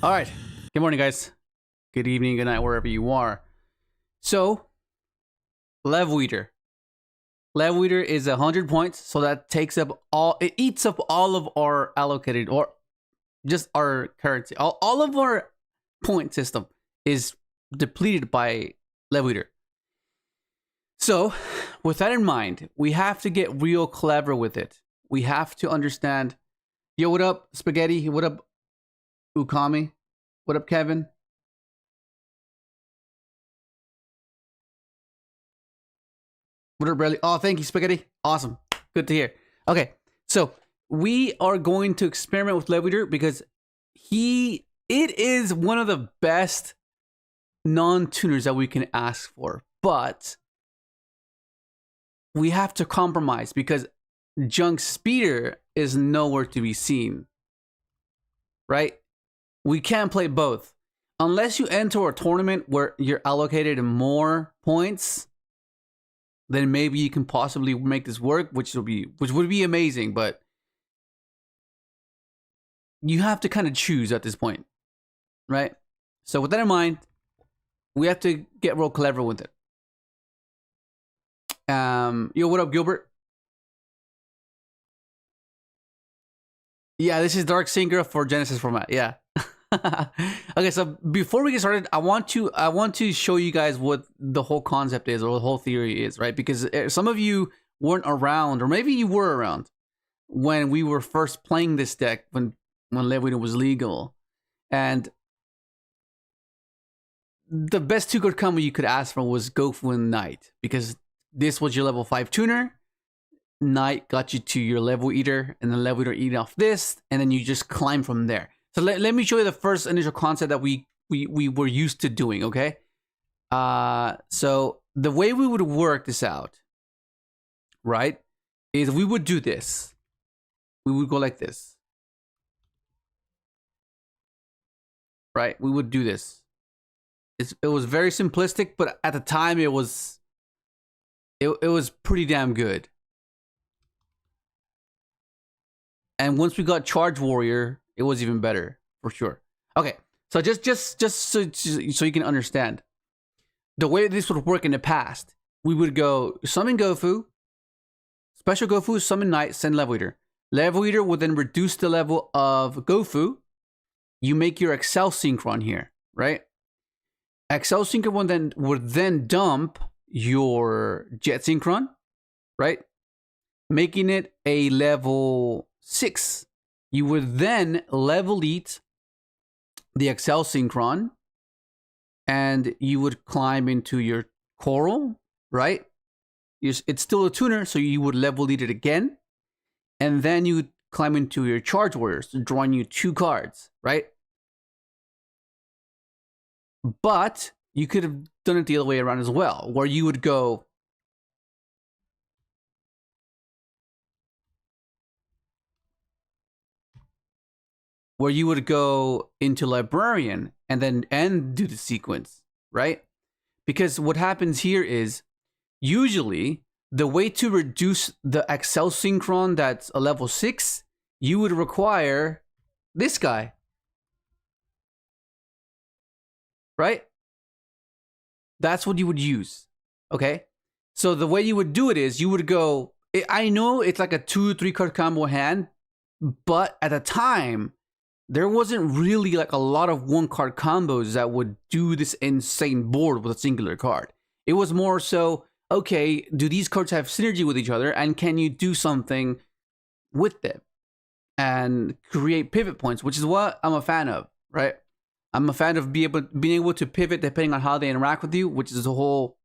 All right. Good morning, guys. Good evening, good night, wherever you are. So, Level Eater. Level Eater is 100 points, so that takes up all. It eats up all of our allocated, or just our currency. All of our point system is depleted by Level Eater. So, with that in mind, we have to get real clever with it. We have to understand. Yo, what up, Spaghetti? What up, Ukami? What up, Kevin? What up, Bradley? Oh, thank you, Spaghetti. Awesome. Good to hear. Okay, so we are going to experiment with Level Eater because it is one of the best non-tuners that we can ask for. But we have to compromise because Junk Speeder is nowhere to be seen. Right? We can't play both. Unless you enter a tournament where you're allocated more points, then maybe you can possibly make this work, which would be amazing, but you have to kind of choose at this point. Right? So with that in mind, we have to get real clever with it. Yo, what up, Gilbert? Yeah, this is Dark Synchro for Genesys Format. Yeah. Okay, so before we get started, I want to show you guys what the whole concept is, or the whole theory is, right? Because some of you weren't around, or maybe you were around when we were first playing this deck when Level Eater was legal, and the best two-card combo you could ask for was Gofu and Knight, because this was your level 5 tuner. Knight got you to your Level Eater, and then Level Eater eat off this, and then you just climb from there. So let me show you the first initial concept that we were used to doing, okay? So the way we would work this out, right, is we would do this. We would go like this. Right? We would do this. It was very simplistic, but at the time it was pretty damn good. And once we got Charge Warrior, it was even better, for sure. Okay, so just so you can understand, the way this would work in the past, we would go summon Gofu, special Gofu, summon Knight, send Level Eater. Level Eater would then reduce the level of Gofu. You make your Excel Synchron here, right? Excel Synchron would then dump your Jet Synchron, right? Making it a level 6. You would then level eat the Excel Synchron, and you would climb into your Coral, right? It's still a tuner, so you would level eat it again, and then you would climb into your Charge Warriors, drawing you 2 cards, right? But you could have done it the other way around as well, where you would go into Librarian and then do the sequence, right? Because what happens here is usually the way to reduce the Excel Synchron that's a level 6, you would require this guy, right? That's what you would use, okay? So the way you would do it is you would go, I know it's like a 2-3 card combo hand, but at the time, there wasn't really like a lot of 1-card combos that would do this insane board with a singular card. It was more so, okay, do these cards have synergy with each other, and can you do something with them and create pivot points, which is what I'm a fan of, right? I'm a fan of being able to pivot depending on how they interact with you, which is the whole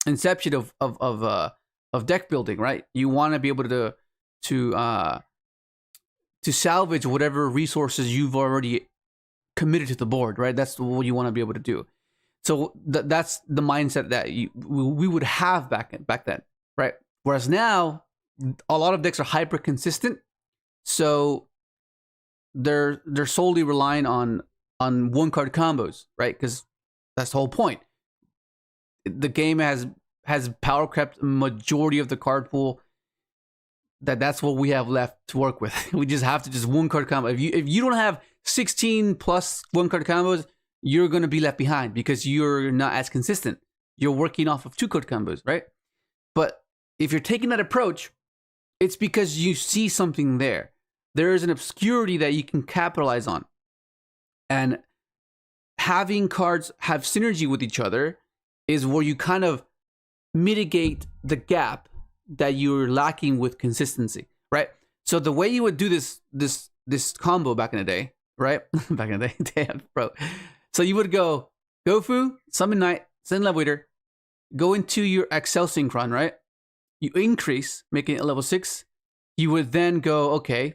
inception of deck building, right? You want to be able to salvage whatever resources you've already committed to the board, right? That's what you want to be able to do. So that's the mindset that we would have back then, right? Whereas now, a lot of decks are hyper consistent, so they're solely relying on 1-card combos, right? Because that's the whole point. The game has power crept majority of the card pool. that's what we have left to work with. We just have to just one card combo. If you don't have 16 plus one card combos, you're gonna be left behind because you're not as consistent. You're working off of 2 card combos, right? But if you're taking that approach, it's because you see something there. There is an obscurity that you can capitalize on. And having cards have synergy with each other is where you kind of mitigate the gap that you're lacking with consistency, right? So the way you would do this combo back in the day, right? Back in the day, damn, bro. So you would go Gofu, Summon Knight, send Level Eater, go into your Excel Synchron, right? You increase, making it level 6. You would then go, okay,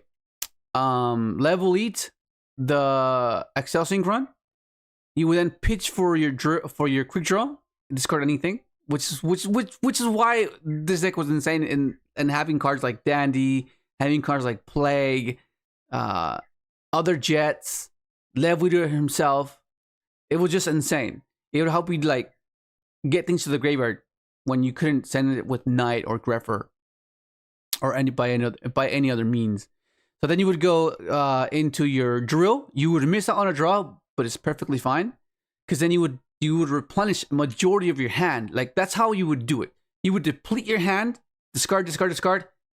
level eat the Excel Synchron. You would then pitch for your quick draw, discard anything, which is why this deck was insane in having cards like Dandy, having cards like Plague, other Jets, Level Eater himself. It was just insane. It would help you like get things to the graveyard when you couldn't send it with Knight or Greffer or by any other means. So then you would go into your drill. You would miss out on a draw, but it's perfectly fine because then you would replenish a majority of your hand. Like that's how you would do it. You would deplete your hand, discard,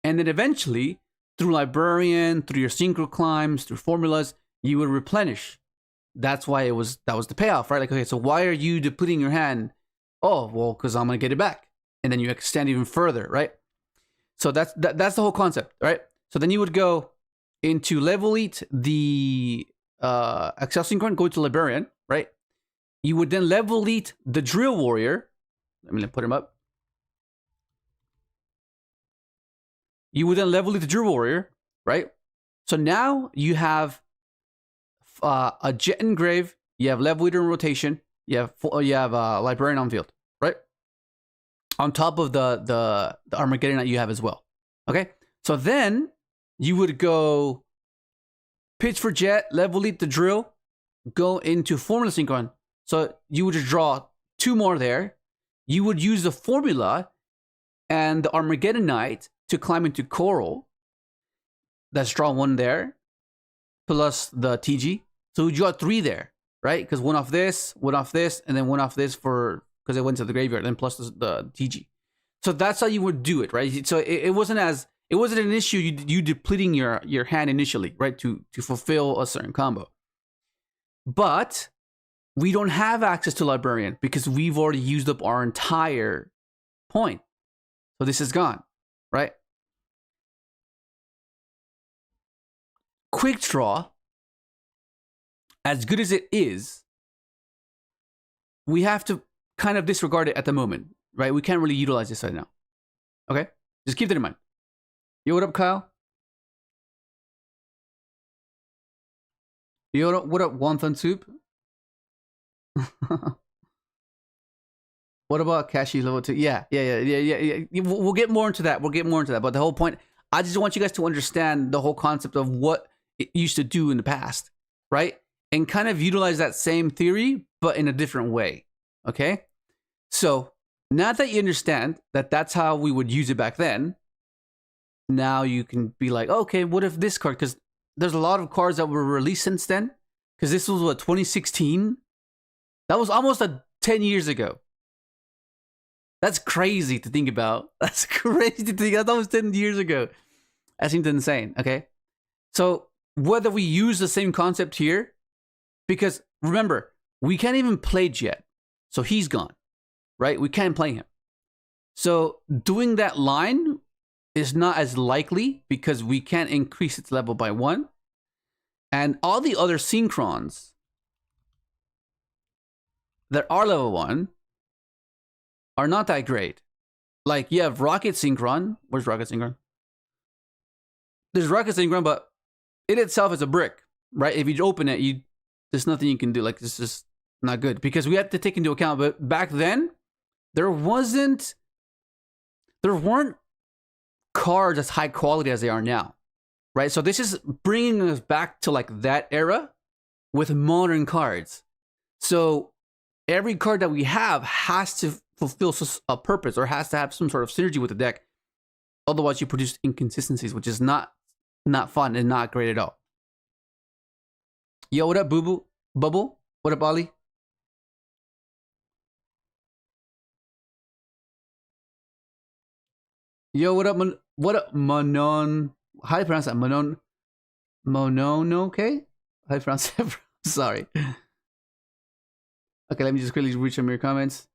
and then eventually through Librarian, through your Synchro climbs, through formulas, you would replenish. That's why that was the payoff, right? Like, okay, so why are you depleting your hand? Oh, well, because I'm gonna get it back, and then you extend even further, right? So that's the whole concept, right? So then you would go into level eat the Excel Synchron, go to Librarian, right? You would then level eat the Drill Warrior. Let me put him up. You would then level eat the Drill Warrior, right? So now you have a Jet Engrave, you have Level Eater in rotation, you have Librarian on field, right? On top of the Armageddon that you have as well. Okay? So then you would go pitch for Jet, Level Eat the Drill, go into Formula Synchron. So you would just draw 2 more there. You would use the formula and the Armageddon Knight to climb into Coral. That's draw 1 there, plus the TG. So you draw 3 there, right? Because 1 off this, and then 1 off this because it went to the graveyard, then plus the TG. So that's how you would do it, right? So it wasn't an issue you depleting your hand initially, right? To fulfill a certain combo. But we don't have access to Librarian because we've already used up our entire point. So this is gone, right? Quick Draw, as good as it is, we have to kind of disregard it at the moment, right? We can't really utilize this right now. Okay? Just keep that in mind. Yo, what up, Kyle? Yo, what up, Wonton Soup? What about Kashi level 2? Yeah. We'll get more into that. But the whole point, I just want you guys to understand the whole concept of what it used to do in the past, right? And kind of utilize that same theory, but in a different way. Okay? So now that you understand that that's how we would use it back then, now you can be like, okay, what if this card? Because there's a lot of cards that were released since then. Because this was what, 2016? That was almost 10 years ago. That's crazy to think about. That's crazy to think. That was 10 years ago. That seems insane. Okay. So whether we use the same concept here, because remember, we can't even play Jet. So he's gone, right? We can't play him. So doing that line is not as likely because we can't increase its level by 1. And all the other Synchrons that are level 1 are not that great. Like, you have Rocket Synchron. Where's Rocket Synchron? There's Rocket Synchron, but it itself is a brick, right? If you open it, there's nothing you can do. Like, it's just not good. Because we have to take into account, but back then, there weren't cards as high quality as they are now, right? So this is bringing us back to like that era with modern cards. So every card that we have has to fulfill a purpose or has to have some sort of synergy with the deck. Otherwise, you produce inconsistencies, which is not fun and not great at all. Yo, what up, Boo Boo? Bubble? What up, Ollie? Yo, what up, what up, Monon? How do you pronounce that? Mononoke? How do you pronounce that? Sorry. Okay, let me just quickly read some of your comments.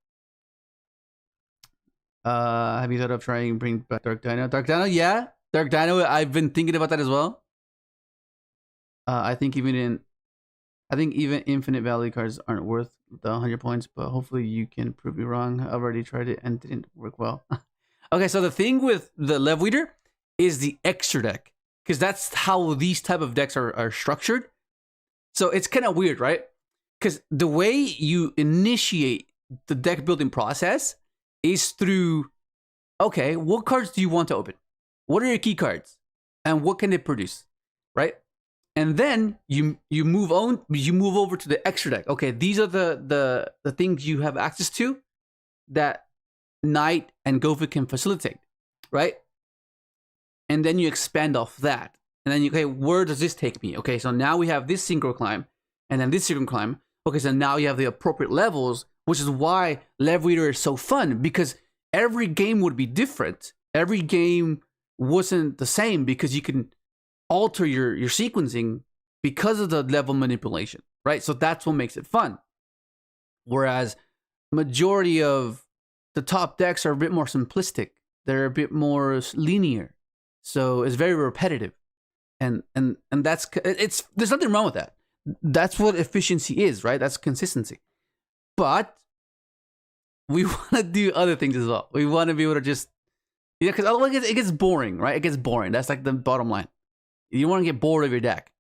Have you thought of trying to bring back Dark Dino? Dark Dino, yeah. Dark Dino, I've been thinking about that as well. I think even Infinite Valley cards aren't worth the 100 points, but hopefully you can prove me wrong. I've already tried it and it didn't work well. Okay, so the thing with the Lev Weeder is the extra deck, because that's how these type of decks are structured. So it's kind of weird, right? Because the way you initiate the deck building process is through, okay, what cards do you want to open? What are your key cards? And what can they produce, right? And then you move over to the extra deck. Okay, these are the things you have access to that Knight and Gofu can facilitate, right? And then you expand off that. And then okay, where does this take me? Okay, so now we have this Synchro climb, and then this Synchro climb. Okay, so now you have the appropriate levels, which is why Lev Weeder is so fun, because every game would be different. Every game wasn't the same because you can alter your sequencing because of the level manipulation, right? So that's what makes it fun. Whereas majority of the top decks are a bit more simplistic. They're a bit more linear. So it's very repetitive. And that's, there's nothing wrong with that. That's what efficiency is, right? That's consistency. But we want to do other things as well. We want to be able to just, because otherwise it gets boring, right? It gets boring. That's like the bottom line. You want to get bored of your deck,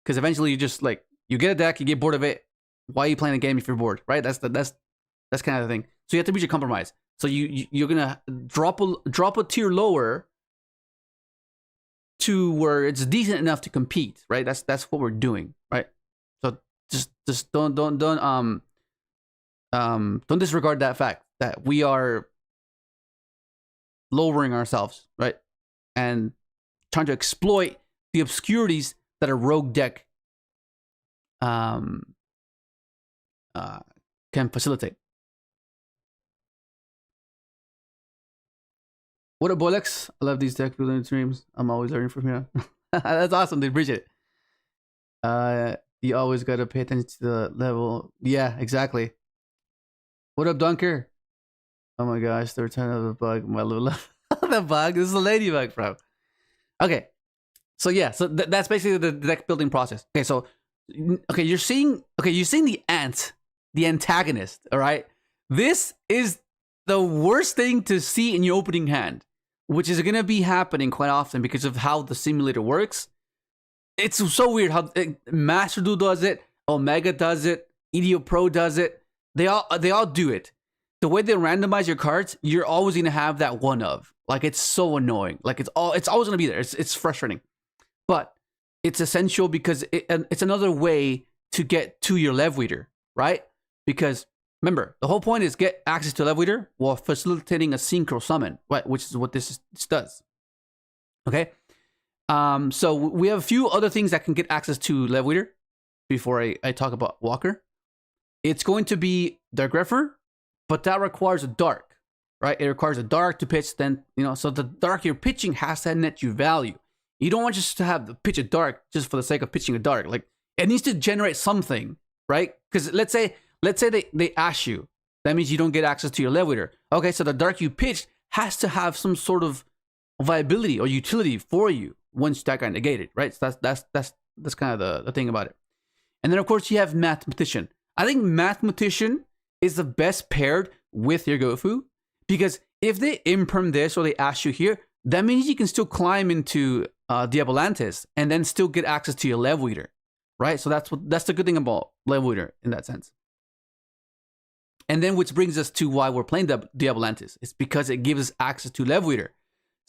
because eventually you just you get a deck, you get bored of it. Why are you playing a game if you're bored, right? That's kind of the thing. So you have to reach a compromise. So you're gonna drop a tier lower to where it's decent enough to compete, right? That's what we're doing, right? So just don't disregard that fact that we are lowering ourselves, right? And trying to exploit the obscurities that a rogue deck can facilitate. What up, Bolex? I love these deck building streams. I'm always learning from you. That's awesome. They appreciate it. You always got to pay attention to the level. Yeah, exactly. What up, Dunker? Oh my gosh, the return of the bug. My little the bug. This is a ladybug, bro. Okay. So yeah, so that's basically the deck building process. Okay, so you're seeing the ant, the antagonist, all right? This is the worst thing to see in your opening hand, which is going to be happening quite often because of how the simulator works. It's so weird how Master Duel does it, Omega does it, EDO Pro does it. They all do it. The way they randomize your cards, you're always going to have that one of. Like, it's so annoying. Like, it's always going to be there. It's frustrating. But it's essential because it's another way to get to your Lev Weeder, right? Because remember, the whole point is get access to Lev Weeder while facilitating a Synchro summon, right? Which is what this does. Okay? So we have a few other things that can get access to Lev Weeder before I talk about Walker. It's going to be Dark Grepher, but that requires a Dark, right? It requires a Dark to pitch, then, so the Dark you're pitching has to net you value. You don't want just to have the pitch a Dark just for the sake of pitching a Dark. Like, it needs to generate something, right? Because let's say they ash you. That means you don't get access to your Lev Weeder. Okay, so the Dark you pitched has to have some sort of viability or utility for you once that got negated, right? So that's kind of the thing about it. And then of course you have Mathematician. I think Mathematician is the best paired with your Gofu, because if they imperm this or they ash you here, that means you can still climb into Diabolantis and then still get access to your Lev Weeder, right? So that's the good thing about Lev Weeder in that sense. And then which brings us to why we're playing Diabolantis. It's because it gives us access to Lev Weeder.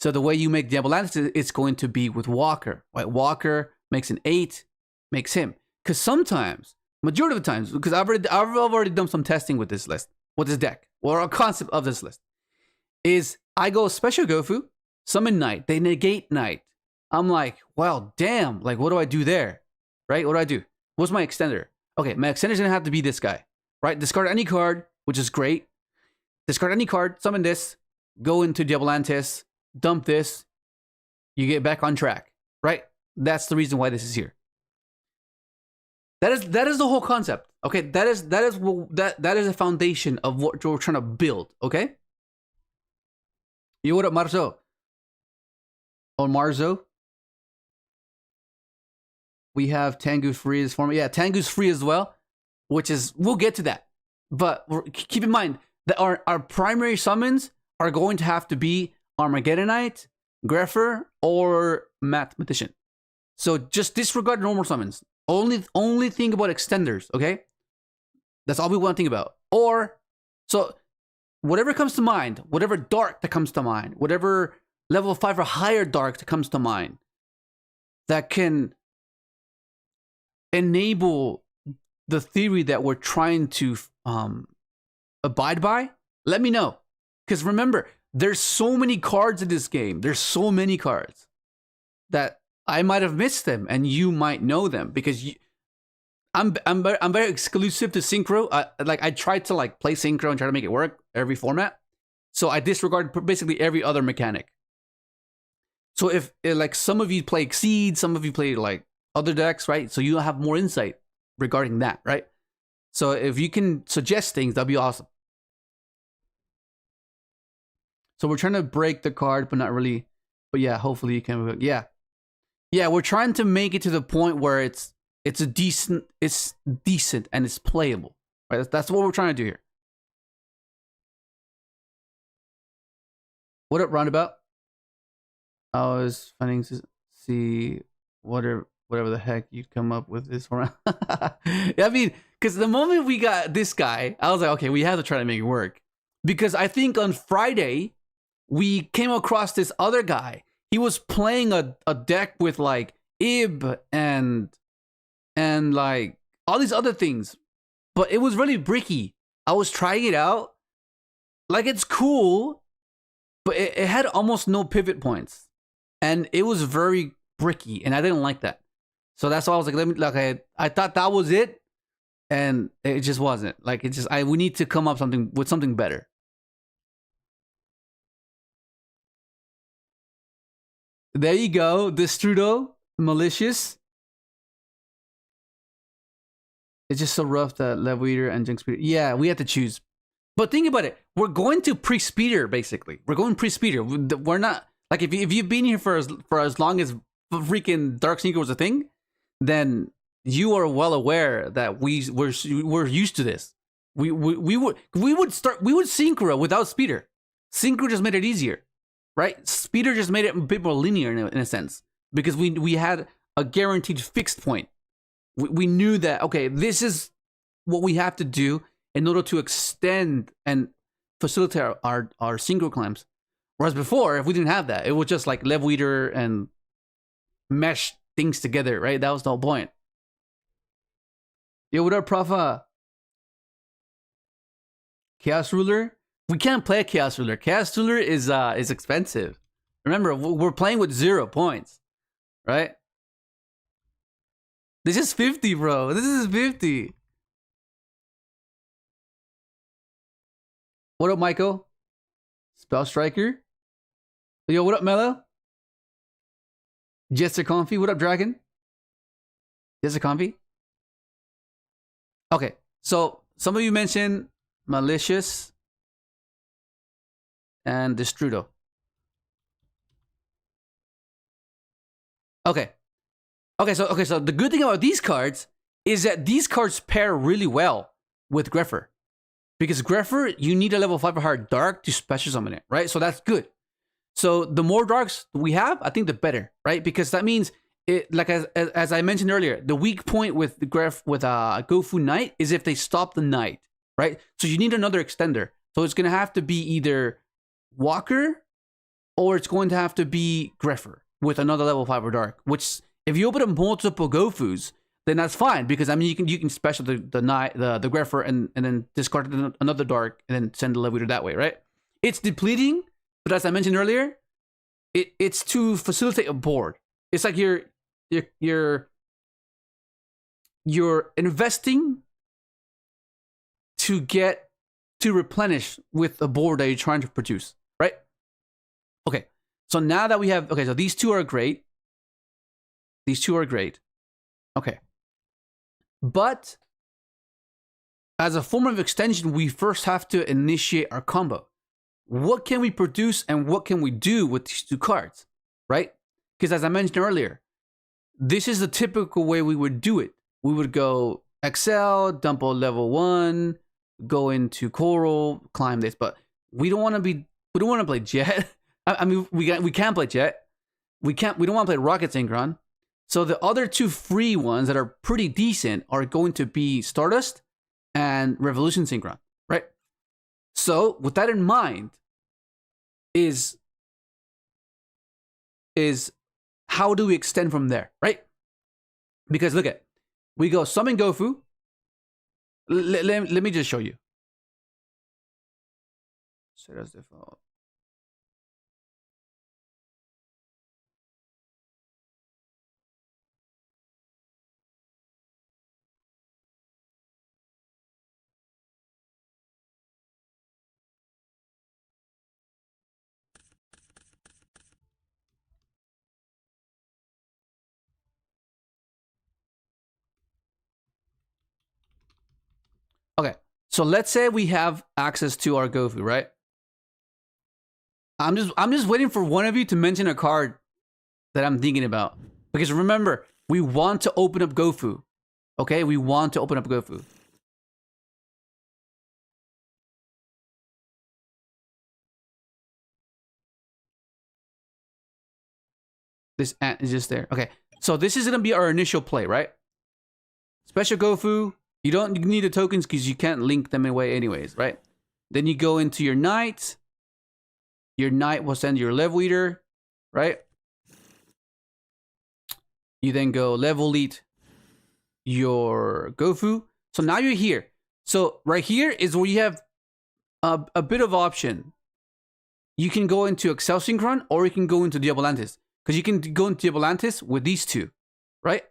So the way you make Diabolantis, it's going to be with Walker, right? Walker makes an 8, makes him. Because sometimes, majority of the times, because I've already done some testing with this list, with this deck, or a concept of this list, is I go Special Gofu, summon Knight. They negate Knight. I'm like, well, damn. Like, what do I do there? Right? What do I do? What's my extender? Okay, my extender's gonna have to be this guy. Right? Discard any card, which is great. Discard any card, summon this, go into Diablantis, dump this, you get back on track. Right? That's the reason why this is here. That is the whole concept. Okay, that is the foundation of what we're trying to build. Okay. You what up, Marzo? Or Marzo? We have Tengu's free as format. Yeah, Tengu's free as well, which is we'll get to that. But keep in mind that our primary summons are going to have to be Armageddonite, Grepher, or Mathematician. So just disregard normal summons. Only think about extenders, okay? That's all we want to think about. Or, so, whatever comes to mind, whatever dark that comes to mind, whatever level 5 or higher dark that comes to mind, that can enable the theory that we're trying to abide by, let me know. Because remember, there's so many cards in this game. There's so many cards that I might have missed them, and you might know them because I'm very exclusive to Synchro. I tried to like play Synchro and try to make it work every format, so I disregard basically every other mechanic. So if like some of you play Exceed, some of you play like other decks, right? So you have more insight regarding that, right? So if you can suggest things, that'd be awesome. So we're trying to break the card, but not really. But yeah, hopefully you can. Yeah, we're trying to make it to the point where it's decent and it's playable. Right? That's what we're trying to do here. What up, Roundabout? I was finding to see whatever the heck you'd come up with this format. I mean, because the moment we got this guy, I was like, okay, we have to try to make it work. Because I think on Friday, we came across this other guy. He was playing a deck with like Ib and like all these other things, but it was really bricky. I was trying it out, like it's cool, but it had almost no pivot points, and it was very bricky, and I didn't like that. So that's why I was like, I thought that was it, and it just wasn't. Like it just we need to come up with something better. There you go, Destrudo, malicious. It's just so rough that Level Eater and Junk Speeder. Yeah, we had to choose. But think about it. We're going to pre-speeder, basically. We're going pre-speeder. We're not like if you've been here for as long as freaking Dark Synchro was a thing, then you are well aware that we're used to this. We would Synchro without speeder. Synchro just made it easier. Right? Speeder just made it a bit more linear in a sense because we had a guaranteed fixed point. We knew that, okay, this is what we have to do in order to extend and facilitate our Synchro clamps. Whereas before, if we didn't have that, it was just like Level Eater and mesh things together, right? That was the whole point. Yo, what up, Profa? Chaos Ruler? We can't play a Chaos Ruler. Chaos Ruler is expensive. Remember, we're playing with 0 points, right? This is 50, bro. This is 50. What up, Michael? Spell Striker? Yo, what up, Mello? Jester Comfy? What up, Dragon? Jester Comfy? Okay, so some of you mentioned Malicious and Destrudo. Okay, so the good thing about these cards is that these cards pair really well with Grepher. Because Grepher, you need a level 5 or higher dark to special summon it, right? So that's good. So the more darks we have, I think the better, right? Because that means, it, like as I mentioned earlier, the weak point with the Gofu Knight is if they stop the Knight, right? So you need another extender. So it's going to have to be either Walker or it's going to have to be Grepher with another level 5 or dark, which if you open up multiple Gofus, then that's fine because I mean you can special the Grepher and then discard another dark and then send the level Eater that way, right? It's depleting, but as I mentioned earlier, it's to facilitate a board. It's like you're investing to get to replenish with a board that you're trying to produce, right? Okay, so now that we have, okay, so these two are great. These two are great. Okay. But as a form of extension, we first have to initiate our combo. What can we produce and what can we do with these two cards, right? Because as I mentioned earlier, this is the typical way we would do it. We would go Excel, dump a level 1, go into Coral, climb this, but we don't want to play Jet. I mean, we can't play Jet. We don't want to play Rocket Synchron. So the other two free ones that are pretty decent are going to be Stardust and Revolution Synchron, right? So with that in mind, is how do we extend from there, right? Because look at, we go summon Gofu. Let me just show you. Set as default. Okay, so let's say we have access to our Gofu, right? I'm just waiting for one of you to mention a card that I'm thinking about. Because remember, we want to open up Gofu. Okay, we want to open up Gofu. This ant is just there. Okay, so this is gonna be our initial play, right? Special Gofu. You don't need the tokens because you can't link them away anyways, right? Then you go into your knight. Your knight will send your level leader, right? You then go level lead your Gofu. So now you're here. So right here is where you have a bit of option. You can go into Excel Synchron or you can go into Diabolantis. Because you can go into Diabolantis with these two, right?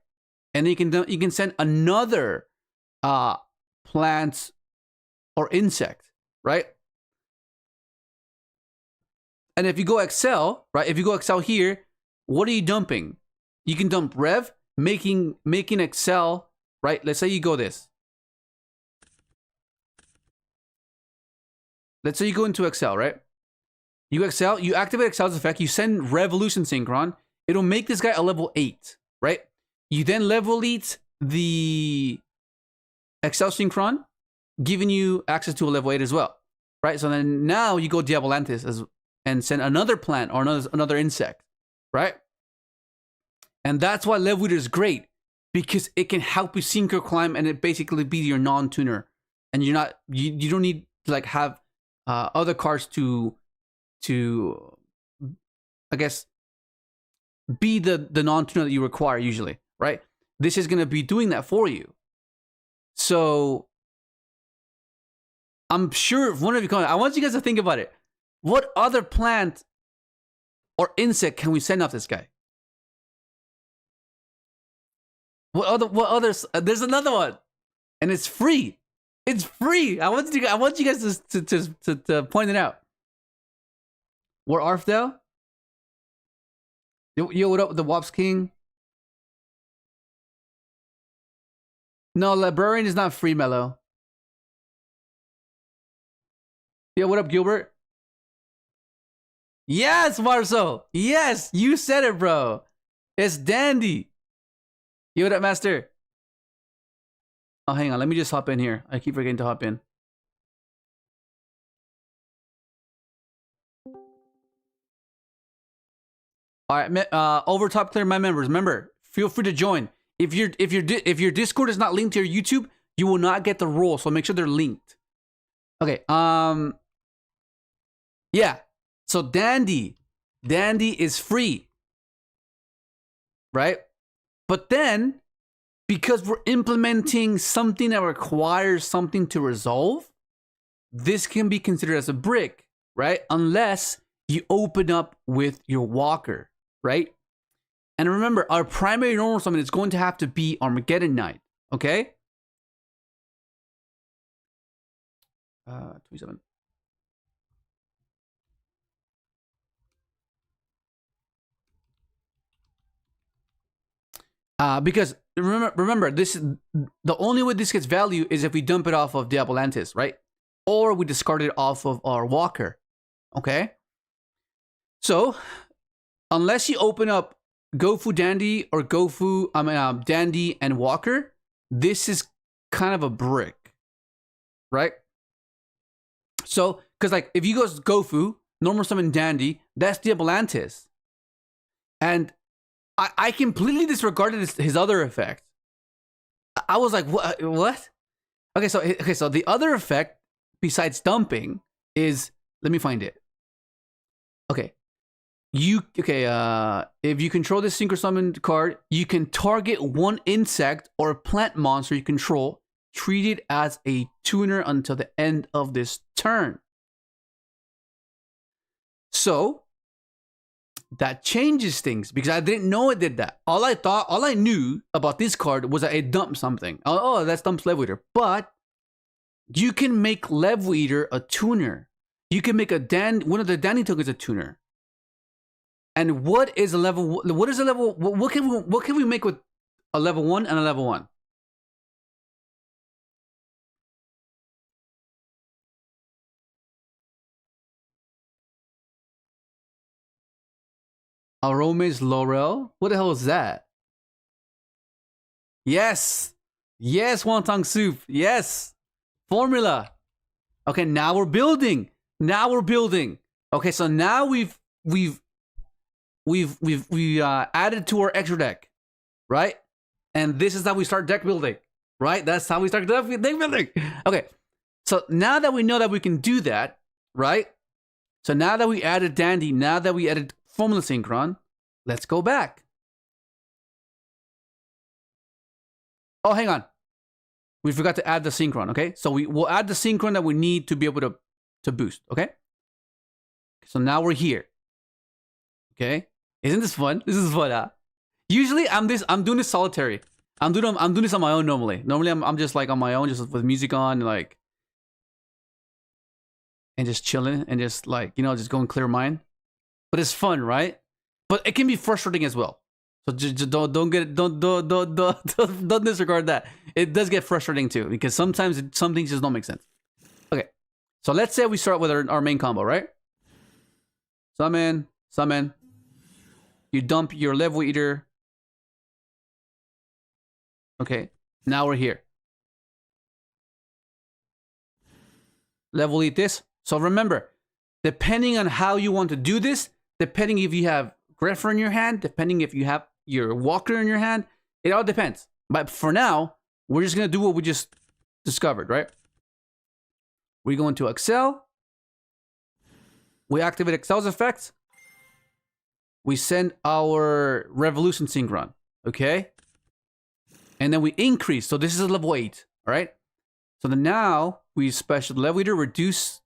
And you can send another plant or insect, right? And if you go Excel, right? If you go Excel here, what are you dumping? You can dump Rev, making Excel, right? Let's say you go this. Let's say you go into Excel, right? You Excel, you activate Excel's effect, you send Revolution Synchron, it'll make this guy a level 8, right? You then level lead the Excel Synchron, giving you access to a level 8 as well, right? So then now you go Diabolantis and send another plant or another insect, right? And that's why level leader is great, because it can help you synchro climb and it basically be your non-tuner. And you don't need to like have other cards to I guess be the non-tuner that you require usually, right? This is gonna be doing that for you. So I'm sure one of you comments, I want you guys to think about it. What other plant or insect can we send off this guy? What others? There's another one, and it's free. It's free. I want you guys to point it out. What Arfdale? Yo, what up with the Wops King? No, Librarian is not free, Mellow. Yo, what up, Gilbert? Yes, Marcel. Yes, you said it, bro. It's Dandy. Yo, what up, Master? Oh, hang on. Let me just hop in here. I keep forgetting to hop in. All right, over top clear my members. Remember, feel free to join. If your Discord is not linked to your YouTube, you will not get the role. So make sure they're linked. Okay. Yeah. So Dandy is free, right? But then, because we're implementing something that requires something to resolve, this can be considered as a brick, right? Unless you open up with your walker, right? And remember, our primary normal summon is going to have to be Armageddon Knight, okay? 27. Because remember, this the only way this gets value is if we dump it off of Diabolantis, right? Or we discard it off of our walker, okay? So, unless you open up Gofu Dandy or Dandy and Walker, this is kind of a brick, right? So, because like if you go Gofu, normal summon Dandy, that's Diabolantis, and I completely disregarded his other effect. I was like, what? Okay, so the other effect besides dumping is, let me find it. Okay. If you control this Synchro Summon card, you can target one insect or plant monster you control, treat it as a tuner until the end of this turn. So that changes things because I didn't know it did that. All I knew about this card was that it dumped something. Oh, that's dumps Level Eater. But you can make Level Eater a tuner. You can make one of the Dandy tokens a tuner. And what is a level? What is a level? What can we make with a level 1 and a level 1? Aromes Laurel? What the hell is that? Yes, yes, wonton soup. Yes, formula. Okay, now we're building. Okay, so now we've added to our extra deck, right? And this is how we start deck building, right? That's how we start deck building. Okay, so now that we know that we can do that, right? So now that we added Dandy, now that we added Formula Synchron, let's go back. Oh, hang on. We forgot to add the Synchron, okay? So we'll add the Synchron that we need to be able to boost, okay? So now we're here. Okay? Isn't this fun? This is fun, huh? Usually I'm doing this solitary. I'm doing this on my own normally. Normally I'm just like on my own, just with music on, like, and just chilling and just like, just going clear mind. But it's fun, right? But it can be frustrating as well. So just don't disregard that. It does get frustrating too because sometimes some things just don't make sense. Okay, so let's say we start with our main combo, right? Summon. You dump your Level Eater. Okay, now we're here. Level Eat this. So remember, depending on how you want to do this, depending if you have Greffer in your hand, depending if you have your Walker in your hand, it all depends. But for now, we're just going to do what we just discovered, right? We go into Excel. We activate Excel's effects. We send our Revolution Synchron, okay? And then we increase. So this is a level 8, all right? So then now we special Level Eater, reduce.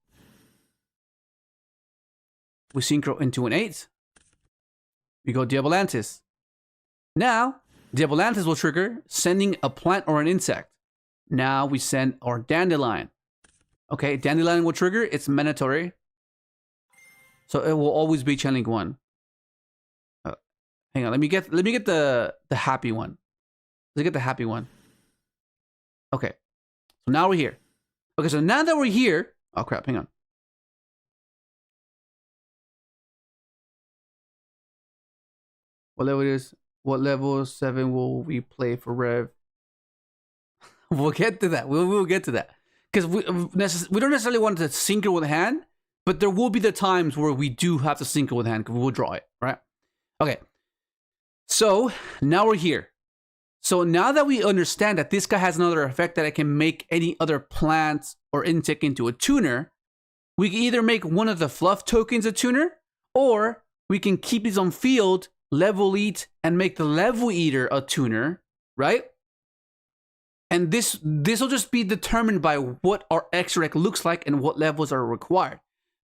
We Synchro into an 8. We go Diabolantis. Now, Diabolantis will trigger sending a plant or an insect. Now we send our Dandelion. Okay, Dandelion will trigger. It's mandatory. So it will always be channeling 1. Hang on, let me get the happy one. Let's get the happy one. Okay, so now we're here. Okay, so now that we're here, oh crap, hang on. What level it is? What level 7 will we play for Rev? We'll get to that. We'll get to that because we don't necessarily want to synchro with hand, but there will be the times where we do have to synchro with hand because we'll draw it, right? Okay. So now we're here. So now that we understand that this guy has another effect that I can make any other plant or insect into a tuner, we can either make one of the fluff tokens a tuner, or we can keep these on field, Level Eat, and make the Level Eater a tuner, right? And this will just be determined by what our extra deck looks like and what levels are required.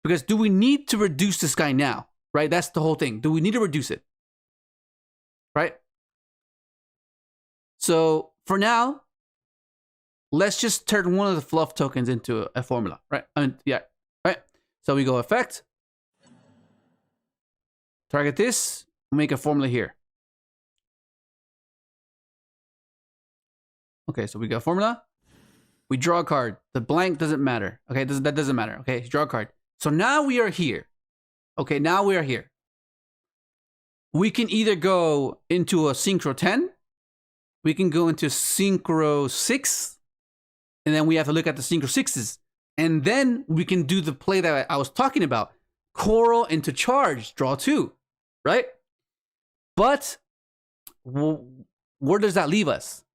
Because do we need to reduce this guy now? Right? That's the whole thing. Do we need to reduce it? Right? So for now, let's just turn one of the fluff tokens into a formula, right? Yeah, right? So we go effect, target this, make a formula here. Okay, so we got a formula. We draw a card. The blank doesn't matter. Okay, that doesn't matter. Okay, draw a card. So now we are here. Okay, now we are here. We can either go into a Synchro 10. We can go into Synchro 6. And then we have to look at the Synchro 6s. And then we can do the play that I was talking about. Coral into charge, draw 2. Right? But where does that leave us?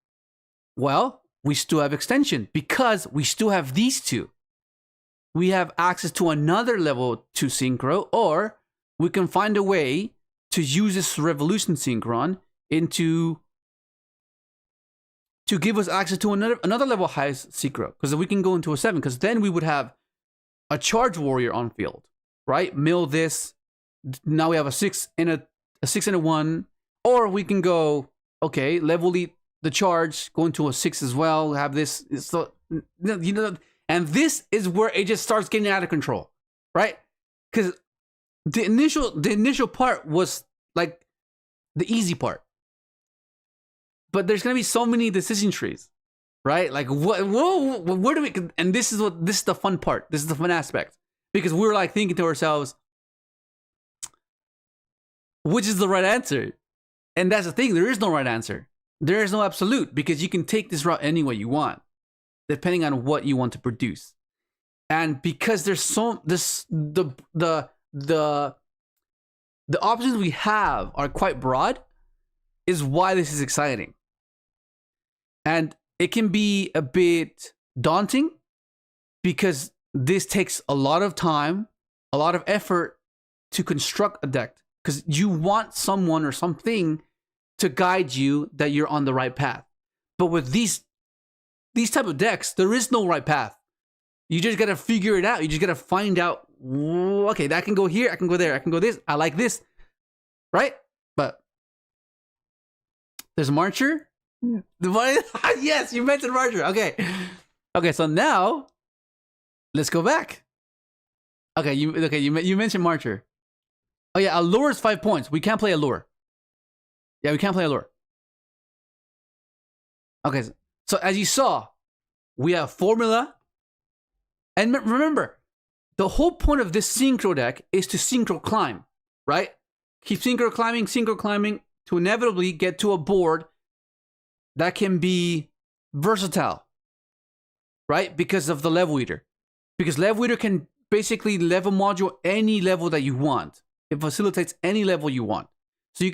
Well, we still have extension because we still have these two. We have access to another level 2 Synchro, or we can find a way to use this Revolution Synchron to give us access to another level high Synchro, because we can go into a 7, because then we would have a charge warrior on field, right? Mill this. Now we have a 6 and a 6 and a 1, or we can go, okay, level the charge, go into a 6 as well, have this, so, you know, and this is where it just starts getting out of control, right? Because the initial part was like the easy part, but there's gonna be so many decision trees, right? Like where do we? And this is the fun part. This is the fun aspect, because we're like thinking to ourselves, which is the right answer? And that's the thing. There is no right answer. There is no absolute, because you can take this route any way you want, depending on what you want to produce. And because there's the options we have are quite broad, is why this is exciting. And it can be a bit daunting, because this takes a lot of time, a lot of effort to construct a deck, because you want someone or something to guide you that you're on the right path. But with these type of decks, there is no right path. You just gotta figure it out. You just gotta find out, okay, I can go here, I can go there, I can go this, I like this, right? But there's Marcher. Yes, you mentioned Marcher. Okay, so now let's go back. Okay, you mentioned Marcher. Oh yeah, Allure is 5 points. We can't play Allure. Yeah, we can't play Allure. Okay, so as you saw, we have formula. And remember, the whole point of this Synchro deck is to Synchro climb, right? Keep Synchro climbing to inevitably get to a board that can be versatile, right? Because of the level eater. Because level eater can basically level module any level that you want. It facilitates any level you want. So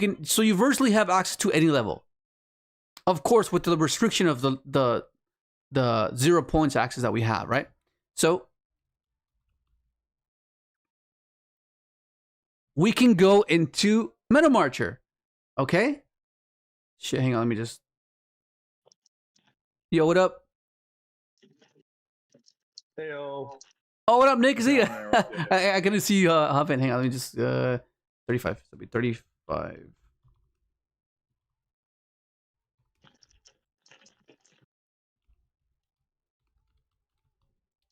you virtually have access to any level. Of course, with the restriction of the 0 points access that we have, right? So we can go into Meta Marcher. Okay? Shit, hang on, let me just. Yo, what up? Heyo. Oh, what up, Nick? See ya. I couldn't see you hop in. Hang on, let me just 35. That'll be 35.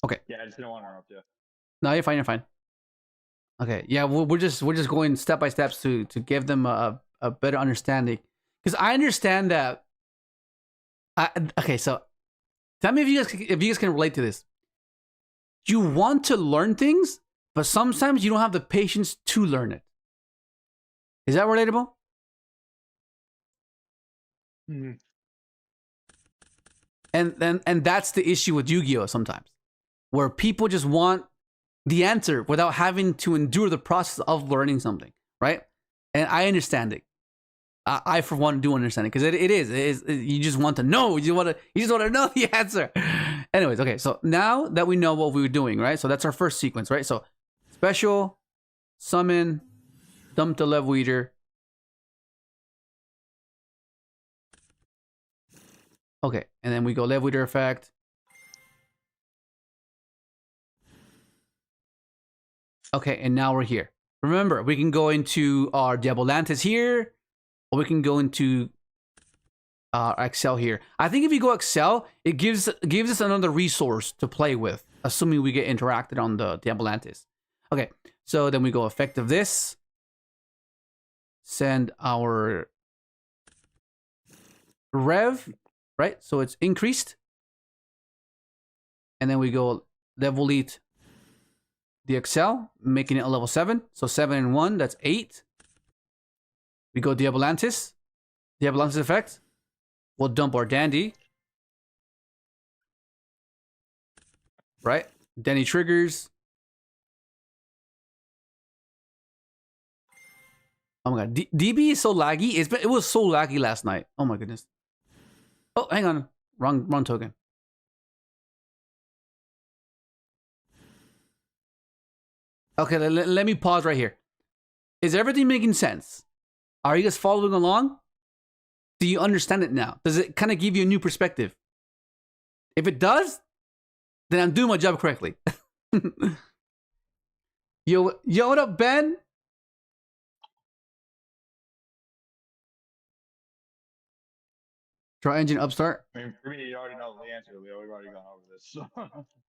Okay. Yeah, I just didn't want to interrupt you. No, you're fine. You're fine. Okay. Yeah, we're just going step by steps to give them a better understanding, because I understand that. Okay, so tell me if you guys can relate to this. You want to learn things, but sometimes you don't have the patience to learn it. Is that relatable? Mm-hmm. And that's the issue with Yu-Gi-Oh! Sometimes, where people just want the answer without having to endure the process of learning something, right? And I understand it. I for one do understand it, because it is you just want to know. You just want to know the answer. Anyways, okay. So now that we know what we were doing, right? So that's our first sequence, right? So special, summon, dump the level eater. Okay, and then we go level eater effect. Okay, and now we're here. Remember, we can go into our Diabolantis here, or we can go into Excel here. I think if you go Excel, it gives us another resource to play with, assuming we get interacted on the Diabolantis. Okay, so then we go effective this, send our rev, right? So it's increased, and then we go level elite the Excel, making it a level 7. So 7 and 1, that's 8. We go Diabolantis effect. We'll dump our Dandy. Right? Dandy triggers. Oh my god. DB is so laggy. It was so laggy last night. Oh my goodness. Oh, hang on. Wrong token. Okay, let me pause right here. Is everything making sense? Are you guys following along? Do you understand it now? Does it kind of give you a new perspective? If it does, then I'm doing my job correctly. Yo, what up, Ben? Try engine upstart. I mean, for me, you already know the answer, Leo. We've already gone over this.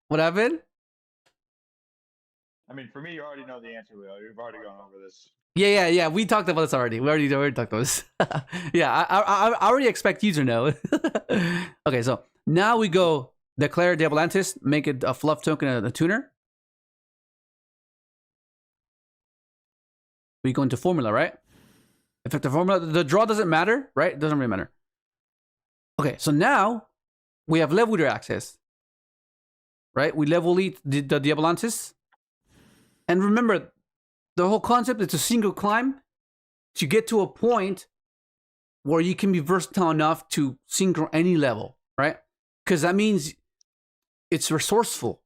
What happened? I mean, for me, you already know the answer, Leo. We've already gone over this. Yeah. We talked about this already. We already talked about this. Yeah, I already expect you to know. Okay, so now we go declare Diabolantis, make it a fluff token, a tuner. We go into formula, right? Effective formula. The draw doesn't matter, right? It doesn't really matter. Okay, so now we have level leader access, right? We level lead the Diabolantis. And remember, the whole concept is to synchro climb to get to a point where you can be versatile enough to synchro any level, right? Because that means it's resourceful.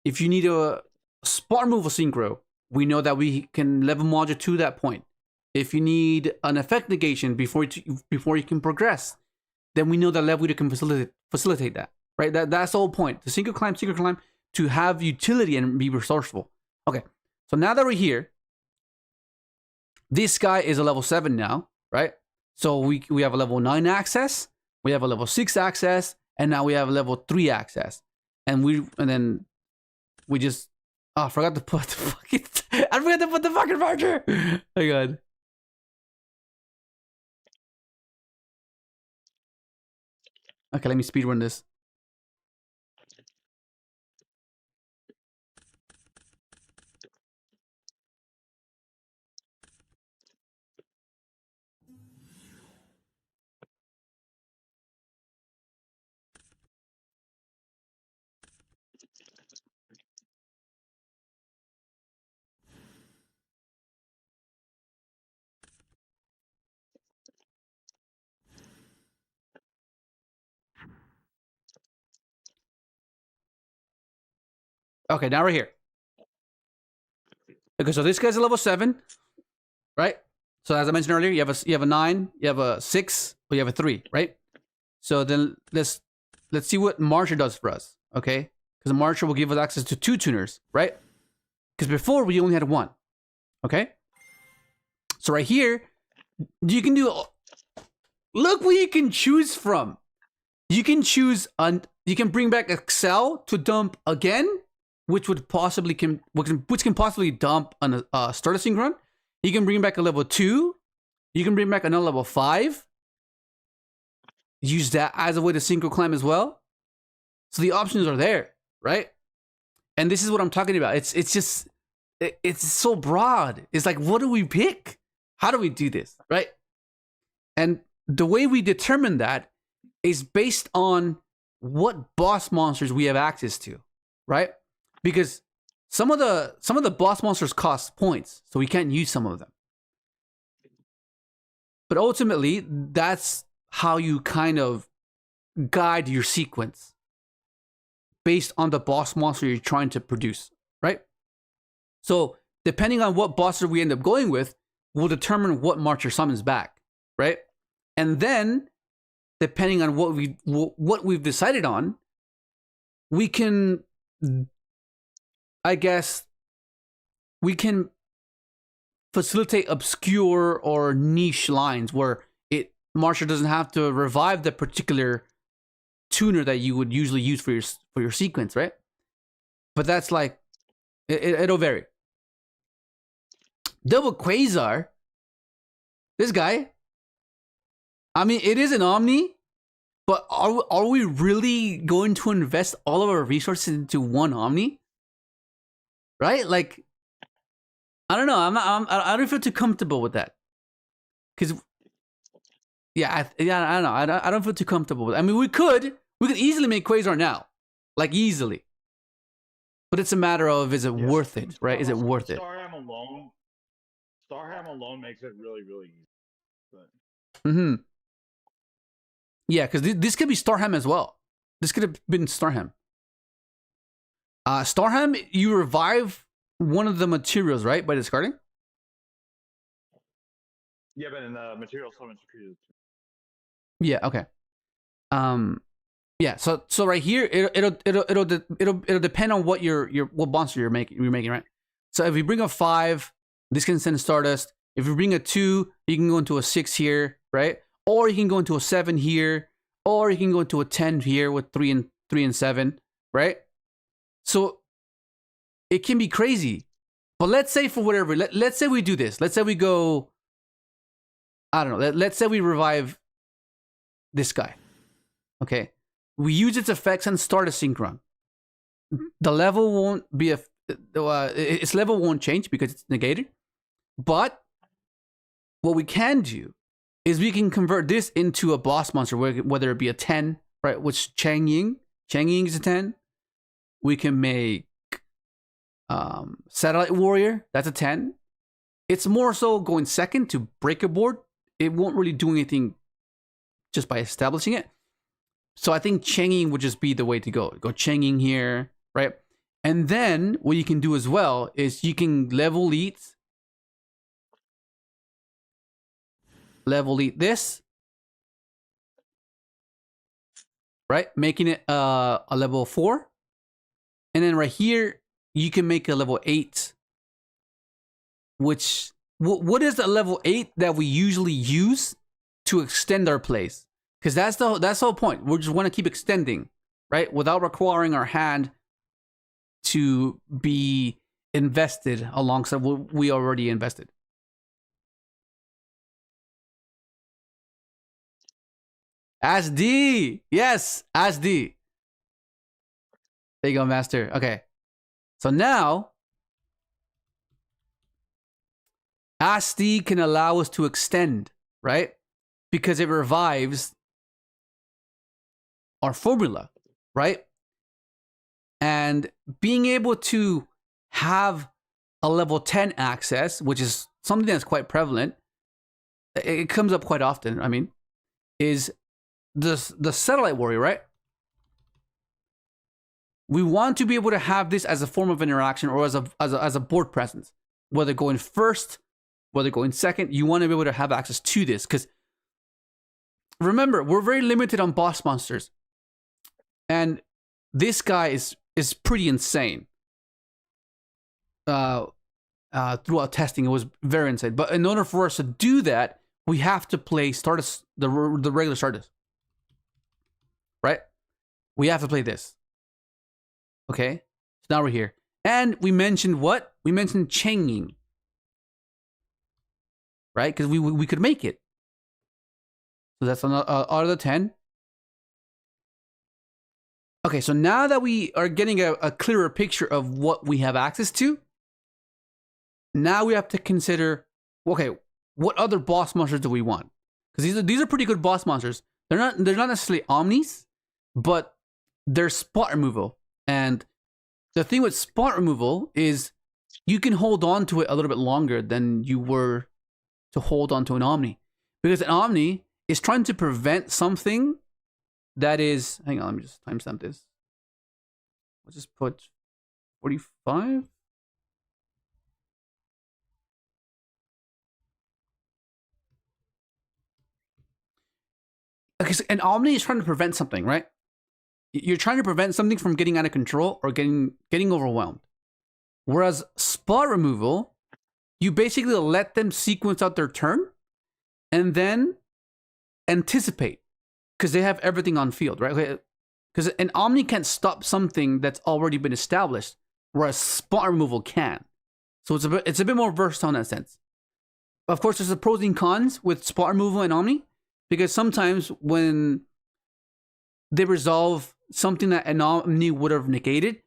If you need a spot removal synchro, we know that we can level module to that point. If you need an effect negation before you can progress, then we know that level leader can facilitate that, right? That's the whole point. The synchro climb to have utility and be resourceful. Okay, so now that we're here, this guy is a level 7 now, right? So we have a level 9 access, we have a level 6 access, and now we have a level 3 access. And then we just I forgot to put the fucking marker. Oh my god. Okay, let me speedrun this. Okay, now we're here. Okay, so this guy's a level 7, right? So as I mentioned earlier, you have a 9, you have a 6, or you have a 3, right? So then let's see what Marsha does for us, okay? Because Marsha will give us access to 2 tuners, right? Because before we only had 1, okay? So right here, you can do. Look what you can choose from. You can choose you can bring back Excel to dump again, which can possibly dump on a starter synchron. You can bring back a level 2. You can bring back another level 5. Use that as a way to synchro climb as well. So the options are there, right? And this is what I'm talking about. It's so broad. It's like, what do we pick? How do we do this, right? And the way we determine that is based on what boss monsters we have access to, right? Because some of the boss monsters cost points, so we can't use some of them. But ultimately, that's how you kind of guide your sequence based on the boss monster you're trying to produce, right? So depending on what bosses we end up going with, will determine what marcher summons back, right? And then, depending on what we've decided on, we can we can facilitate obscure or niche lines where Marsha doesn't have to revive the particular tuner that you would usually use for your sequence, right? But that's like it'll vary. Double Quasar, this guy. I mean, it is an Omni, but are we really going to invest all of our resources into one Omni? Right? Like, I don't know. I don't feel too comfortable with that. Because, I don't know. I don't feel too comfortable with it. I mean, we could easily make Quasar now. Like, easily. But it's a matter of, is it worth it, right? Is it worth it? Starham alone makes it really, really easy. But... Yeah, because this could be Starham as well. This could have been Starham. Starham, you revive one of the materials, right? By discarding? Yeah, but in the material summons created. Yeah, okay. Yeah, so right here it'll depend on what what monster you're making, right? So if you bring a 5, this can send Stardust. If you bring a 2, you can go into a 6 here, right? Or you can go into a 7 here, or you can go into a 10 here with 3 and 7, right? So it can be crazy. But let's say for whatever, let's say we do this. Let's say we go, I don't know. Let's say we revive this guy. Okay. We use its effects and start a synchron. The level won't be its level won't change because it's negated. But what we can do is we can convert this into a boss monster, whether it be a 10, right? Which Chang Ying is a 10. We can make Satellite Warrior, that's a 10. It's more so going second to break a board. It won't really do anything just by establishing it. So I think Chang Ying would just be the way to go. Go Chang Ying here, right? And then what you can do as well is you can level elite this, right? Making it a level 4. And then right here, you can make a level 8. Which, what is the level 8 that we usually use to extend our plays? Because that's the whole point. We just want to keep extending, right? Without requiring our hand to be invested alongside what we already invested. As D. Yes, as D. There you go, Master. Okay. So now, ASD can allow us to extend, right? Because it revives our formula, right? And being able to have a level 10 access, which is something that's quite prevalent, it comes up quite often, I mean, is the Satellite Warrior, right? We want to be able to have this as a form of interaction or as a board presence. Whether going first, whether going second, you want to be able to have access to this. Because remember, we're very limited on boss monsters. And this guy is pretty insane. Throughout testing, it was very insane. But in order for us to do that, we have to play Stardust, the regular Stardust. Right? We have to play this. Okay? So now we're here. And we mentioned what? We mentioned Chang Ying. Right? Because we could make it. So that's out of the 10. Okay, so now that we are getting a clearer picture of what we have access to, now we have to consider, okay, what other boss monsters do we want? Because these are pretty good boss monsters. They're not necessarily omnis, but they're spot removal. And the thing with spot removal is you can hold on to it a little bit longer than you were to hold on to an omni. Because an omni is trying to prevent something that is, hang on, let me just timestamp this. Let's just put 45. Okay, so an omni is trying to prevent something, right? You're trying to prevent something from getting out of control or getting overwhelmed. Whereas spot removal, you basically let them sequence out their turn and then anticipate because they have everything on field, right? Because an Omni can't stop something that's already been established, whereas spot removal can. So it's a bit more versatile in that sense. Of course, there's the pros and cons with spot removal and Omni, because sometimes when they resolve something that an Omni would have negated,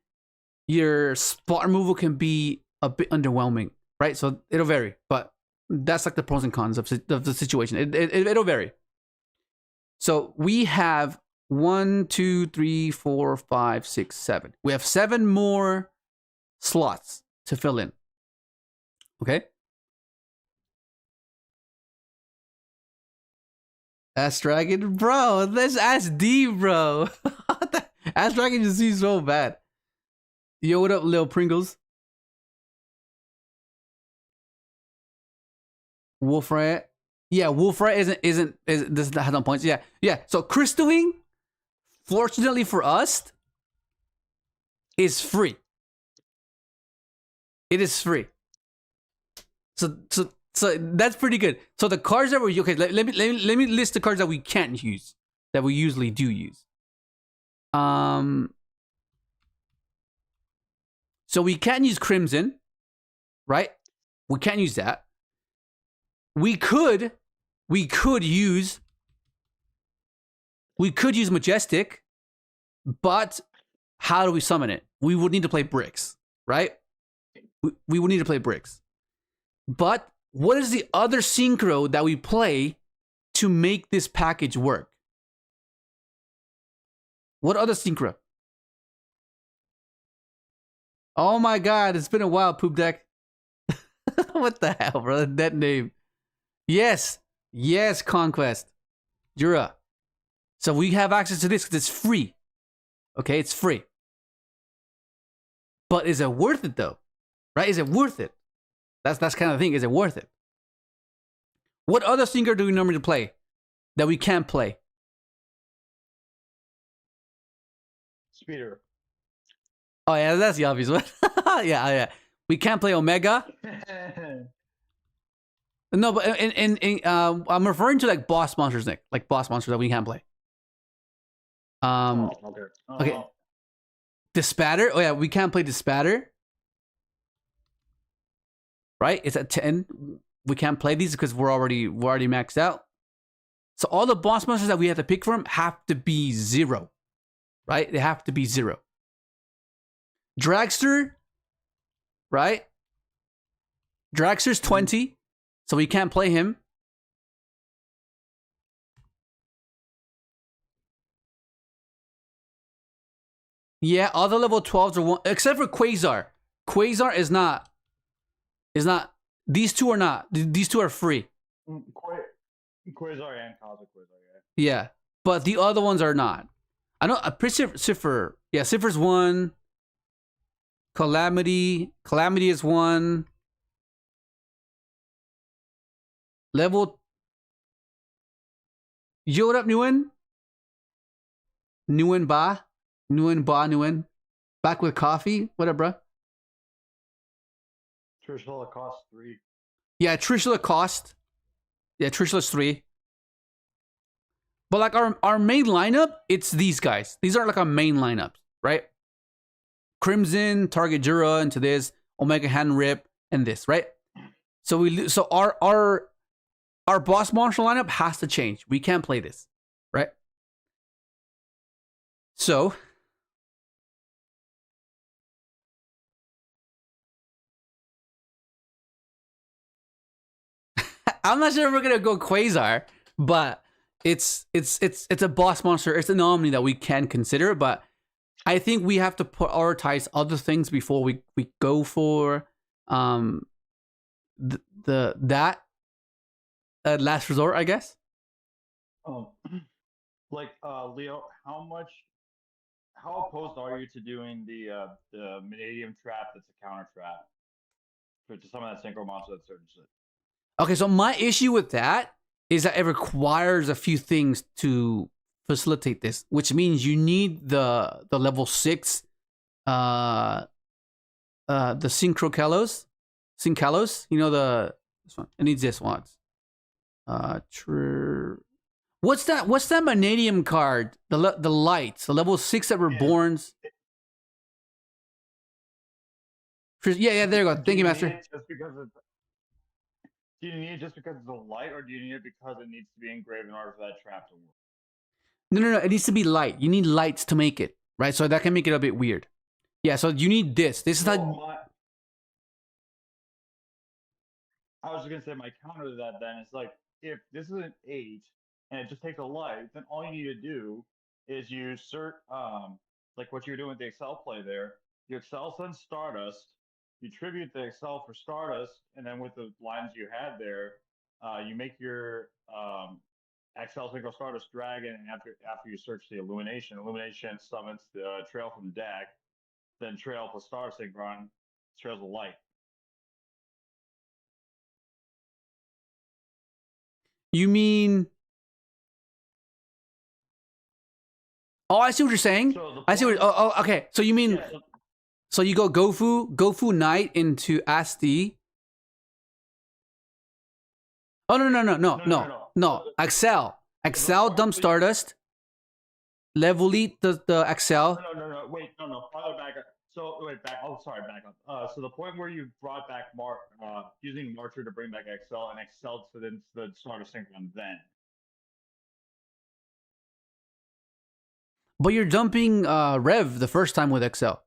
your spot removal can be a bit underwhelming, right? So it'll vary, but that's like the pros and cons of the situation. It'll vary. So we have 1, 2, 3, 4, 5, 6, 7. We have 7 more slots to fill in. Okay. Ask Dragon, bro. Let's ask D, bro. Ask Dragon just seems so bad. Yo, what up, Lil Pringles? Wolfrayet. Yeah, Wolfrayet doesn't have no points. Yeah. So Crystalline, fortunately for us, is free. It is free. So that's pretty good. So the cards that we let me list the cards that we can't use, that we usually do use. So we can't use Crimson, right? We can't use that. We could use Majestic, but how do we summon it? We would need to play bricks, right? We would need to play bricks. But what is the other synchro that we play to make this package work? What other synchro? Oh my god, it's been a while, Poop Deck. What the hell, bro? That name. Yes, Conquest. Jura. So we have access to this because it's free. Okay, it's free. But is it worth it though? Right? Is it worth it? That's kind of the thing. Is it worth it? What other synchro do we normally play that we can't play? Speeder. Oh yeah, that's the obvious one. Yeah. We can't play Omega. No, but I'm referring to like boss monsters, Nick. Like boss monsters that we can't play. Okay. Despatter. Oh yeah, we can't play Despatter. Right? It's at 10. We can't play these because we're already maxed out. So all the boss monsters that we have to pick from have to be 0. Right? They have to be 0. Dragster, right? Dragster's 20, so we can't play him. Yeah, all the level 12s are 1, except for Quasar. Quasar is not. These two are not. These two are free. Quasar and Cosmic Quasar, yeah. But the other ones are not. I know Cipher. Yeah, Cipher's 1. Calamity is 1. Level. Yo, what up, Nguyen? Nguyen. Back with coffee. What up, bro? Trishula cost 3. Yeah, Trishula cost. Yeah, Trishula's 3. But like our main lineup, it's these guys. These are like our main lineups, right? Crimson, Target Jura into this, Omega Hand Rip, and this, right? So our boss monster lineup has to change. We can't play this, right? So I'm not sure if we're gonna go Quasar, but it's a boss monster. It's an Omni that we can consider, but I think we have to prioritize other things before we go for that last resort, I guess. Like Leo, how opposed are you to doing the Vanadium trap that's a counter trap to some of that synchro monster that's certain shit? Okay, so my issue with that is that it requires a few things to facilitate this, which means you need the level 6 the Synchros, you know this one. It needs this one. True. What's that Manadium card? The lights, the level 6 that were borns. Yeah, there you go. Thank you, Master. Do you need it just because it's a light, or do you need it because it needs to be engraved in order for that trap to work? No. It needs to be light. You need lights to make it, right? So that can make it a bit weird. Yeah, so you need this. This is like... I was just going to say my counter to that then is like, if this is an 8 and it just takes a light, then all you need to do is you like what you're doing with the Excel play there. You Excel sends Stardust, you tribute the Excel for Stardust, and then with the lines you had there, you make your Excel Synchro Stardust Dragon, and after you search the Illumination summons the Trail from the deck, then Trail plus Star Synchron, Trail's a light. You mean... Oh, I see what you're saying. So I see what... Oh, okay. So you mean... Yeah, so you go Gofu Knight into Asti. Oh, no. Excel dump Stardust. Level Elite the Excel. No. Wait, no. Farther back up. So, wait, back. Oh, sorry, back up. So the point where you brought back using Marcher to bring back Excel, and Excel to the Stardust Synchron then. But you're dumping Rev the first time with Excel.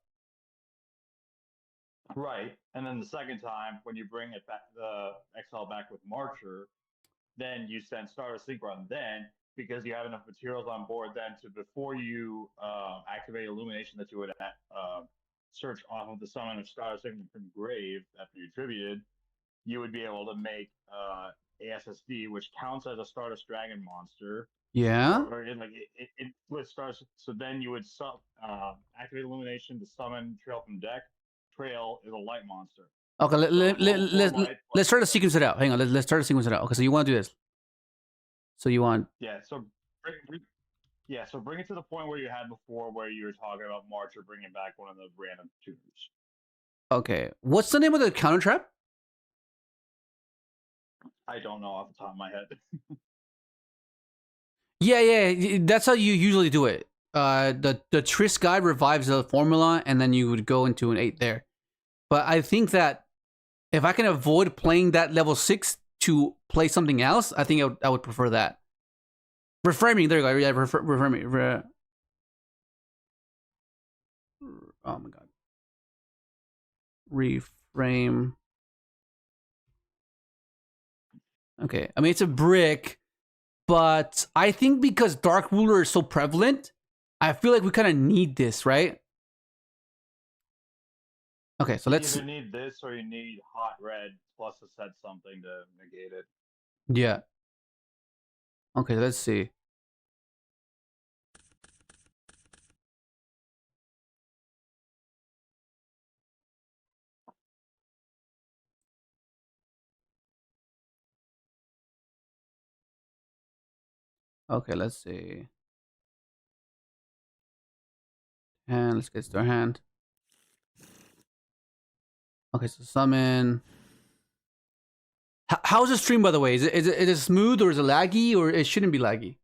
Right, and then the second time when you bring it back, the Excel back with Marcher, then you send Stardust Synchron then, because you have enough materials on board then to, before you activate Illumination that you would search off of the summon of Stardust Synchron from grave after you tributed, you would be able to make ASSD, which counts as a Stardust Dragon monster. Yeah. Or it with Stardust. So then you would activate Illumination to summon Trail from deck. Trail is a light monster. Okay, let's try to sequence it out. Hang on, let's try to sequence it out. Okay, so you want to do this. So you want... Yeah, so bring it to the point where you had before, where you were talking about March or bringing back one of the random tutors. Okay, what's the name of the counter trap? I don't know off the top of my head. Yeah, that's how you usually do it. The Triss guide revives the formula, and then you would go into an 8 there. But I think that if I can avoid playing that level 6 to play something else, I think I would prefer that. Reframing, there you go. Yeah, reframing. Oh my god. Reframe. Okay, I mean, it's a brick, but I think because Dark Ruler is so prevalent, I feel like we kind of need this, right? Okay, so let's... You either need this or you need hot red plus a set something to negate it. Yeah. Okay, let's see. Okay, let's see. And let's get to our hand. Okay, so summon. How's the stream, by the way? Is it smooth or is it laggy, or it shouldn't be laggy?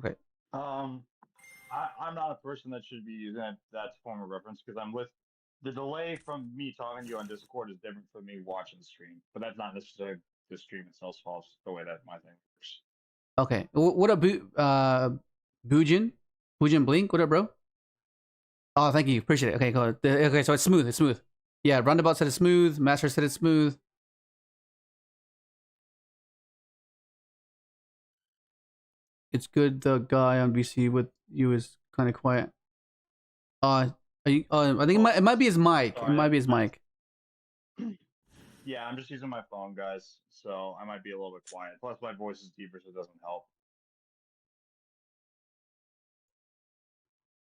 Okay. I'm not a person that should be using that form of reference, because I'm with the delay from me talking to you on Discord is different from me watching the stream, but that's not necessarily the stream itself's fault. The way that my thing works. Okay. What up, Bujin? Bujin Blink? What up, bro? Oh, thank you. Appreciate it. Okay, cool. Okay, so it's smooth. It's smooth. Yeah, Roundabout said it's smooth. Master said it's smooth. It's good the guy on VC with you is kind of quiet. I think it might be his mic. Sorry, it might be his mic. Yeah, I'm just using my phone, guys, so I might be a little bit quiet. Plus, my voice is deeper, so it doesn't help.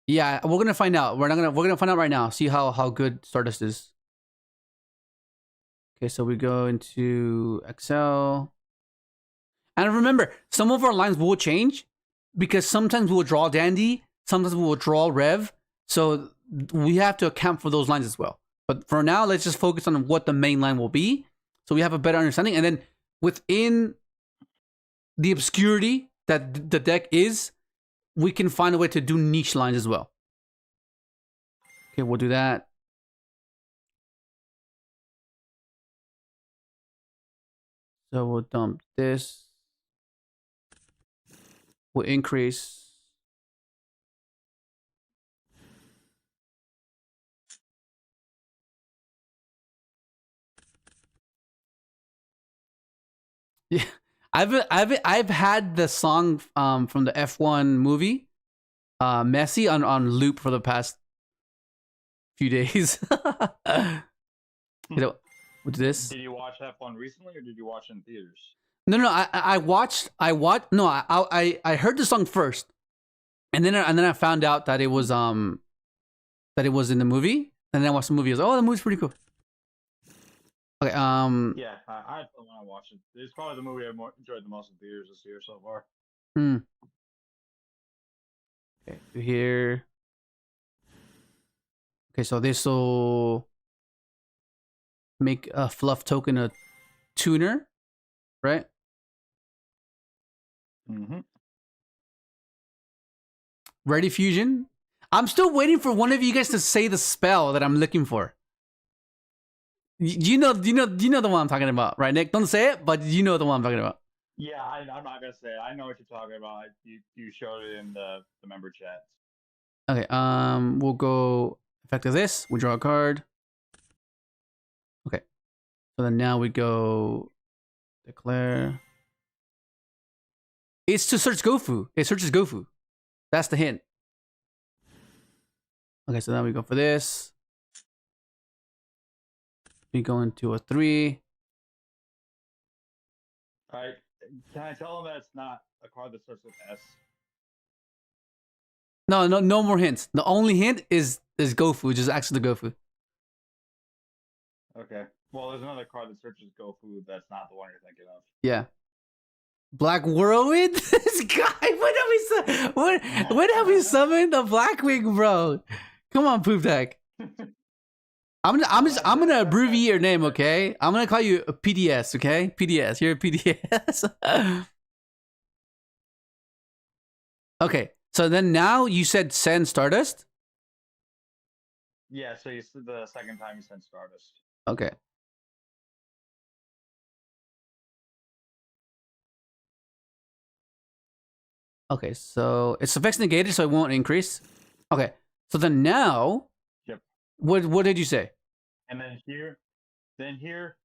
Yeah, we're gonna find out. We're gonna find out right now. See how good Stardust is. Okay, so we go into Excel. And remember, some of our lines will change because sometimes we'll draw Dandy, sometimes we'll draw Rev. So we have to account for those lines as well. But for now, let's just focus on what the main line will be, so we have a better understanding. And then within the obscurity that the deck is, we can find a way to do niche lines as well. Okay, we'll do that. So we'll dump this. We'll increase. Yeah, I've had the song from the F1 movie, Messi on loop for the past few days. You know, with this. Did you watch F1 recently, or did you watch it in theaters? No, I watched. No, I heard the song first, and then I found out that it was in the movie, and then I watched the movie. I was like, oh, the movie's pretty cool. Okay. Yeah, I had fun when I watched it. It's probably the movie I enjoyed the most in theaters this year so far. Okay, here. Okay, so this will make a fluff token a tuner, right? Mm-hmm. Ready fusion. I'm still waiting for one of you guys to say the spell that I'm looking for. You know the one I'm talking about, right, Nick? Don't say it, but you know the one I'm talking about. Yeah, I'm not gonna say it. I know what you're talking about. You showed it in the member chats. Okay, we'll go effective this. We draw a card. Okay, so then now we go declare. It's to search Gofu. It searches Gofu. That's the hint. Okay, so now we go for this. We go into a 3. All right. Can I tell him that it's not a card that starts with S? No more hints. The only hint is Gofu, which is actually the Gofu. Okay. Well, there's another card that searches Gofu that's not the one you're thinking of. Yeah. Black Whirlwind? This guy, when have we summoned the Blackwing, bro? Come on, Poop Deck. I'm gonna abbreviate your name, okay? I'm gonna call you a PDS, okay? PDS, you're a PDS. Okay, so then now you said send Stardust? Yeah, so you said the second time you sent Stardust. Okay. Okay, so it's effects negated, so it won't increase. Okay, so then now, yep. What did you say? And then here,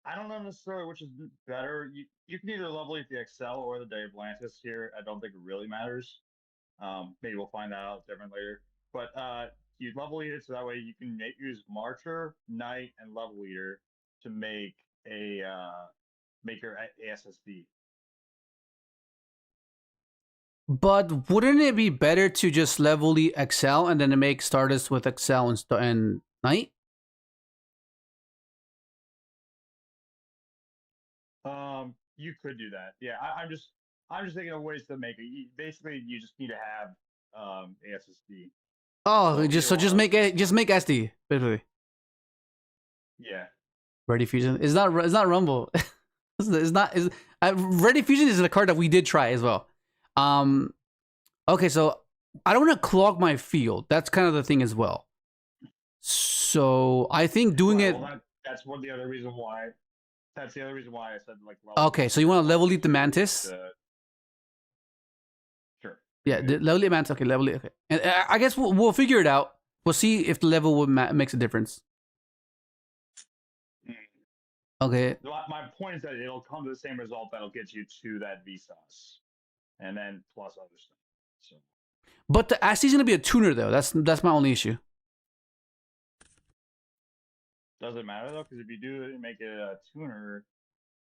I don't know necessarily which is better. You can either level the Excel or the Day of Atlantis here. I don't think it really matters. Maybe we'll find out different later. But you level lead it so that way you can use Marcher, Knight, and level leader to make make your ASSD. But wouldn't it be better to just level the Excel and then to make Stardust with Excel and Knight? You could do that. Yeah, I'm just thinking of ways to make it. Basically, you just need to have ASSD. Oh, so just make SD basically. Yeah. Ready Fusion. It's not Rumble. Ready Fusion is a card that we did try as well. Okay, so I don't want to clog my field. That's kind of the thing as well. So I think doing it. Well, that's one of the other reason why. That's the other reason why I said like. Okay, so you want to level lead the Mantis? Sure. Yeah, the level lead Mantis. Okay, level lead. Okay, and I guess we'll figure it out. We'll see if the level makes a difference. Okay. My point is that it'll come to the same result that'll get you to that Vsauce, and then plus other stuff. So. But the Asti is gonna be a tuner though. That's my only issue. Doesn't matter though, because if you do make it a tuner,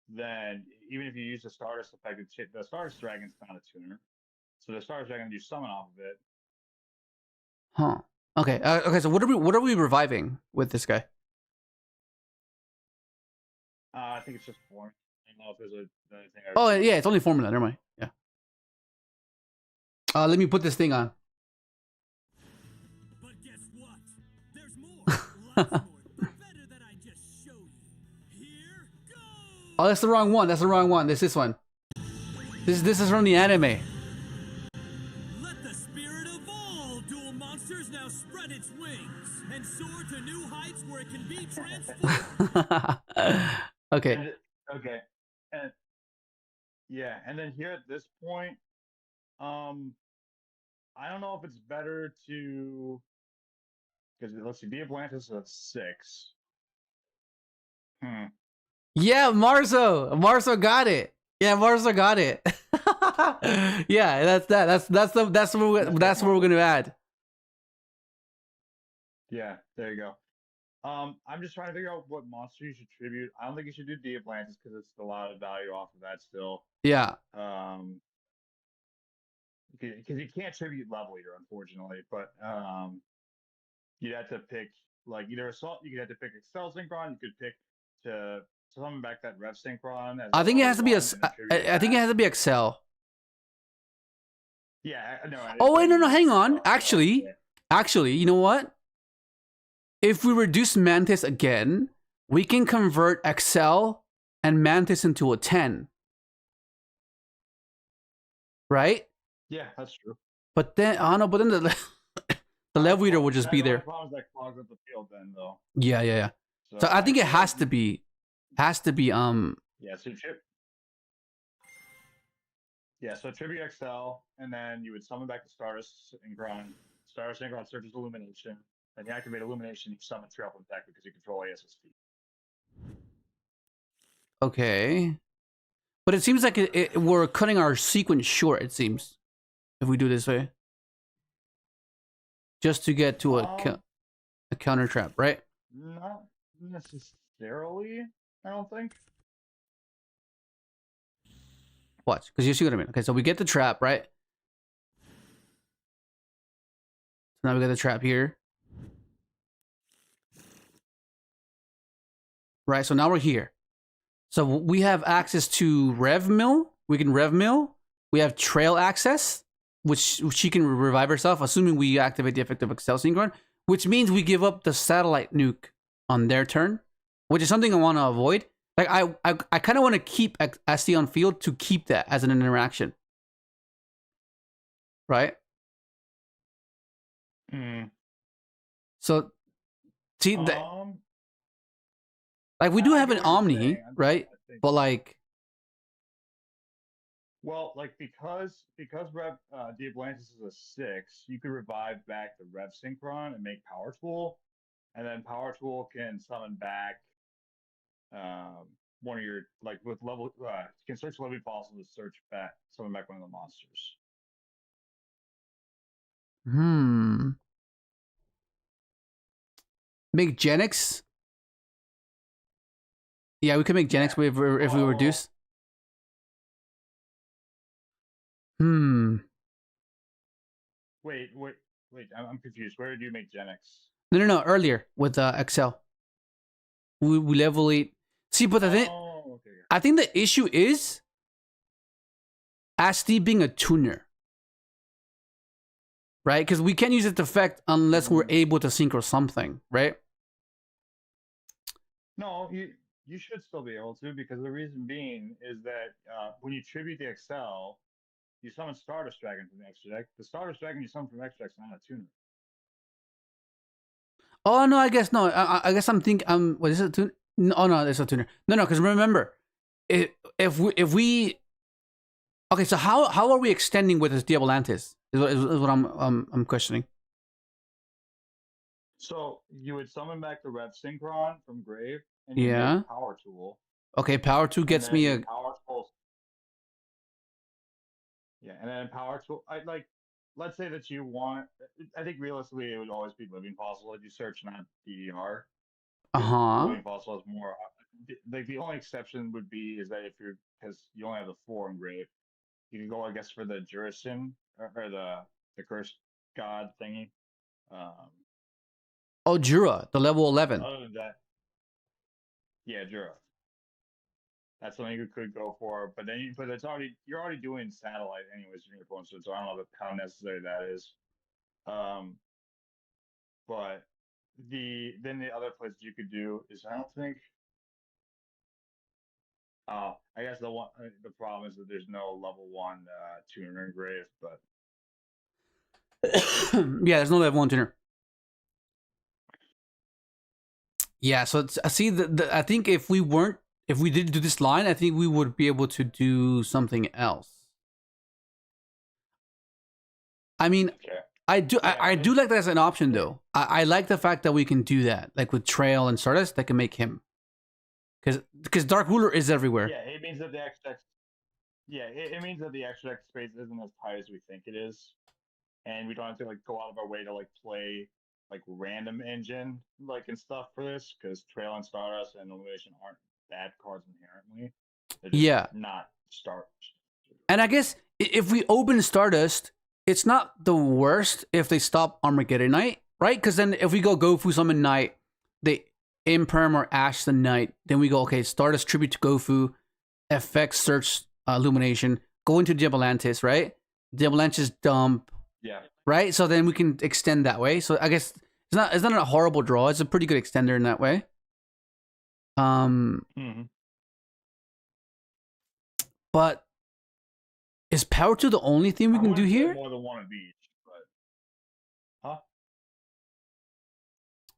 then even if you use the Stardust effect, the Stardust Dragon's not a tuner, so the Stardust Dragon do summon off of it. Huh. Okay. Okay. So what are we reviving with this guy? I think it's just form. I don't know if there's anything. Oh yeah, it's only formula. Never mind. Yeah. Let me put this thing on. But guess what? There's more. Lots more. Oh, that's the wrong one. That's the wrong one. This one. This is from the anime. Let the spirit of all duel monsters now spread its wings and soar to new heights where it can be transformed. Okay. Okay. And yeah, and then here at this point, I don't know if it's better to because let's see, Atlantis is a 6. Hmm. Yeah, Marzo got it. Yeah, Marzo got it. Yeah, that's that. That's what we're gonna add. Yeah, there you go. I'm just trying to figure out what monster you should tribute. I don't think you should do Atlantis because it's a lot of value off of that still. Yeah. Because you can't tribute Level Eater, unfortunately. But you'd have to pick like either Assault. You could have to pick Excel Synchron. You could pick to summon back that Rev Synchron. As I think it has to be a. I think it that. has to be Excel. Yeah, no. Oh wait, no, hang on. Excel, Actually, you know what? If we reduce Mantis again, we can convert Excel and Mantis into a 10. Right? Yeah, that's true. But then, I don't know, but then the Level Eater will just be there. The problem is that clogs up the field then, though. Yeah. So I think it has to be. Yeah, so so tribute Excel, and then you would summon back the Stardust Synchron. Stardust Synchron searches Illumination, and you activate Illumination, you summon Trail from Tech because you control ASST. Okay. But it seems like we're cutting our sequence short, it seems, if we do this way. Just to get to a counter trap, right? Not necessarily, I don't think. Watch, because you see what I mean. Okay, so we get the trap, right? So now we got the trap here. Right, so now we're here. So we have access to Rev Mill. We can Rev Mill. We have Trail access, which she can revive herself, assuming we activate the effect of Excel Synchron, which means we give up the satellite nuke on their turn, which is something I want to avoid. Like I kind of want to keep SD on field to keep that as an interaction, right? So see that, like we do have an Omni, right? But like, well, like because Rev Atlantis is a 6, you could revive back the Rev Synchron and make Power Tool, and then Power Tool can summon back one of your like with level you can search Living Fossil to summon back one of the monsters. Make Genix. Yeah, we could make Genix if we reduce. Wait, I'm confused. Where did you make Genix? No. Earlier with Excel. We level 8. See, but okay. I think the issue is SD being a tuner. Right? Because we can't use its effect unless we're able to synchro something, right? No, you should still be able to, because the reason being is that when you tribute the Excel, you summon Stardust Dragon from the extra deck. The Stardust Dragon you summon from extra deck is not a tuner. Oh no, I guess no. I guess I'm thinking. What is it? Oh no, it's a tuner. No, because remember, if we. Okay, so how are we extending with this Diabolantis? Is what I'm questioning. So you would summon back the Rev Synchron from Grave, and you make Power Tool. Okay, Power Tool gets me a. Power Tool. Yeah, and then Power Tool. Let's say that you want. I think realistically, it would always be Living Fossil if you search, not DDR. Living Fossil has more. Like the only exception would be is that if you're because you only have the 4 in Grave, you can go, I guess, for the Jurisin or the Cursed God thingy. Jura, the level 11. Other than that, yeah, Jura. That's something you could go for, but you're already doing satellite anyways in your opponent, so I don't know how necessary that is. But the other place you could do is I don't think I guess the problem is that there's no level 1 tuner engraved, but Yeah, there's no level 1 tuner. Yeah, so it's, I see I think if we didn't do this line, I think we would be able to do something else. I mean, okay. I do Yeah, I do like that as an option though. I like the fact that we can do that, like with Trail and Stardust, that can make him, because Dark Ruler is everywhere. Yeah, it means that the extra yeah, it means that the extra X space isn't as tight as we think it is, and we don't have to like go out of our way to like play like random engine like and stuff for this, because Trail and Stardust and Illumination aren't bad cards inherently. They're just Yeah, not start. and I guess if we open Stardust, it's not the worst if they stop Armageddon Knight, right? Because then if we go Gofu Summon Knight, they Imperm or Ash the Knight, then we go, okay, Stardust Tribute to Gofu, FX Search Illumination, go into Diabolantis, right? Diabolantis dump, Yeah. right? So then we can extend that way. So I guess it's not a horrible draw. It's a pretty good extender in that way. But is Power 2 the only thing we can do here? More than one of each, but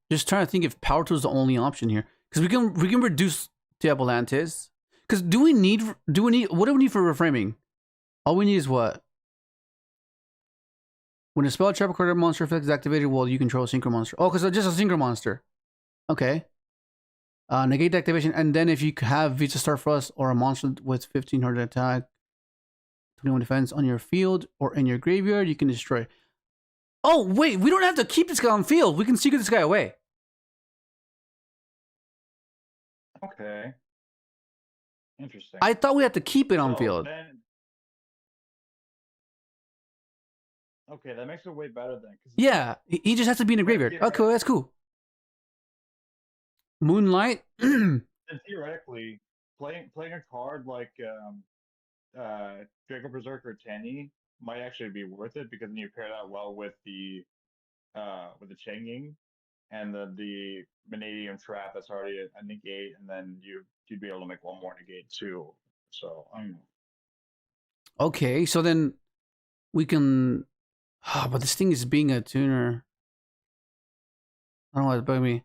Just trying to think if Power 2 is the only option here, because we can reduce Diabolantis. Because do we need what do we need for reframing? All we need is what? When a spell trap card monster effect is activated, well, you control a synchro monster. Oh, because it's just a synchro monster. Okay. Negate the activation, and then if you have Vita Starfrost or a monster with 1500 attack, 21 defense on your field or in your graveyard, you can destroy. Oh wait, we don't have to keep this guy on field. We can secret this guy away. okay. Interesting. I thought we had to keep it on field. Then, okay, that makes it way better then. Yeah, he just has to be in the graveyard. Yeah. Okay, that's cool. Moonlight. And theoretically, playing a card like Draco Berserker Tenny might actually be worth it, because then you pair that well with the Changing and the Vanadium Trap that's already a negate, and then you'd be able to make one more negate too. So Okay, so then we can. But this thing is being a tuner. I don't know why it's bugging me.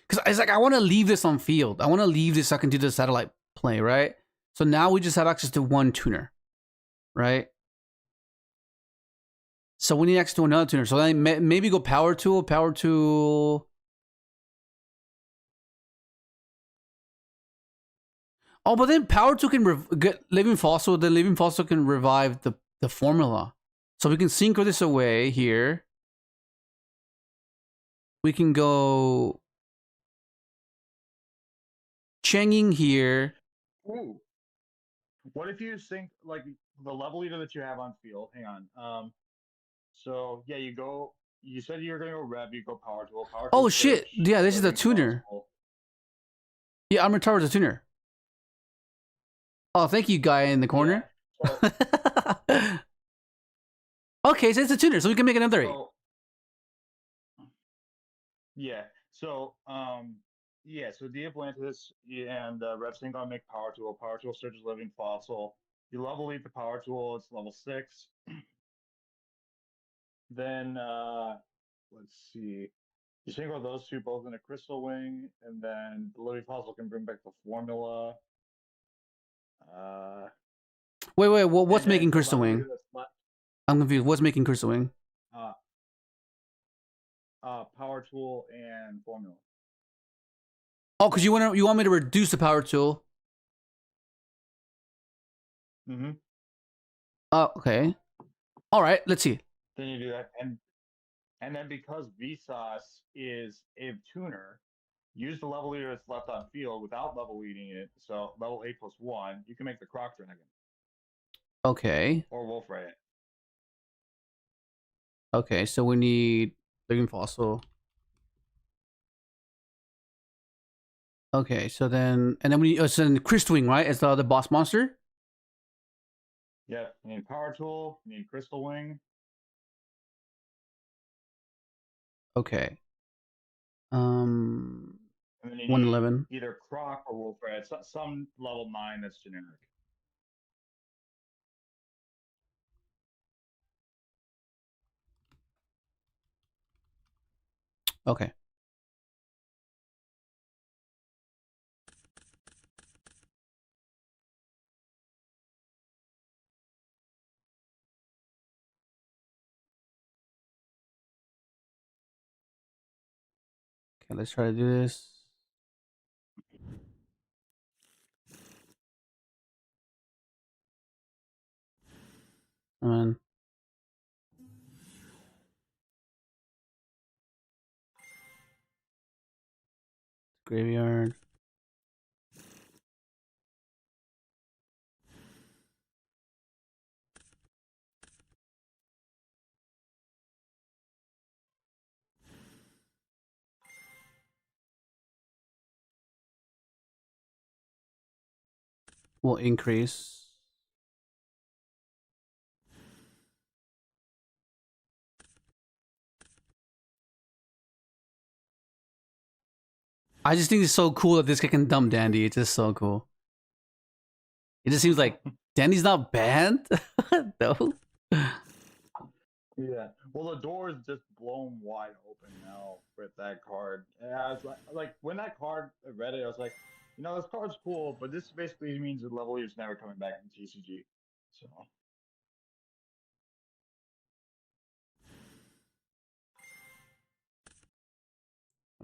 Because it's like, I want to leave this on field. I want to leave this so I can do the satellite play, right? So now we just have access to one tuner, right? So we need access to another tuner. So then maybe go Power Tool, Power Tool. Oh, but then Power Tool can get Living Fossil. Then Living Fossil can revive the formula. So we can synchro this away here. We can go Changing here. ooh. What if you sync like the level leader that you have on field? Hang on. So yeah, you said you were gonna go Rev, you go Power Tool. Oh shit! Yeah, this is the tuner. Yeah, Armor Tower is a tuner. Oh, thank you, guy in the corner. Yeah, Okay, so it's a tuner, so we can make another 8. Yeah. So so Diablantis and Rev Sync on make Power Tool. Power Tool searches Living Fossil. You level lead the Power Tool. It's level 6. Then let's see. You synchro those two both in a Crystal Wing, and then the Living Fossil can bring back the formula. Wait, what's making Crystal Wing? I'm confused. What's making Crystal Wing? Power Tool and formula. Oh, because you want me to reduce the Power Tool. Mm-hmm. Oh, okay. All right, let's see. Then you do that, and then because Vsauce is a tuner, use the level leader that's left on field without level leading it. So level 8+1, you can make the Croc Dragon. Okay. Or Wolfrayet. Okay, so we need Living Fossil. Okay, so then we need so then Crystal Wing, right? Is the other boss monster? Yep. You need Power Tool. You need Crystal Wing. Okay. And then you need 111. either Croc or Wolfrayet, some level 9 that's generic. Okay. Okay, let's try to do this. And graveyard. Will increase. I just think it's so cool that this guy can dump Dandy. It's just so cool. It just seems like Dandy's not banned, though. Yeah. Well, the door is just blown wide open now with that card. And I was like when that card I read it, I was like, you know, this card's cool, but this basically means the level is never coming back in TCG. So.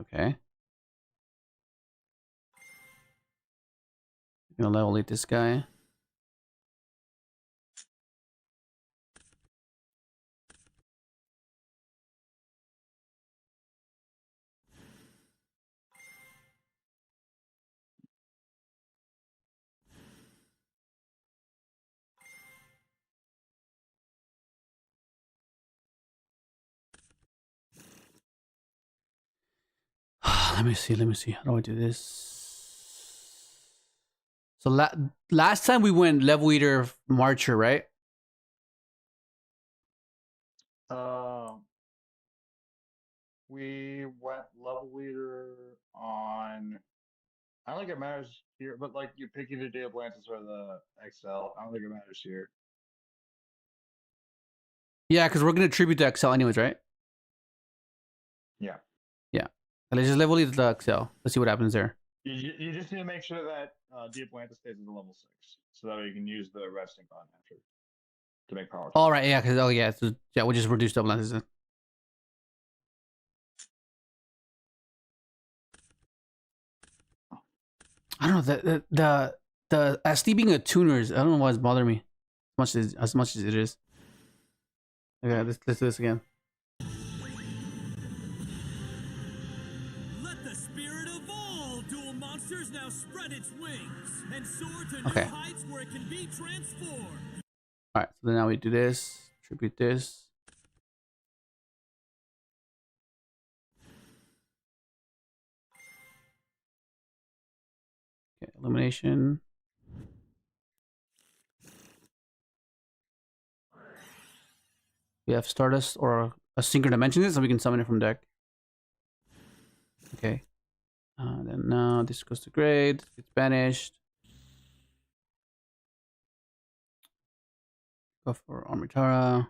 Okay. Gonna level lead this guy. Let me see. Let me see. How do I do this? So last time we went level leader Marcher, right? We went level leader on. I don't think it matters here, but like you pick either Day of Atlantis or the XL. I don't think it matters here. Yeah, because we're gonna tribute to XL anyways, right? Yeah. Yeah. Let's just level lead the XL. Let's see what happens there. You just need to make sure that Day of Atlantis stays at the level 6, so that way you can use the red sync on after to make power. All right. Yeah. Because yeah. So, yeah. We'll just reduce double lenses. I don't know the SD being a tuners. I don't know why it's bothering me as much as it is. Okay, let's do this again. Let the spirit of all duel monsters now spread its wings and soar to Okay. new heights where it can be transformed. All right. So then now we do this. Tribute this. Okay, elimination. We have Stardust or a Synchro Dimension, so we can summon it from deck. Okay. Then now this goes to grade. It's banished. Go for Armitara.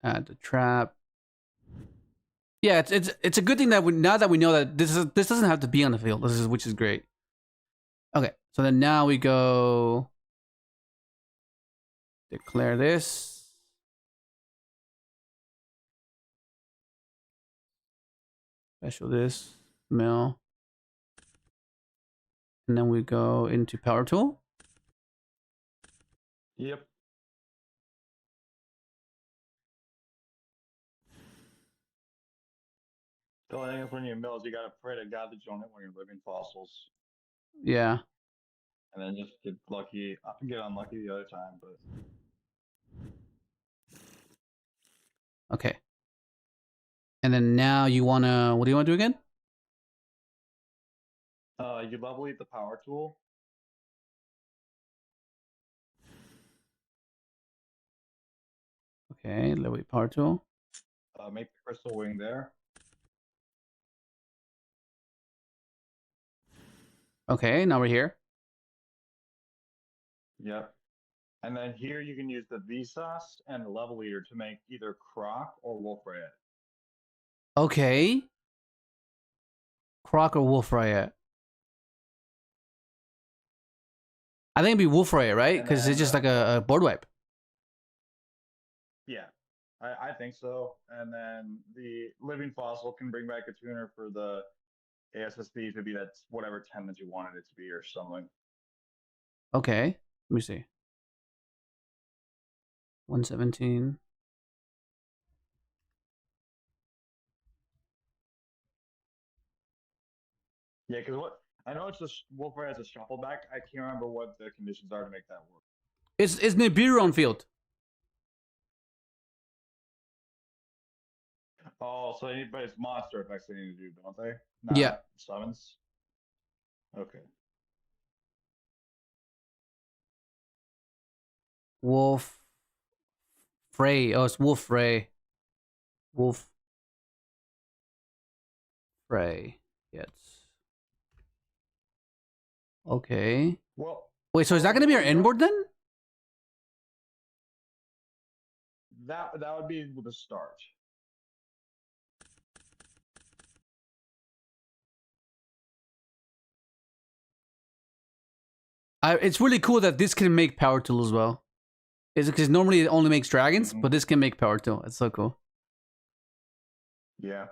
Add the trap. Yeah, it's a good thing that now that we know that this doesn't have to be on the field. Which is great. Okay, so then now we go declare this. Special this mill. And then we go into power tool. Yep. The only thing is when you mill is you gotta pray to God that you don't hit one of your living fossils, Yeah. and then just get lucky, get unlucky the other time. But Okay. And then now you wanna, what do you want to do again? you level eat the power tool. Okay, level power tool. make the crystal wing there. Okay, now we're here. Yep. And then here you can use the Vsauce and the level leader to make either Croc or Wolfrayet. Okay. Croc or Wolfrayet? I think it'd be Wolfrayet, right? Because it's just like a board wipe. Yeah, I think so. And then the living fossil can bring back a tuner for the ASSD to be that whatever 10 that you wanted it to be or something. Okay. Let me see. 117. Yeah, because what I know it's Wolfrayet has a shuffle back. I can't remember what the conditions are to make that work. It's Nibiru on field. Oh, so but it's monster effects they need to do, don't they? Not Yeah. summons. Okay. Wolf Frey. Oh, it's Wolf Frey. Wolf Frey. Yes. Okay. Well, Wait, so is that going to be our inboard then? that would be the start. It's really cool that this can make power tool as well. Is it because normally it only makes dragons, but this can make power tool. It's so cool. Yeah.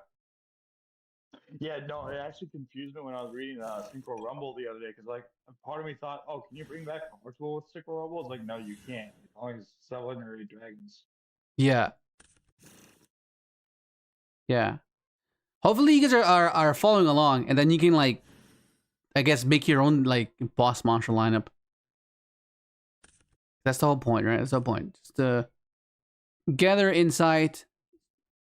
Yeah, no, it actually confused me when I was reading Synchro Rumble the other day because, like, part of me thought, oh, can you bring back Power Tool with Synchro Rumble? It's like, no, you can't. It's only 7 dragons. Yeah. Yeah. Hopefully you guys are following along, and then you can, like, I guess, make your own, like, boss monster lineup. That's the whole point, right? That's the whole point. Just to gather insight,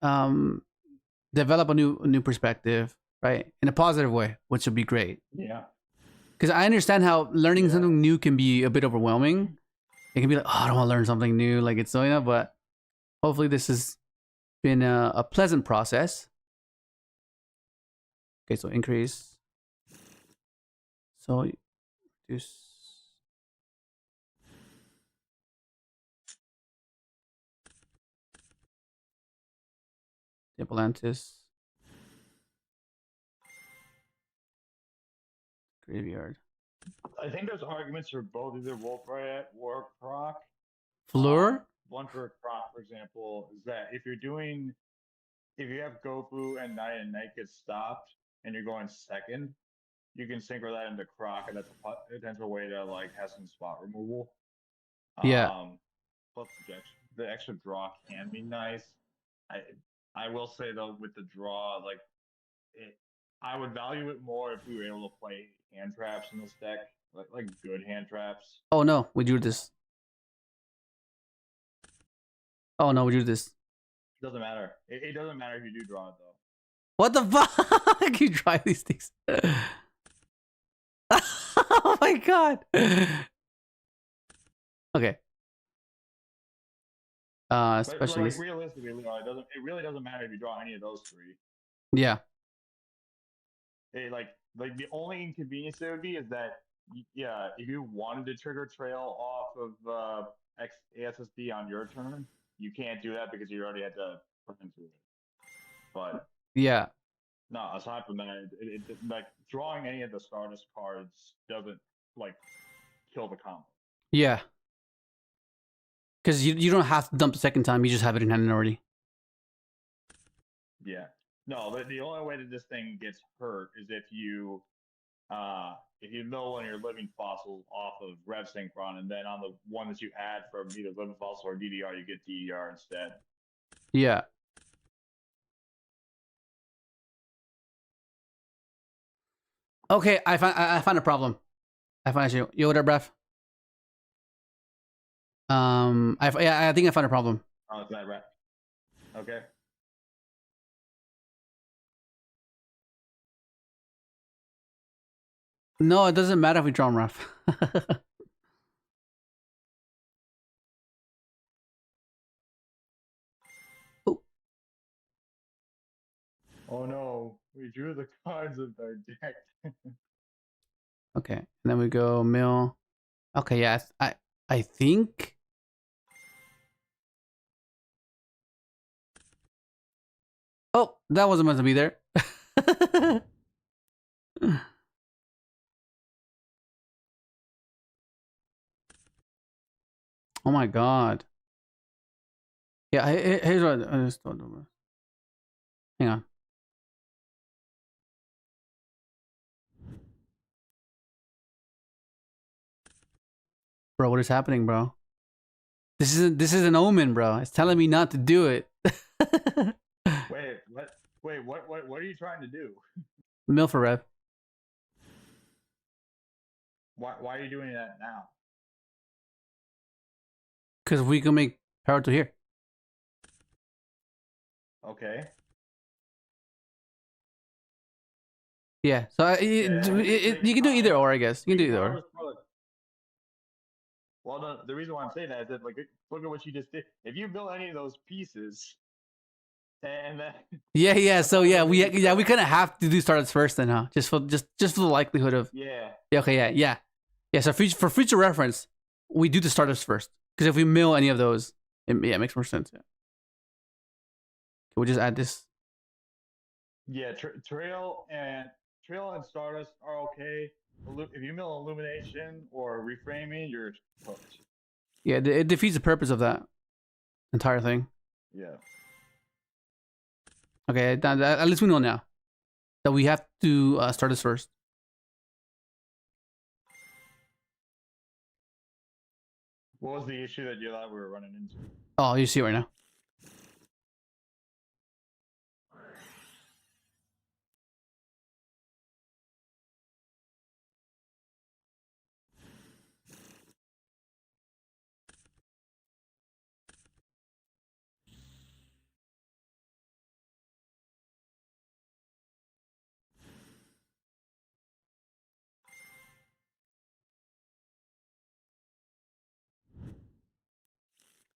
develop a new perspective, right? In a positive way, which would be great. Yeah. Because I understand how learning something new can be a bit overwhelming. It can be like, oh, I don't want to learn something new, like it's so, but hopefully this has been a pleasant process. Okay, so increase. So reduce. Atlantis. Graveyard. I think there's arguments for both either Wolfrayet or Croc. Fleur? One for Croc, for example, is that if you have Gofu and Night get stopped and you're going second, you can synchro that into Croc, and that's a potential way to like have some spot removal. Yeah. Plus the extra draw can be nice. I will say though, with the draw, like I would value it more if we were able to play hand traps in this deck, like good hand traps. Oh no, we drew this. Oh no, we drew this. It doesn't matter. It doesn't matter if you do draw it though. What the fuck? You try these things. Oh my god. Okay. Especially but like, realistically, it really doesn't matter if you draw any of those three. Yeah. Like the only inconvenience there would be is that if you wanted to trigger trail off of ASSD on your turn, you can't do that because you already had to put into it. But yeah. No, aside from that, it like drawing any of the Stardust cards doesn't like kill the combo. Yeah. Because you don't have to dump the second time, you just have it in hand already. Yeah. No, the only way that this thing gets hurt is if you mill one of your living fossils off of Rev Synchron, and then on the one that you add from either living fossil or DDR, you get DDR instead. Yeah. Okay, I found a problem. I found an issue. Yo, what up, bruv? I think I found a problem. Oh, is that right? Okay. No, it doesn't matter if we draw him rough. Oh no, we drew the cards of our deck. Okay, and then we go mill. Okay, yeah, I think. Oh, that wasn't meant to be there. Oh my god. Yeah, here's what I just thought of. Hang on. Bro, what is happening, bro? This is an omen, bro. It's telling me not to do it. Wait, what? Wait, what are you trying to do? Mill for rev. Why are you doing that now? Because we can make power to here. Okay. Yeah, so you can do either or, I guess. You can do either or. Well, no, the reason why I'm saying that is that, like, look at what you just did. If you build any of those pieces, and then Yeah. So yeah, we kind of have to do startups first, then, huh? Just for the likelihood of. yeah. Okay. Yeah. So for future reference, we do the startups first, because if we mill any of those, it makes more sense. Yeah. Can we just add this? Yeah, trail and Stardust are okay. If you mill illumination or reframing, you're cooked. Yeah, it defeats the purpose of that entire thing. Yeah. Okay, at least we know now that we have to start this first. What was the issue that you thought we were running into? Oh, you see it right now.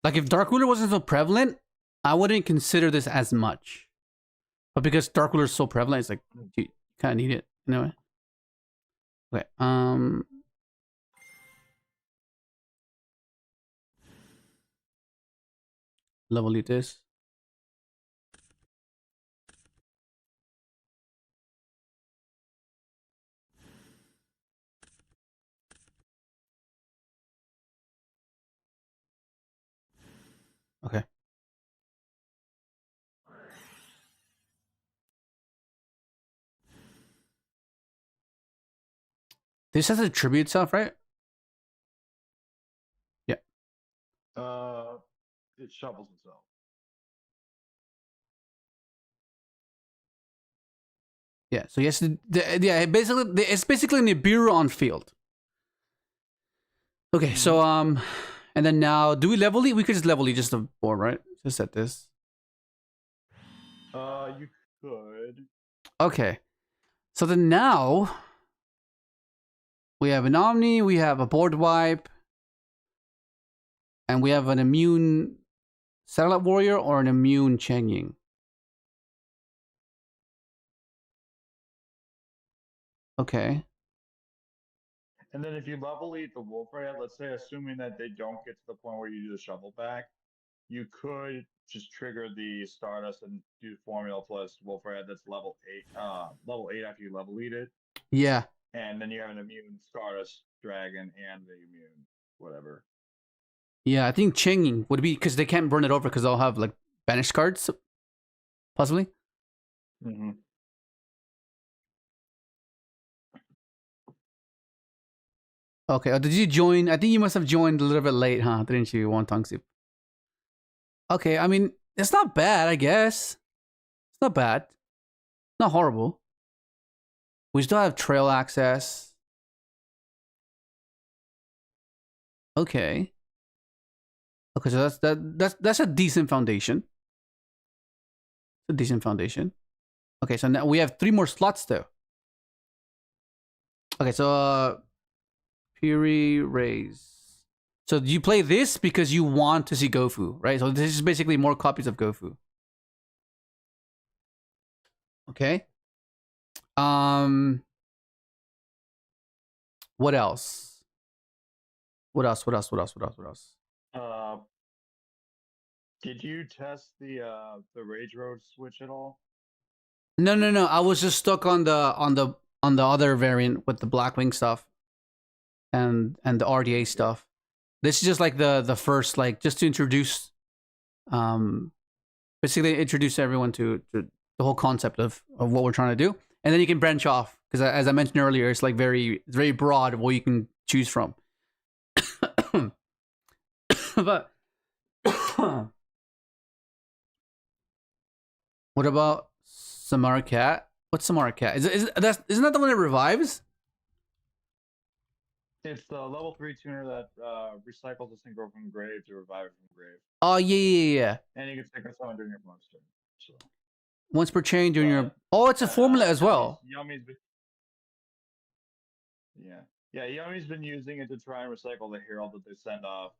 Like, if Dark Ruler wasn't so prevalent, I wouldn't consider this as much. But because Dark Ruler is so prevalent, it's like you kind of need it anyway. Okay. Level lead this. Okay. This has to tribute itself, right? Yeah. It shovels itself. Yeah. So yes, it's basically Nibiru on field. Okay. So and then now, do we level it? We could just level it just the board, right? Just set this. You could. Okay. So then now we have an Omni, we have a board wipe, and we have an immune Satellite Warrior or an immune Cheng Ying. Okay. And then if you level eat the Wolfrayet, let's say, assuming that they don't get to the point where you do the shovel back, you could just trigger the Stardust and do Formula plus Wolfrayet that's level 8 after you level eat it. Yeah. And then you have an immune Stardust Dragon and the immune whatever. Yeah, I think Cheng Ying would be, because they can't burn it over because they'll have like banished cards, possibly. Mm-hmm. Okay. Did you join? I think you must have joined a little bit late, huh? Didn't you, Wonton Soup? Okay, I mean, it's not bad, I guess. It's not bad. Not horrible. We still have trail access. Okay. Okay, so that's a decent foundation. It's a decent foundation. Okay, so now we have 3 more slots though. Okay, so Fury Raise. So you play this because you want to see Gofu, right? So this is basically more copies of Gofu. Okay. What else? What else? What else? What else? What else? What else? Uh, did you test the Rage Road switch at all? No, no, no. I was just stuck on the other variant with the Blackwing stuff and the RDA stuff. This is just like the first, like, just to introduce, basically introduce everyone to the whole concept of what we're trying to do, and then you can branch off because as I mentioned earlier, it's like very broad of what you can choose from. But what about Samara Cat? What's Samara Cat? Isn't that the one that revives? It's the level 3 tuner that recycles the Synchro from grave to revive it from grave. Oh yeah. And you can Synchro someone during your monster. So. Once per chain during your. Oh, it's a formula as well. Yummy's been... Yeah, Yummy's been using it to try and recycle the herald that they send off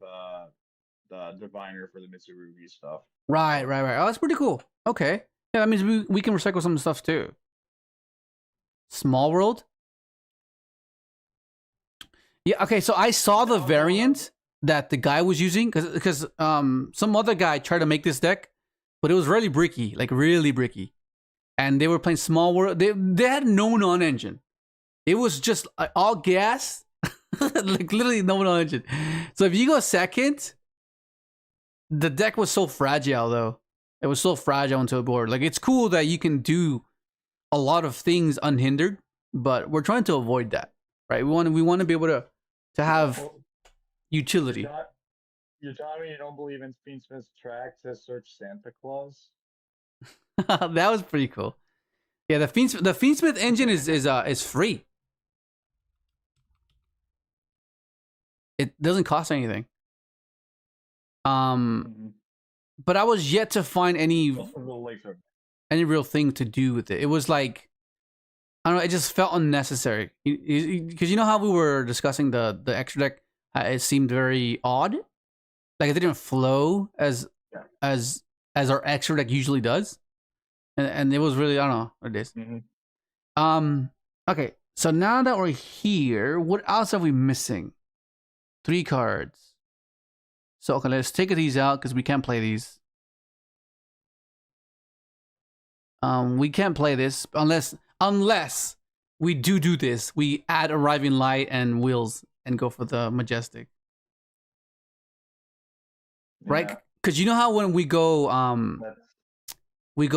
the diviner for the Mitsurugi stuff. Right. Oh, that's pretty cool. Okay. Yeah, that means we can recycle some stuff too. Small World? Yeah, okay, so I saw the variant that the guy was using because some other guy tried to make this deck, but it was really bricky, like really bricky. And they were playing Small World. They had no non-engine. It was just all gas, like literally no non-engine. So if you go second, the deck was so fragile though. It was so fragile into a board. Like, it's cool that you can do a lot of things unhindered, but we're trying to avoid that, right? We want to be able to have utility. You're telling me you don't believe in Fiendsmith's track to search Santa Claus? That was pretty cool. Yeah, the Fiendsmith engine is free. It doesn't cost anything. But I was yet to find any real thing to do with it. It was like, I don't know, it just felt unnecessary. Because you know how we were discussing the extra deck, it seemed very odd. Like, it didn't flow as our extra deck usually does. And it was really, I don't know what it is. Okay, so now that we're here, what else are we missing? 3 cards. So, okay, let's take these out because we can't play these. We can't play this unless we do this. We add Arriving Light and Wheels and go for the Majestic. Right? Because you know how when we go, we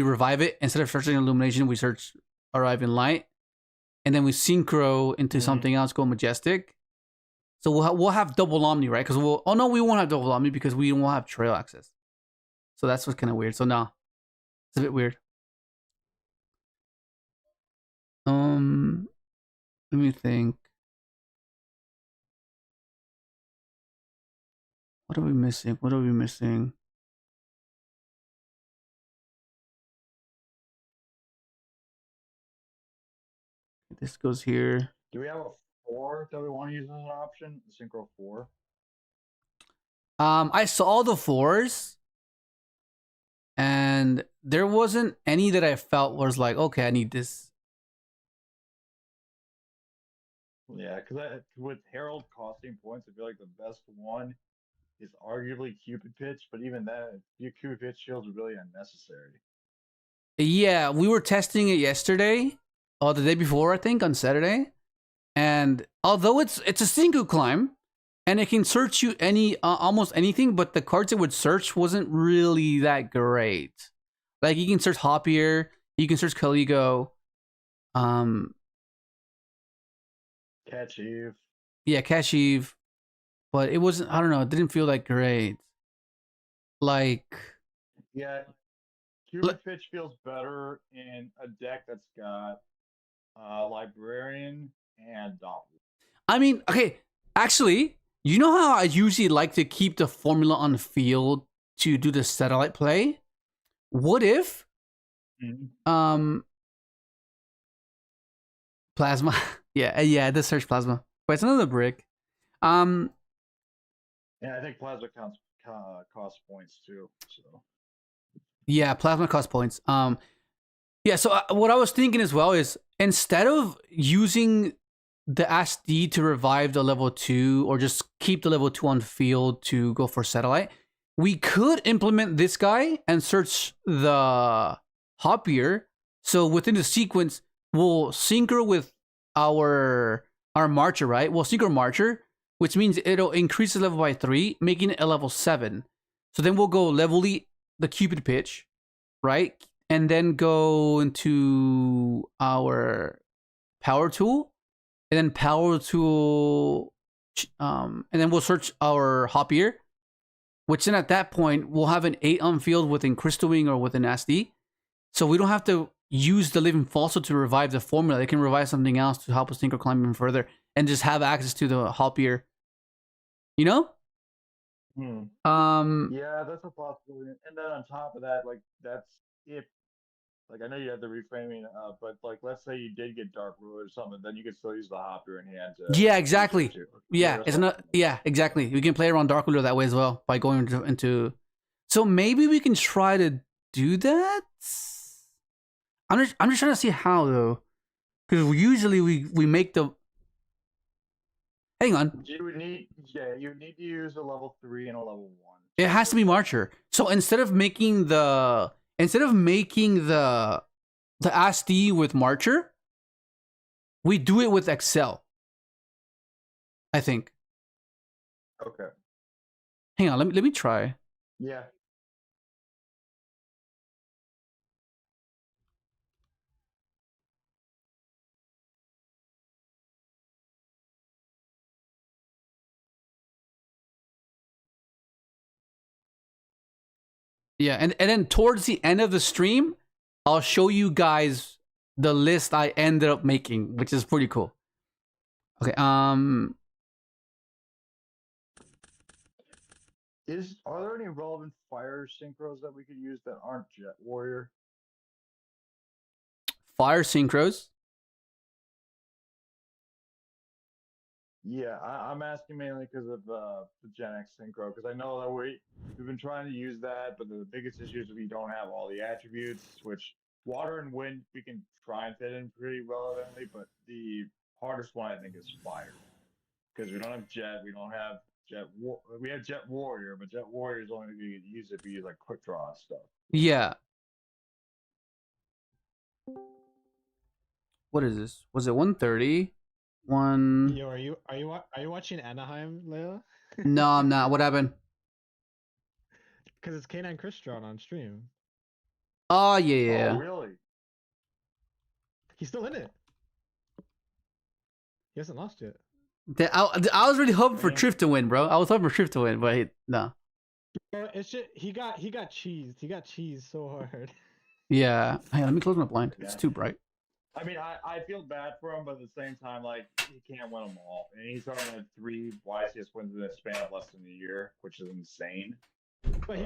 revive it, instead of searching Illumination, we search Arriving Light, and then we synchro into something else, go Majestic. So we'll have double Omni, right? Because we won't have double Omni because we won't have trail access. So that's what's kind of weird. So no, it's a bit weird. Let me think. What are we missing? This goes here. Do we have a 4 that we want to use as an option? The Synchro 4? I saw the 4s, and there wasn't any that I felt was like, okay, I need this. Yeah, because with Herald costing points, I feel like the best one is arguably Cupid Pitch, but even that, your Cupid Pitch feels really unnecessary. Yeah, we were testing it yesterday, or the day before, I think, on Saturday. And although it's a single climb, and it can search you almost anything, but the cards it would search wasn't really that great. Like, you can search Hoppier, you can search Caligo, Catch Eve. Yeah, Catch Eve, but it wasn't. I don't know. It didn't feel that great. Like, yeah, Cupid Pitch feels better in a deck that's got Librarian and Doppler. I mean, okay, actually, you know how I usually like to keep the formula on the field to do the satellite play? What if Plasma? yeah, the search Plasma. Wait, it's another brick. Yeah, I think Plasma costs points too. So yeah, Plasma costs points. Yeah, so what I was thinking as well is instead of using the SD to revive the level 2 or just keep the level 2 on field to go for satellite, we could implement this guy and search the Hopier. So within the sequence, we'll synchro with our Marcher, right? We'll synchro Marcher, which means it'll increase the level by 3, making it a level 7. So then we'll go level the Cupid pitch, right? And then go into our power tool, and then power tool, and then we'll search our Hopier, which then at that point we'll have an 8 on field within Crystal Wing or within SD. So we don't have to use the Living Fossil to revive the formula. They can revive something else to help us Synchro climb even further and just have access to the Hopier. You know? Yeah, that's a possibility. And then on top of that, like that's if like I know you had the reframing, but like let's say you did get Dark Ruler or something, then you could still use the Hopper in hand to yeah, use it exactly. too. Yeah, Or it's something. not. Yeah, exactly. We can play around Dark Ruler that way as well by going into. So maybe we can try to do that. I'm just trying to see how though, because usually we make the. Hang on. You would need you need to use a level 3 and a level 1. It has to be Marcher. So instead of making the SD with Marcher, we do it with Excel. I think. Okay. Hang on, let me try. Yeah. Yeah, and then towards the end of the stream, I'll show you guys the list I ended up making, which is pretty cool. Okay, Are there any relevant fire synchros that we could use that aren't Jet Warrior? fire synchros. Yeah, I'm asking mainly because of the Gen X synchro, because I know that we've been trying to use that, but the biggest issue is we don't have all the attributes, which water and wind we can try and fit in pretty relevantly, but the hardest one I think is fire, because we don't have jet, we don't have we have Jet Warrior, but Jet Warrior is only going to use if we use like quick draw and stuff. Yeah. What is this? Was it 130? One. Yo, are you watching Anaheim, Leila? No, I'm not. What happened? Because it's K9 Crystron on stream. Oh yeah. Oh, really? He's still in it. He hasn't lost yet. I was really hoping for Trift to win, bro. I was hoping for Trift to win, but no. It's just he got cheesed. He got cheesed so hard. Yeah. Hey, let me close my blind. It's too bright. I mean, I feel bad for him, but at the same time, like, he can't win them all. And he's already had 3 YCS wins in a span of less than a year, which is insane. But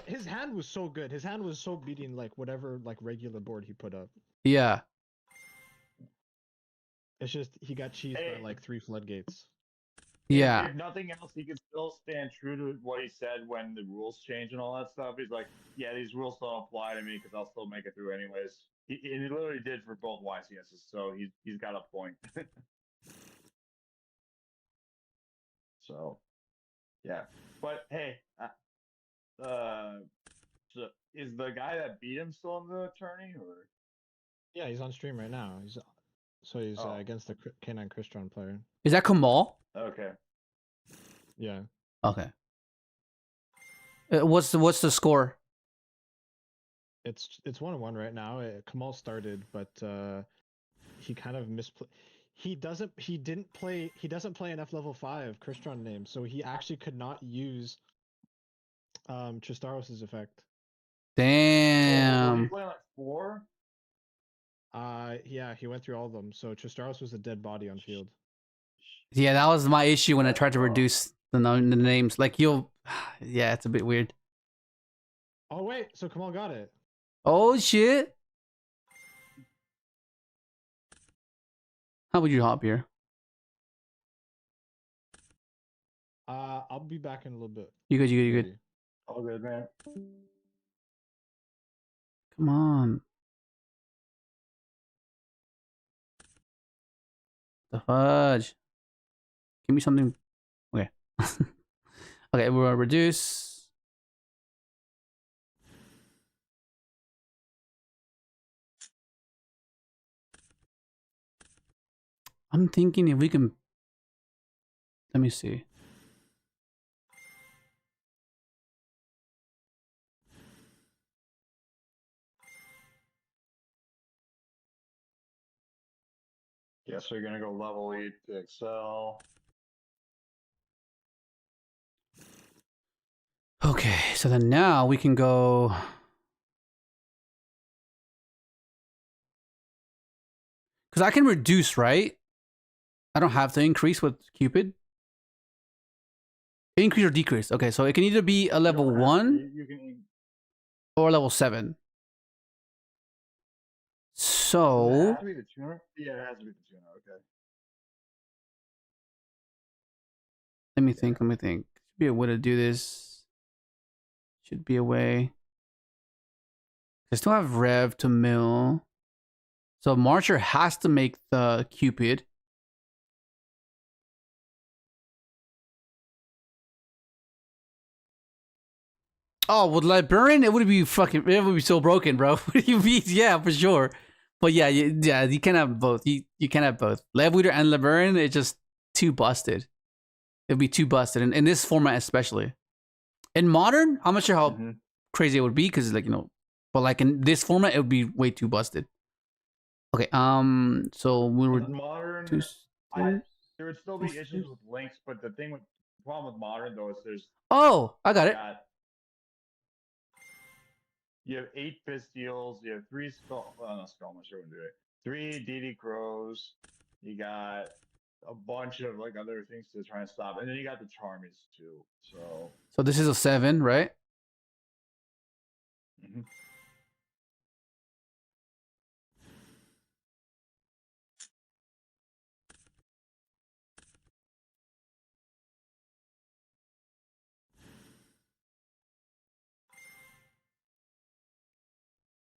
his hand was so good. His hand was so beating like whatever like regular board he put up. Yeah. It's just he got cheesed by like 3 floodgates. Yeah. If nothing else, he could still stand true to what he said when the rules change and all that stuff. He's like, yeah, these rules don't apply to me because I'll still make it through anyways. He literally did for both YCSs, so he's got a point. So, yeah. But hey, so is the guy that beat him still in the tourney, or? Yeah, he's on stream right now. He's against the K9 Crystron player. Is that Kamal? Okay. Yeah. Okay. What's the score? It's 1-1 right now. Kamal started, but he kind of misplayed. He doesn't play an F level 5 Crystron name, so he actually could not use Tristaros' effect. Damn. Oh, he played like 4? Yeah, he went through all of them. So Tristaros was a dead body on field. Yeah, that was my issue when I tried to reduce the names. Like yeah, it's a bit weird. Oh wait, so Kamal got it. Oh shit! How would you hop here? I'll be back in a little bit. You good. All good, man. Come on. The fudge. Give me something. Okay. Okay, we'll reduce. I'm thinking if we can. Let me see. Yeah, so you're gonna go level 8 to Excel. Okay, so then now we can go. Because I can reduce, right? I don't have to increase with Cupid. Increase or decrease. Okay, so it can either be a level 1 You can. or level 7. Does it So have to be the tuner? Yeah, it has to be the tuner. Okay. let me think. Let me think. Should be a way to do this. Should be a way. I still have Rev to mill. So Marcher has to make the Cupid. Oh, with Librarian, it would be fucking. It would be so broken, bro. Yeah, for sure. But yeah, you can't have both. You can't have both. Lev Leader and Librarian, it's just too busted. It'd be too busted, in this format especially. In Modern, I'm not sure how crazy it would be because, like, but like in this format, it would be way too busted. Okay, so we were Modern. There would still be issues with links, but the problem with Modern though is there's. Oh, I got it. You have 8 Pistials, you have 3 Skull. Well, not Skull, I'm not sure what to do it. 3 DD Crows. You got a bunch of like other things to try and stop, and then you got the Charmies too. So this is a 7, right?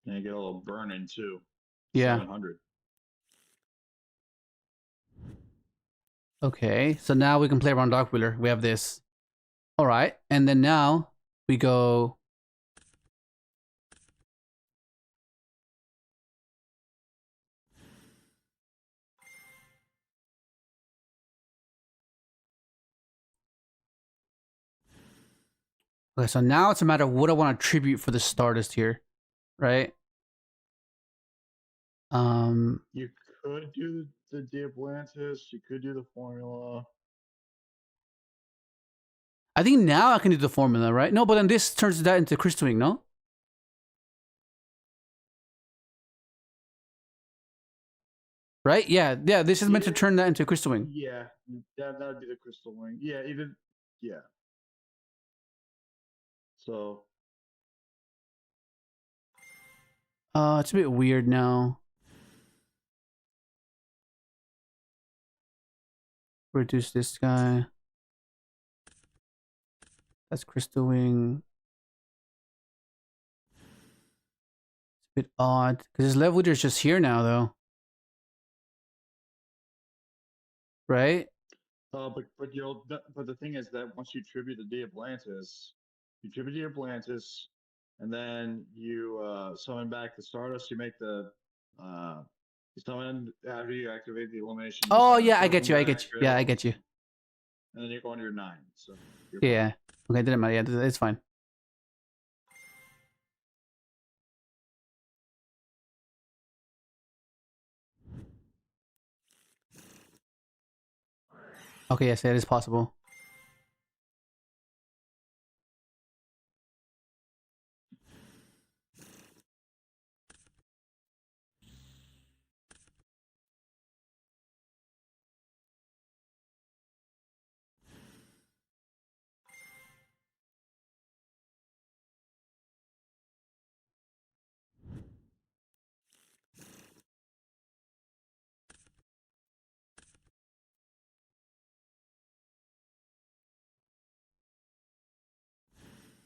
And you get a little burn-in too. Yeah. 700. Okay, so now we can play around Dark Wheeler. We have this. All right, and then now we go. Okay, so now it's a matter of what I want to tribute for the Stardust here, right? You could do the Diablantis. You could do the formula. I think now I can do the formula, right? No, but then this turns that into Crystal Wing, no? Right? Yeah. This is meant to turn that into Crystal Wing. Yeah, that would be the Crystal Wing. Yeah, yeah. So. It's a bit weird now. Reduce this guy. That's Crystal Wing. It's a bit odd because his level leader is just here now, though. Right? But the thing is that once you tribute the Diablantis, and then you summon back the Stardust. You make the you summon after you activate the elimination. Oh yeah, I get you. Yeah, I get you. And then you're going to your 9. So yeah. Okay, didn't matter. Yeah, it's fine. Okay, yes, it is possible.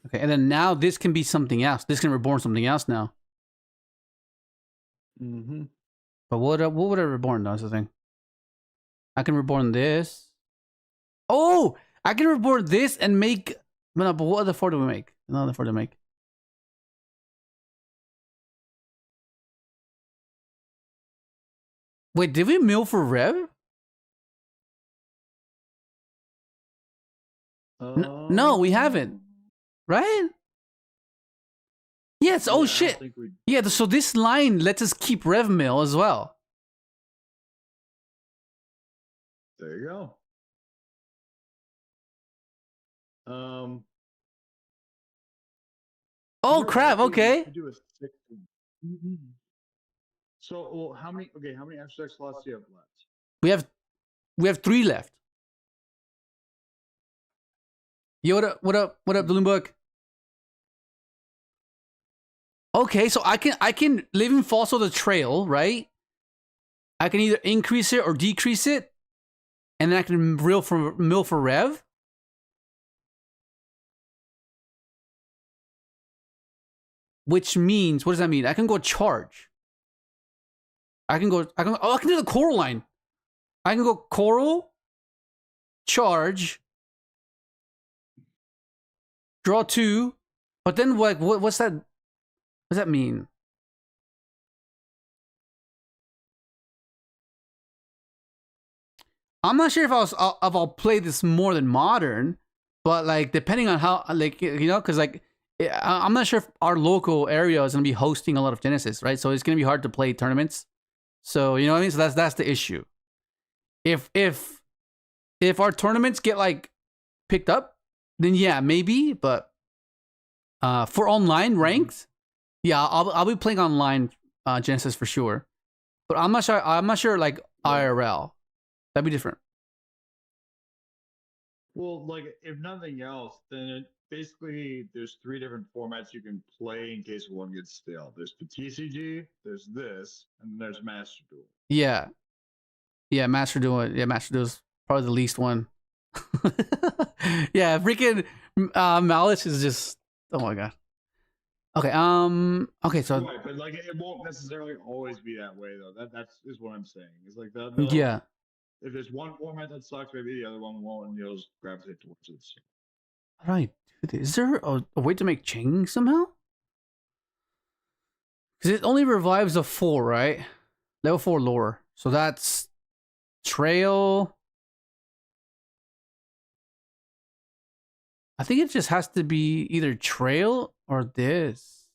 Okay, and then now this can be something else. This can reborn something else now. But what would it reborn though? Is the thing. I can reborn this. Oh, I can reborn this and make. No, but what other 4 do we make? Another 4 to make. Wait, did we mill for Rev? No, we haven't. Right? Yes. Oh shit. Yeah. So this line lets us keep Rev mill as well. There you go. Oh you're crap. right, Okay. we do a 6. So, well, how many? Okay, how many abstract slots do you have left? We have 3 left. Yo, what up? What up? What up, Bloomberg? Okay, so I can live in Fossil the trail, right? I can either increase it or decrease it, and then I can mill for Rev. Which means, what does that mean? I can go charge. I can do the coral line. I can go coral, charge, draw 2, but then what's that? What does that mean? I'm not sure if I'll play this more than modern, but like depending on how because I'm not sure if our local area is gonna be hosting a lot of Genesis, right? So it's gonna be hard to play tournaments. So you know what I mean. So that's the issue. If our tournaments get like picked up, then yeah, maybe. But for online ranked, yeah, I'll be playing online Genesis for sure. But I'm not sure. I'm not sure like IRL. That'd be different. Well, like if nothing else, then basically there's 3 different formats you can play in case one gets stale. There's the TCG, there's this, and then there's Master Duel. Yeah. Yeah, Master Duel. Yeah, Master Duel is probably the least one. Yeah, freaking Malice is just. Oh my god. Okay. Okay. So. Right, but like it won't necessarily always be that way though. That's what I'm saying. It's like Yeah. if there's one format that sucks, maybe the other one won't, and you'll just gravitate towards it. So. All right. Dude, is there a way to make chain somehow? Because it only revives a 4, right? Level 4 lore. So that's trail. I think it just has to be either trail or this.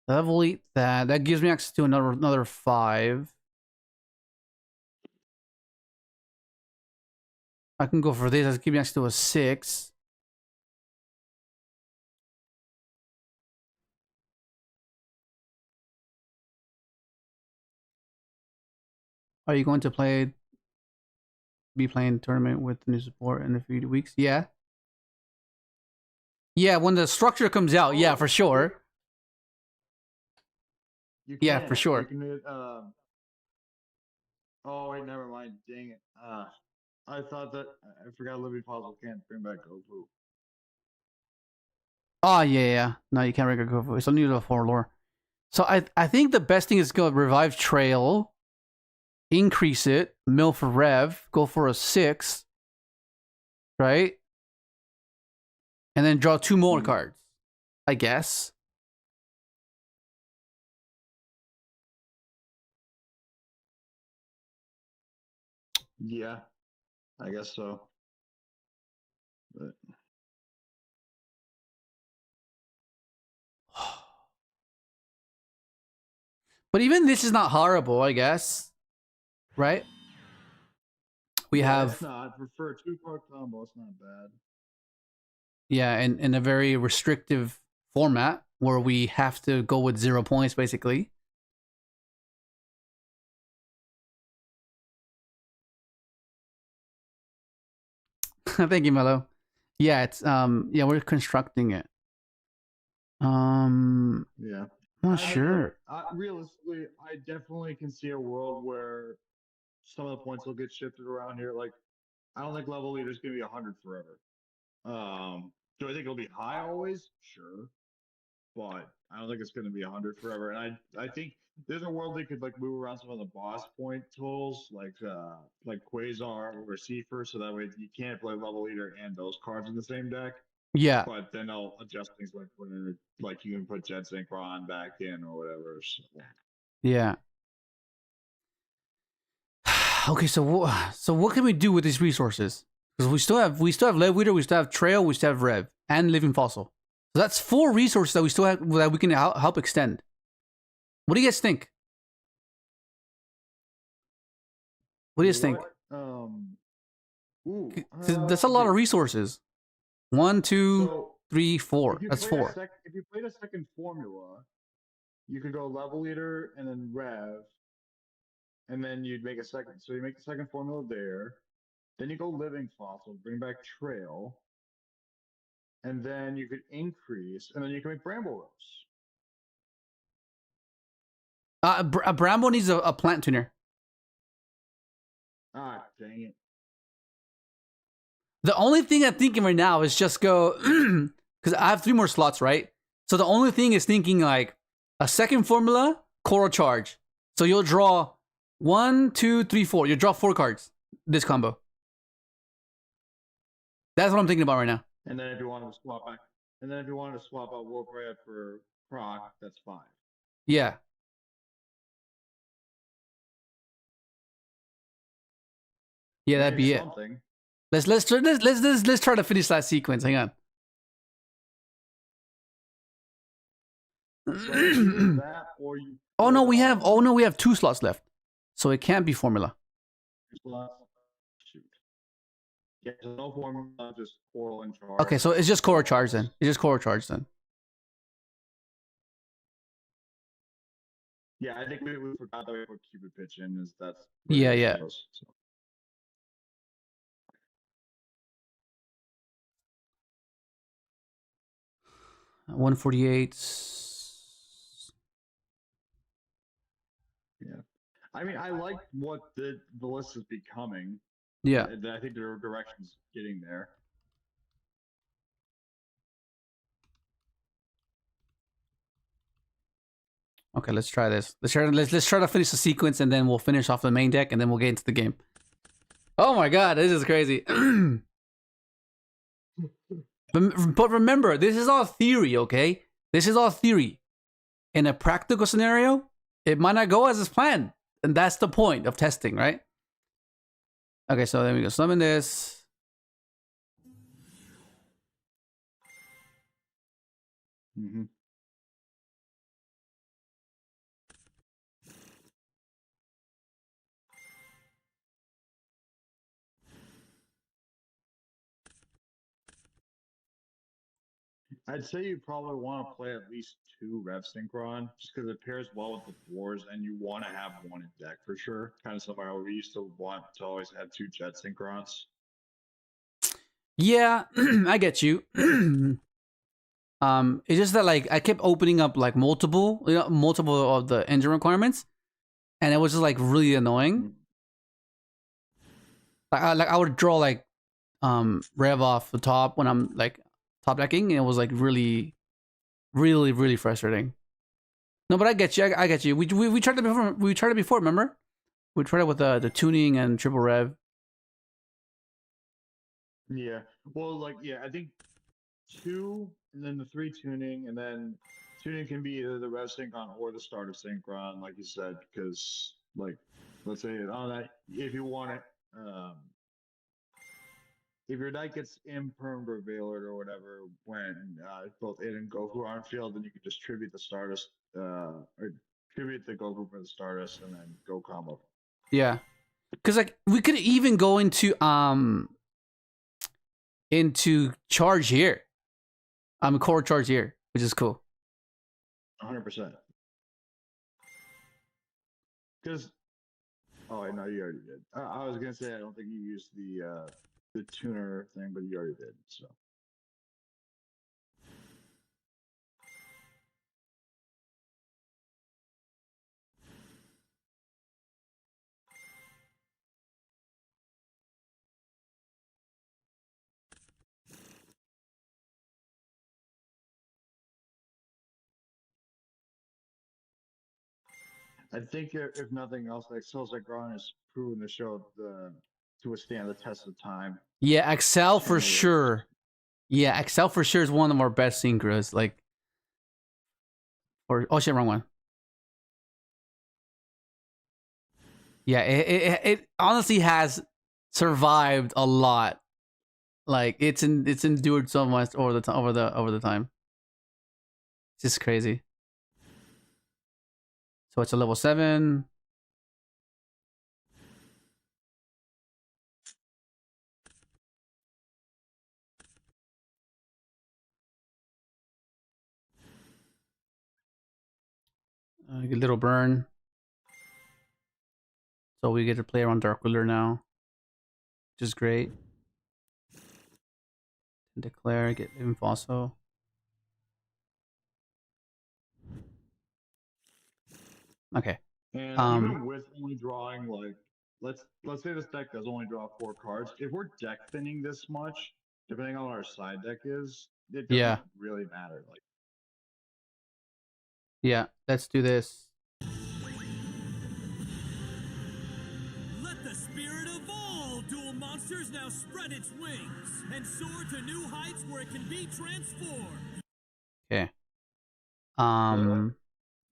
Level 8 that. That gives me access to another 5. I can go for this. That's giving me access to a 6. Are you going to be playing tournament with the new support in a few weeks? Yeah. Yeah, when the structure comes out, yeah, for sure. Yeah, for sure. You can, oh wait, never mind. Dang it. I thought that I forgot Libby Puzzle can't bring back Goku. Oh yeah. No, you can't regular Goku. It's only the 4 lore. So I think the best thing is go revive trail, increase it, mill for rev, go for a 6, right? And then draw 2 more cards, I guess. Yeah, I guess so. But even this is not horrible, I guess. Right? We have. It's not. For a 2-card combo, it's not bad. Yeah, and in a very restrictive format where we have to go with 0 points, basically. Thank you, Mello. Yeah, it's yeah, we're constructing it. Yeah. I'm not sure. Realistically, I definitely can see a world where some of the points will get shifted around here. Like, I don't think level leader is going to be 100 forever. Do I think it'll be high always? Sure, but I don't think it's going to be 100 forever. And I think there's a world they could like move around some of the boss point tools, like Quasar or Seafer, so that way you can't play level leader and those cards in the same deck. Yeah. But then they'll adjust things like when like you can put Jet Synchron back in or whatever. So. Yeah. Okay, so what can we do with these resources? Because we still have Lev Weeder, we still have Trail, we still have Rev, and Living Fossil. So that's 4 resources that we still have that we can help extend. What do you guys think? What do you guys think? That's a lot of resources. 1, 2, So 3, 4. if you That's played 4. if you played a second formula, you could go level leader and then Rev, and then you'd make a second. So you make the second formula there. Then you go living fossil, bring back trail, and then you could increase, and then you can make bramble rose. Bramble needs a plant tuner. Ah, dang it. The only thing I'm thinking right now is just go because I have 3 more slots, right? So the only thing is thinking like a second formula, coral charge. So you'll draw 1, 2, 3, 4. You draw 4 cards. This combo. That's what I'm thinking about right now. And then if you wanted to swap back, and then if you wanted to swap out Wolfrayet for Proc, that's fine. Yeah. Yeah, that'd be something. it. Let's try to finish that sequence. Hang on. That or you. Oh no, we have 2 slots left, so it can't be formula. Shoot. Yeah, no formula, just coral and charge. Okay, so it's just coral charge then. It's just coral charge then. Yeah, I think we forgot that we put Cupid pitch in. That's Yeah. Close, so. 148. Yeah, I mean, I like what the list is becoming. Yeah. I think their direction's getting there. Okay, let's try this. Let's try to finish the sequence, and then we'll finish off the main deck, and then we'll get into the game. Oh my god, this is crazy. But remember, this is all theory, okay? This is all theory. In a practical scenario, it might not go as it's planned, and that's the point of testing, right? Okay, so then we go summon this. Mm-hmm. I'd say you probably want to play at least 2 Rev Synchron, just because it pairs well with the Wars, and you want to have one in deck for sure. Kind of somewhere where we used to want to always have 2 Jet Synchrons. Yeah, I get you. It's just that like I kept opening up like multiple of the engine requirements, and it was just like really annoying. Like I would draw like rev off the top when I'm like top decking, and it was like really frustrating. No, but I get you. I get you. We tried it before. We tried it before. Remember? We tried it with the tuning and triple rev. Yeah. Well, like I think 2, and then the 3 tuning, and then tuning can be either the Rev Synchron or the start of Synchron, like you said, because like let's say on that if you want it, if your deck gets impermed or veilered or whatever when both it and Goku are on field, then you can just tribute the Stardust, or tribute the Goku for the Stardust, and then go combo. Yeah, because like we could even go into charge here. Core charge here, which is cool. 100%. Because I know you already did. I was gonna say I don't think you used the tuner thing, but you already did. So. I think if nothing else, like Souls like Gron has proven to show to withstand the test of time. Yeah, Excel for 10 years. sure. Yeah, Excel for sure is one of our best synchros. Like, or oh shit, wrong one. Yeah, it honestly has survived a lot. Like it's endured so much over the time. It's just crazy. So it's a level 7. Get a little burn. So we get to play around Dark Ruler now, which is great. Declare, get Living Fossil. Okay. And even with only drawing like let's say this deck does only draw 4 cards. If we're deck thinning this much, depending on what our side deck is, it doesn't really matter. Like, yeah, let's do this. Let the spirit of all duel monsters now spread its wings and soar to new heights where it can be transformed. Okay.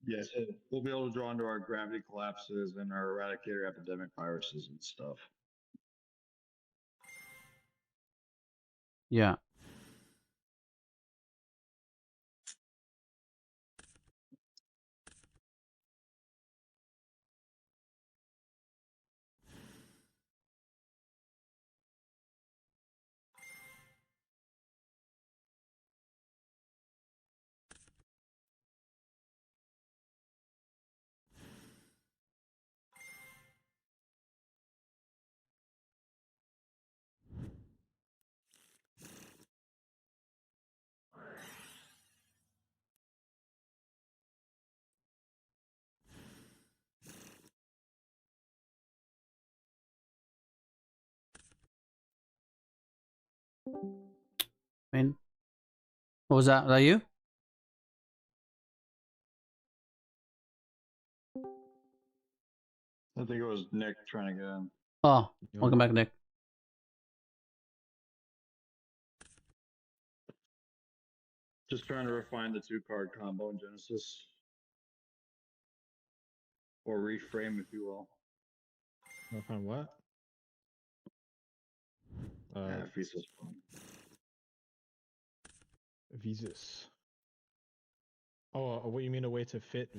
yes, we'll be able to draw into our gravity collapses and our eradicator epidemic viruses and stuff. Yeah. I mean, what was that? Was that you? I think it was Nick trying to get in. Oh, welcome back, Nick. Just trying to refine the 2-card combo in Genesis. Or reframe, if you will. Refine what? Visas. Visas. Oh, what you mean a way to fit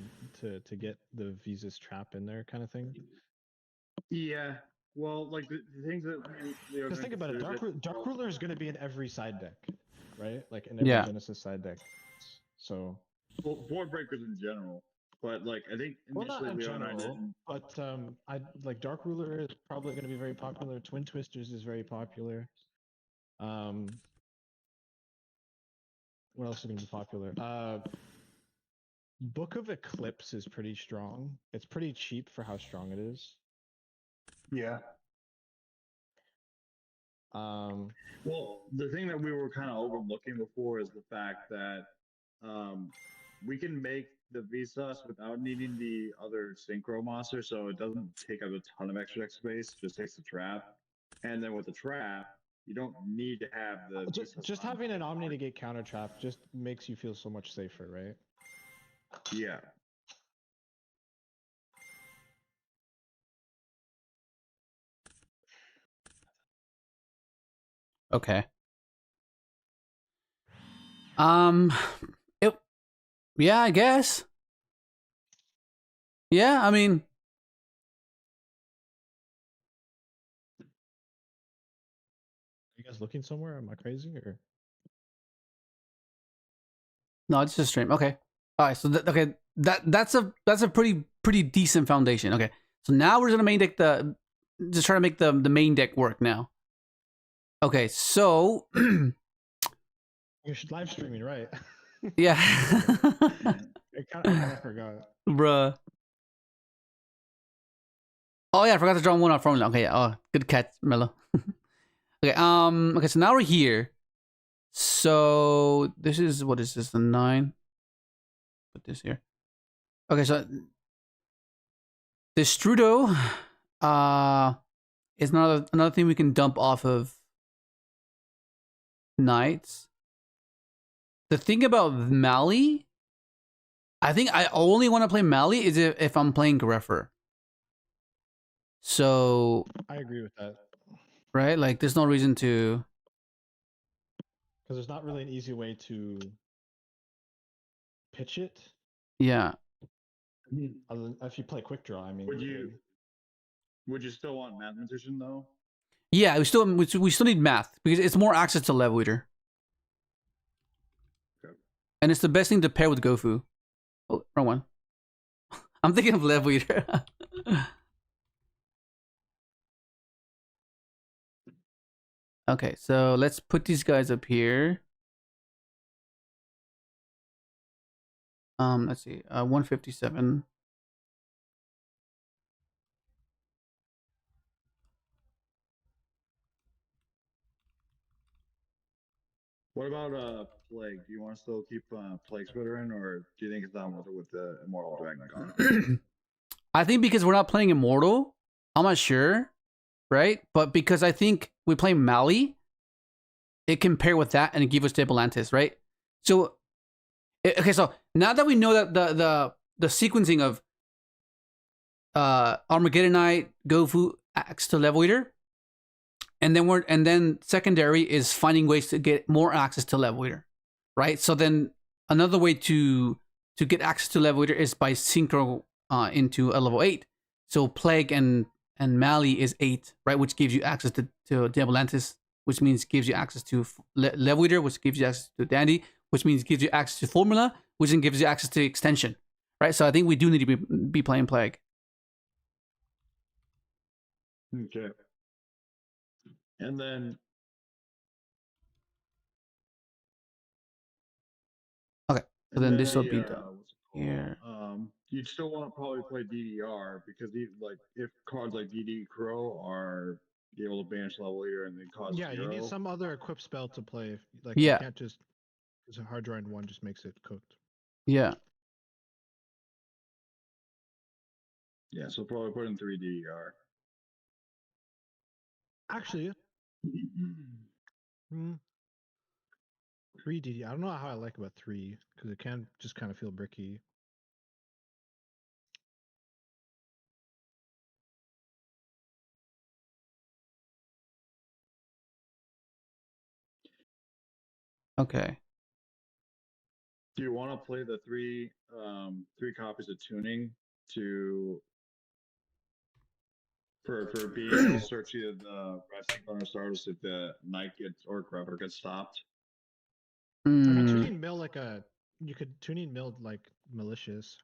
to get the Visas trap in there kind of thing? Yeah. Well, like the things that because think about it, Dark Ruler is going to be in every side deck, right? Like in every Genesis side deck. So. Well, board breakers in general, but like I think initially not in general, but I like Dark Ruler is probably going to be very popular. Twin Twisters is very popular. What else is going to be popular? Book of Eclipse is pretty strong. It's pretty cheap for how strong it is. Yeah. Well, the thing that we were kind of overlooking before is the fact that we can make the Visas without needing the other Synchro monster, so it doesn't take up a ton of extra deck space, just takes the trap. And then with the trap, you don't need to have the just having an Omni negate counter trap just makes you feel so much safer, right? Yeah. Okay. Yeah, I guess. Yeah, I mean. Are you guys looking somewhere? Am I crazy or? No, it's just a stream. Okay. All right. So that's a pretty decent foundation. Okay. So now we're gonna main deck just try to make the main deck work now. Okay. So. You should live streaming, right? Yeah. I kind of forgot. Bruh. Oh yeah, I forgot to draw one out formula. Okay, yeah. Oh, good catch, Mello. Okay, okay, so now we're here. So this is what is this? The 9. Put this here. Okay, so This Strudo is another thing we can dump off of knights. The thing about Mali, I think I only want to play Mali is if I'm playing Greffer. So I agree with that. Right? Like there's no reason to, Because there's not really an easy way to pitch it. yeah. If you play quick draw, I mean. Would you still want mathematician though? Yeah, we still need math because it's more access to level eater. Okay. And it's the best thing to pair with Gofu. Oh, wrong one. I'm thinking of level eater. Okay, so let's put these guys up here. Let's see, 157. What about plague? Do you want to still keep plague splitter in, or do you think it's not worth it with the immortal dragon gone? I think because we're not playing immortal, I'm not sure, right? But because I think we play Mali, it can pair with that and give us Debulantis, right? So, okay, so now that we know that the sequencing of Armageddonite, Gofu, Axe to level eater, and then secondary is finding ways to get more access to level eater, right? So then another way to get access to level eater is by synchro into a level 8. So plague and Mali is 8, right? Which gives you access to Debulantis, which means gives you access to level eater, which gives you access to Dandy, which means gives you access to formula, which then gives you access to extension, right? So I think we do need to be playing plague. Okay. And then Okay, so then this will be done. what's it called? Here. You'd still want to probably play DDR because if cards like DD Crow are able to banish level eater and then cause Yeah, 0. you need some other equip spell to play. Like Yeah. you can't just because a hard drawing one just makes it cooked. Yeah. Yeah, so probably put in 3 DDR. Actually, 3 DD. I don't know how I like about 3 because it can just kind of feel bricky. Okay. Do you want to play the 3 copies of tuning for being able to search either the resting corner stars if the knight gets or grabber gets stopped? I mean, Mm, tuning mill you could tuning mill like malicious.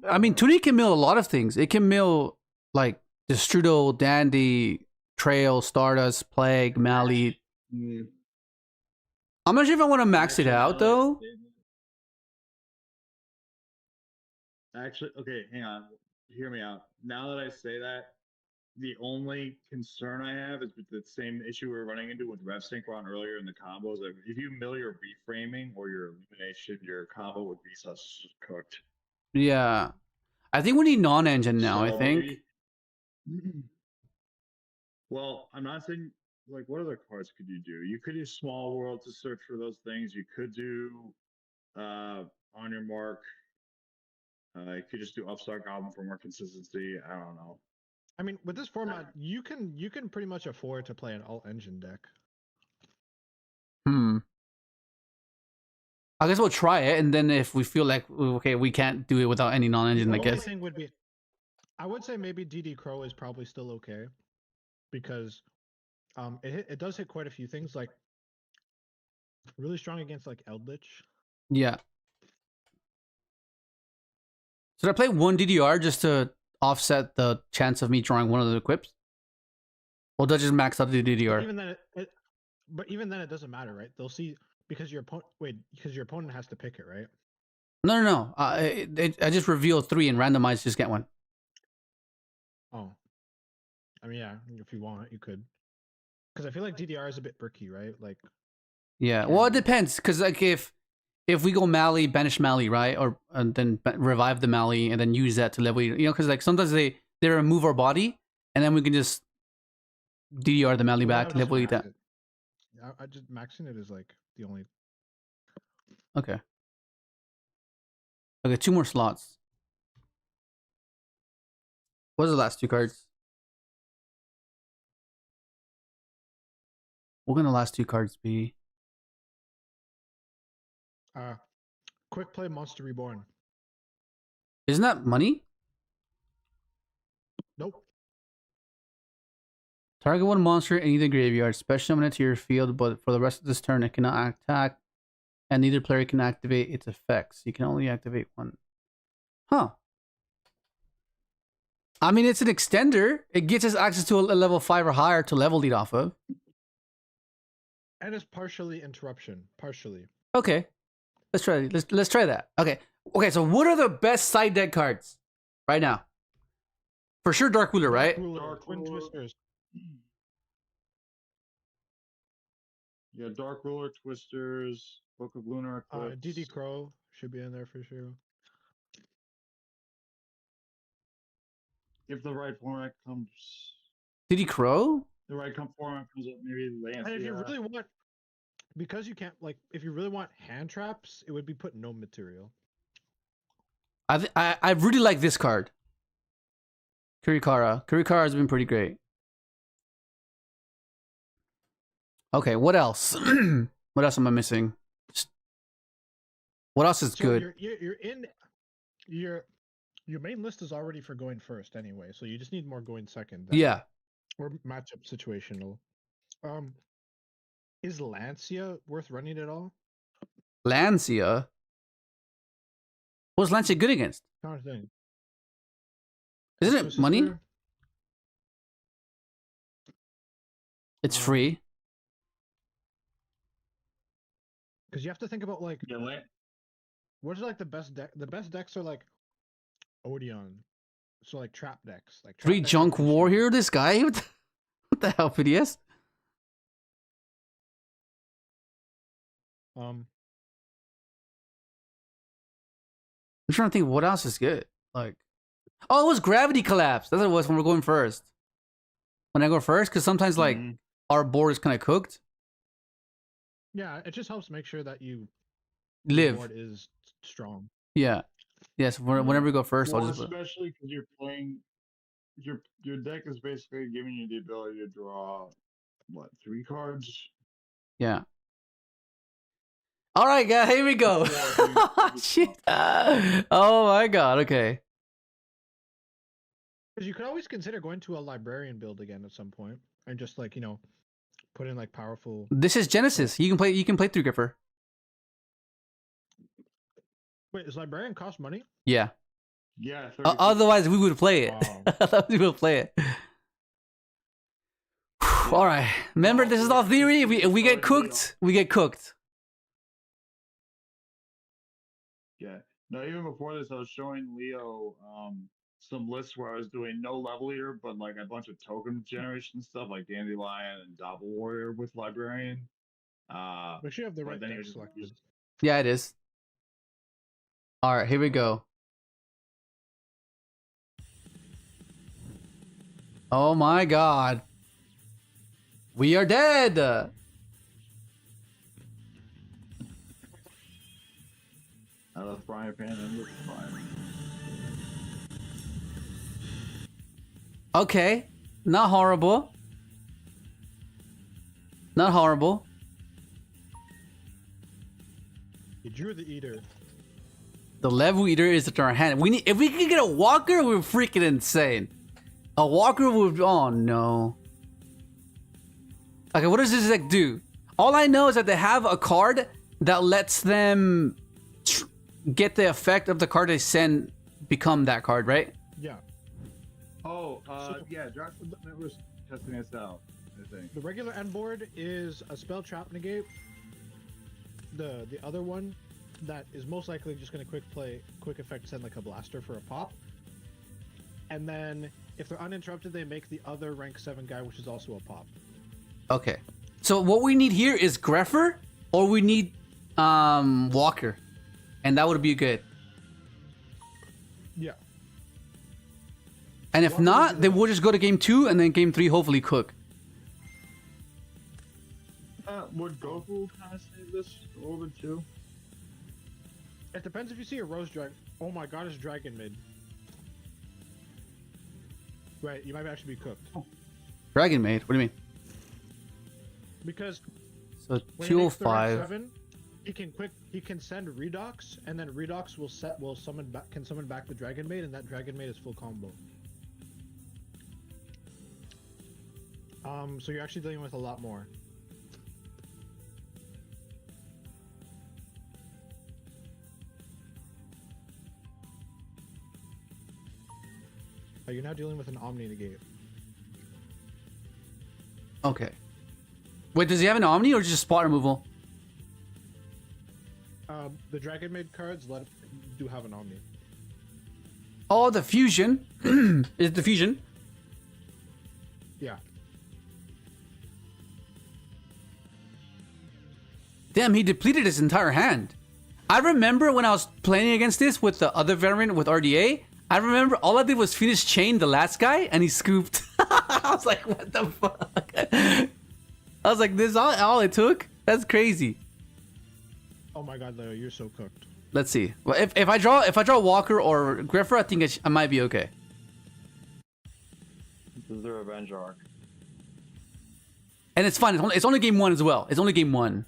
I mean, Tuni can mill a lot of things. It can mill like the Strudel, Dandy, Trail, Stardust, Plague, Mali. I'm not sure if I want to max it out though. Actually, okay, hang on. Hear me out. Now that I say that, the only concern I have is with the same issue we were running into with Rev Synchron earlier in the combos. Like if you mill your reframing or your illumination, your combo with Vsauce is cooked. Yeah. I think we need non-engine now, I So think. Well, I'm not saying like what other cards could you do? You could use Small World to search for those things. You could do On Your Mark. You could just do Upstart Goblin for more consistency. I don't know. I mean, with this format, you can pretty much afford to play an alt engine deck. I guess we'll try it, and then if we feel like okay, we can't do it without any non-engine, I The only guess. thing would be, I would say maybe DD Crow is probably still okay, because it does hit quite a few things, like really strong against like Eldritch. Yeah. Should I play 1 DDR just to offset the chance of me drawing one of the equips? Or does it just max out the DDR? But even then, it doesn't matter, right? They'll see because your opponent has to pick it, right? No. I just reveal 3 and randomize just get one. Oh, I mean, yeah, if you want, you could. Because I feel like DDR is a bit bricky, right? Like, yeah. Well, it depends. Because like if we go Mali, banish Mali, right, or and then revive the Mali and then use that to level, because like sometimes they they remove our body, and then we can just DDR the melee Well, I back, would just level eat max that. it. I just maxing it is like the only. Okay. Okay, 2 more slots. What are the last 2 cards? What can the last 2 cards be? Quick play Monster Reborn. Isn't that money? Nope. Target 1 monster in either graveyard, special summon it to your field, but for the rest of this turn it cannot attack, and neither player can activate its effects. You can only activate 1. Huh. I mean, it's an extender. It gets us access to a level 5 or higher to level lead off of. And it's partially interruption. Partially. Okay. Let's try. Let's try that. Okay. Okay. So, what are the best side deck cards right now? For sure, Dark Ruler, right? Ruler, Twin Ruler. Twisters. Yeah, Dark Ruler, Twisters, Book of Lunar Eclipse. DD Crow should be in there for sure. If the right format comes, Did he crow? the right format comes up, maybe Lancia. And if you really want, because you can't like, if you really want hand traps, it would be put no material. I really like this card. Kurikara. Kurikara has been pretty great. Okay, what else? What else am I missing? What else is So good? You're in your main list is already for going first anyway, so you just need more going second. Yeah. Or matchup situational. Is Lancia worth running at all? Lancia? What's Lancia good against? Kind of thing. Isn't it money? Sister? It's free. Because you have to think about like Yeah, what is like the best deck. The best decks are like Odeon, so like trap decks. Like trap 3 decks are Junk pretty strong. Warrior, this guy? What the hell, PDS? Um, I'm trying to think what else is good. Like, oh, it was Gravity Collapse. That's what it was when we're going first. When I go first, because sometimes like our board is kind of cooked. yeah, it just helps make sure that your Live. board is strong. Yeah. Yes. Whenever we go first, well, I'll just. especially because you're playing, your deck is basically giving you the ability to draw, what, 3 cards? Yeah. All right, guys. Here we go. Shit. Oh my god. Okay. Because you could always consider going to a librarian build again at some point, and just like put in like powerful. This is Genesis. You can play through Griffer. Wait, does librarian cost money? Yeah. Yeah. Otherwise, we would play it. Wow. Otherwise, we would play it. All right. Remember, this is all theory. If we get cooked, we get cooked. Yeah. No, even before this, I was showing Leo some lists where I was doing no level leader, but like a bunch of token generation stuff like Dandylion and Double Warrior with Librarian. Make sure you have the but right then he deck was selected. Yeah, it is. All right, here we go. Oh my god. We are dead. out of the frying pan and the fire. Okay. Not horrible. Not horrible. You drew the eater. The level eater is in our hand. We need if we could get a walker, we're freaking insane. A walker would oh no. Okay, what does this deck do? All I know is that they have a card that lets them get the effect of the card they send become that card, right? Yeah. Oh, So- yeah, Josh was testing this out, I think. The regular end board is a spell trap negate. The other one that is most likely just going to quick effect send like a blaster for a pop. And then if they're uninterrupted, they make the other rank 7 guy, which is also a pop. Okay. So what we need here is Greffer or we need Walker. And that would be good. Yeah. And if Why would we not, do then that? we'll just go to game 2 and then game 3 hopefully cook. Would Goku kind of save this a little bit too? It depends if you see a Rose Dragon. Oh my god, it's Dragon mid. Right, you might actually be cooked. Dragon Maid. What do you mean? Because So when he makes the rank 205. 7, he can send Redox, and then Redox will summon back the Dragon Maid, and that Dragon Maid is full combo. So you're actually dealing with a lot more. You're now dealing with an Omni negate. Okay. Wait, does he have an Omni or just spot removal? The Dragon Maid cards do have an Omni. Oh, the fusion. Is it the fusion? Yeah. Damn, he depleted his entire hand. I remember when I was playing against this with the other variant with RDA, I remember all I did was Phoenix Chain the last guy and he scooped. I was like, what the fuck? I was like, this is all it took? That's crazy. Oh my god, Leo, you're so cooked. Let's see. Well, if I draw Walker or Griffer, I think I might be okay. This is the revenge arc. And it's fine. It's only game 1 as well. It's only game 1.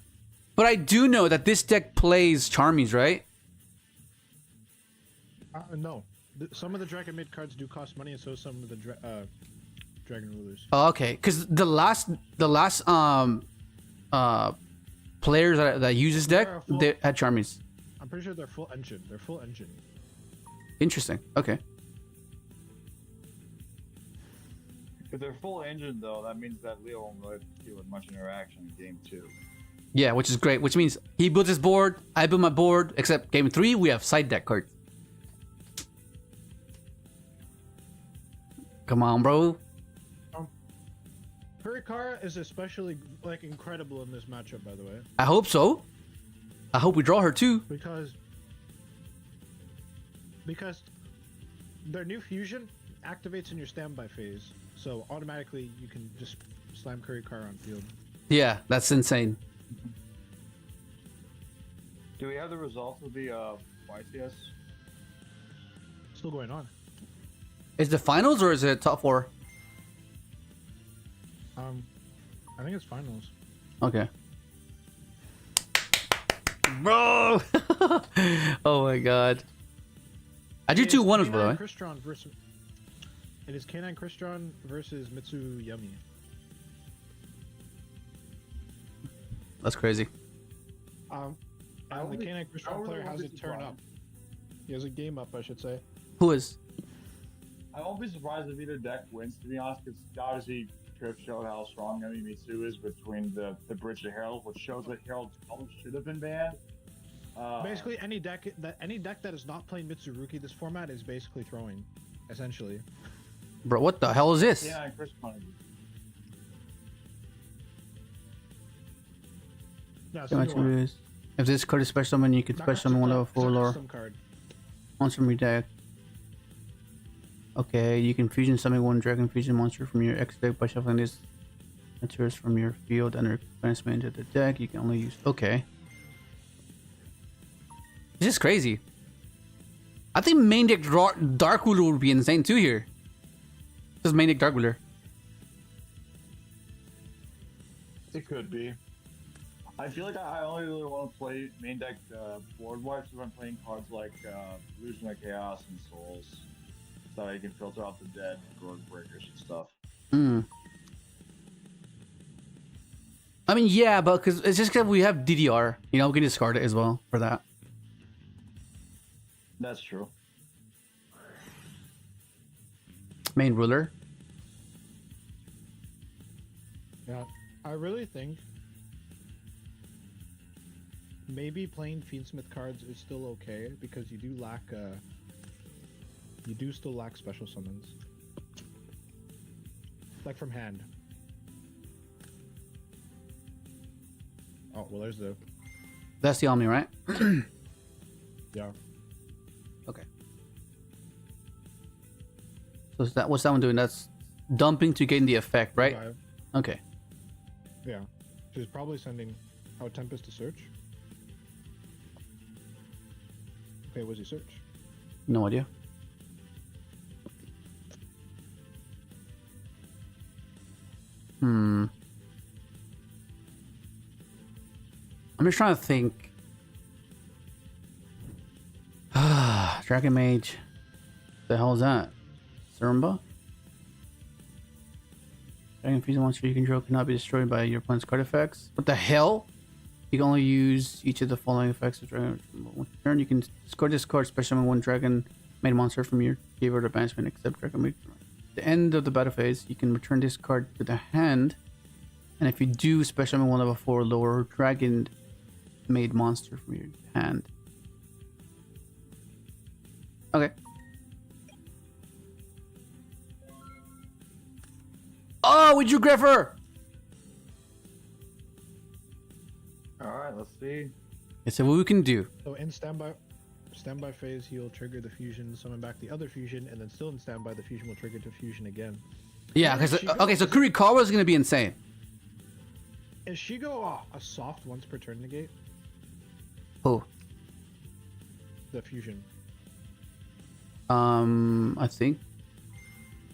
But I do know that this deck plays Charmies, right? No. Some of the Dragon Maid cards do cost money, and so some of the Dragon Rulers. Oh, okay. Because the last players that use this deck, they had Charmies. I'm pretty sure they're full engine. They're full engine. Interesting. Okay. If they're full engine though, that means that Leo won't really deal with much interaction in game 2. Yeah, which is great. Which means he builds his board, I build my board. Except game 3, we have side deck cards. Come on, bro. Kurikara is especially incredible in this matchup, by the way, I hope so. I hope we draw her too. because their new fusion activates in your standby phase, so automatically you can just slam Kurikara on field. Yeah, that's insane. Do we have the results of the YCS? Still going on. Is the finals or is it top 4? I think it's finals. Okay. Bro! Oh my god. I drew 2 winners, by the way. Crystron versus. It is K9 Crystron versus Mitsu Yumi. That's crazy. And the only- K9 I Crystron really player won't has be it turn up. surprised. He has a game up, I should say. Who is? I won't be surprised if either deck wins, to be honest, because obviously Trip showed how strong Yumi Mitsu is between the Bridge to Herald, which shows that Herald colors should have been banned. Basically, any deck that is not playing Mitsuruki this format is basically throwing, essentially. Bro, what the hell is this? Yeah, and Chris Conner. Yeah, How much it is? If this card is special summon, you can special summon one level 4 or card. monster from your deck. Okay, you can fusion summon one dragon fusion monster from your X deck by shuffling this materials from your field and transfer into the deck. You can only use. Okay. This is crazy. I think main deck Dark Ruler would be insane too here. This is main deck Dark Ruler. It could be. I feel like I only really want to play main deck board wipes if I'm playing cards like Illusion of Chaos and Souls. So that you can filter out the dead road breakers and stuff. Hmm. I mean, yeah, but because it's just because we have DDR, you know, we can discard it as well for that. That's true. Main ruler. Yeah, I really think maybe playing Fiendsmith cards is still okay because you do lack still lack special summons, like from hand. Oh well, there's the That's the Omni, right? yeah. Okay. So is that what's that one doing? That's dumping to gain the effect, right? Five. Okay. Yeah. She's probably sending out Tempest to search. Okay, what's he search? No idea. I'm just trying to think. Dragon Mage. The hell is that? Serumba? Dragon Fusion monster you control cannot be destroyed by your opponent's card effects. What the hell? You can only use each of the following effects of Dragon. Once per turn, you can discard this card, special summon one Dragon made monster from your graveyard or banishment, except Dragon Mage. At the end of the battle phase, you can return this card to the hand, and if you do, special summon one level 4 lower Dragon made monster from your hand. Okay. Oh, we drew Griffer! Alright, let's see. Okay, so what we can do. So in standby phase, he'll trigger the fusion, summon back the other fusion, and then still in standby, the fusion will trigger the fusion again. Yeah, because okay, so Kurikawa is gonna be insane. Is she go a soft once per turn negate? Who? The fusion. I think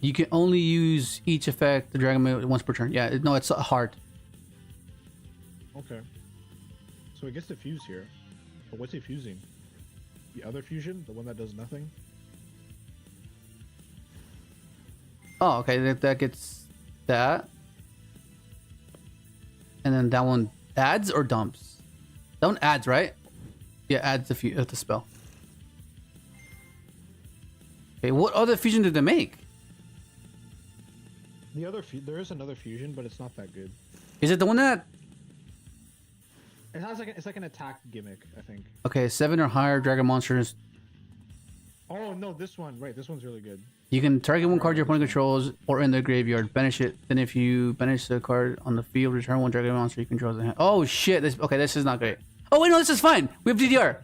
you can only use each effect the Dragon Maid once per turn. Yeah, no, it's hard. Okay. So he gets to fuse here. But what's he fusing? The other fusion? The one that does nothing? Oh, okay, that gets that. And then that one adds or dumps? That one adds, right? Yeah, adds the spell. Okay, what other fusion did they make? The other there is another fusion, but it's not that good. Is it the one that... It has it's like an attack gimmick, I think. Okay, 7 or higher dragon monsters. Oh no, this one. Right, this one's really good. You can target one card your opponent controls or in the graveyard, banish it. Then if you banish the card on the field, return one dragon monster you control to the hand. Oh shit, this is not great. Oh wait, no, this is fine. We have DDR.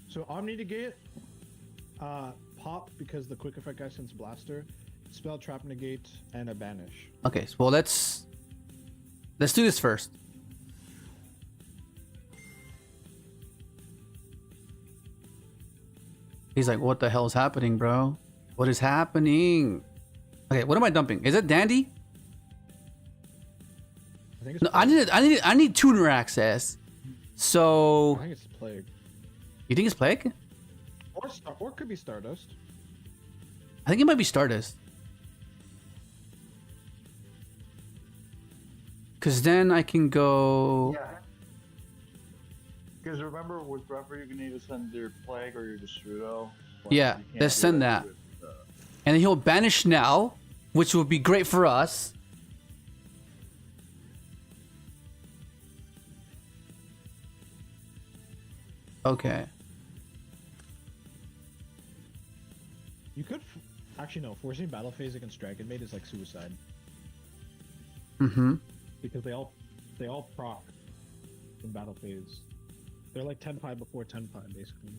So Omni Negate, Pop because the quick effect guy sends Blaster, Spell Trap Negate, and a Banish. Okay, so well let's do this first. He's like, what the hell is happening, bro? What is happening? Okay, what am I dumping? Is it Dandy? I think it's No, I need tuner access. So I think it's Plague. you think it's Plague? Or it could be Stardust. I think it might be Stardust. Cause then I can go. Yeah. Because remember, with Gruffer, you can either send your Plague or your Destrudo. Yeah, let's send that. And then he'll banish now, which would be great for us. Okay. You could actually no. Forcing battle phase against Dragon Maid is like suicide Mm-hmm. because they all proc in battle phase. They're like 10 pi before 10 pi basically.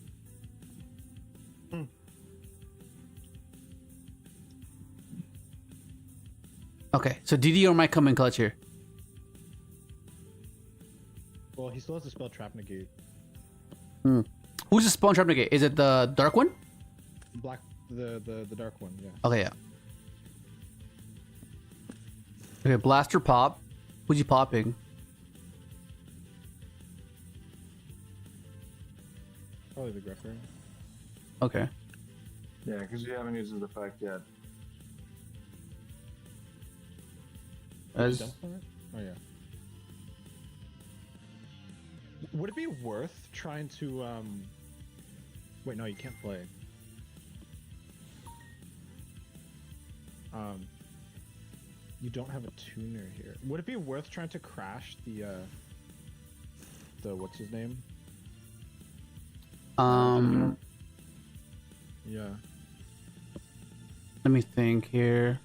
Okay, so DDR might come in clutch here. Well, he still has to spell Trap Negate. Who's the spawn trap negate? Is it the dark one? Black, the dark one, yeah. Okay, yeah. Okay, blaster pop. Who's he popping? Probably the Greffer. Okay. Yeah, because you haven't used his effect yet. As Dump on it? Oh yeah. Would it be worth trying to wait, no, you can't play. You don't have a tuner here. Would it be worth trying to crash the what's his name? Yeah. let me think here.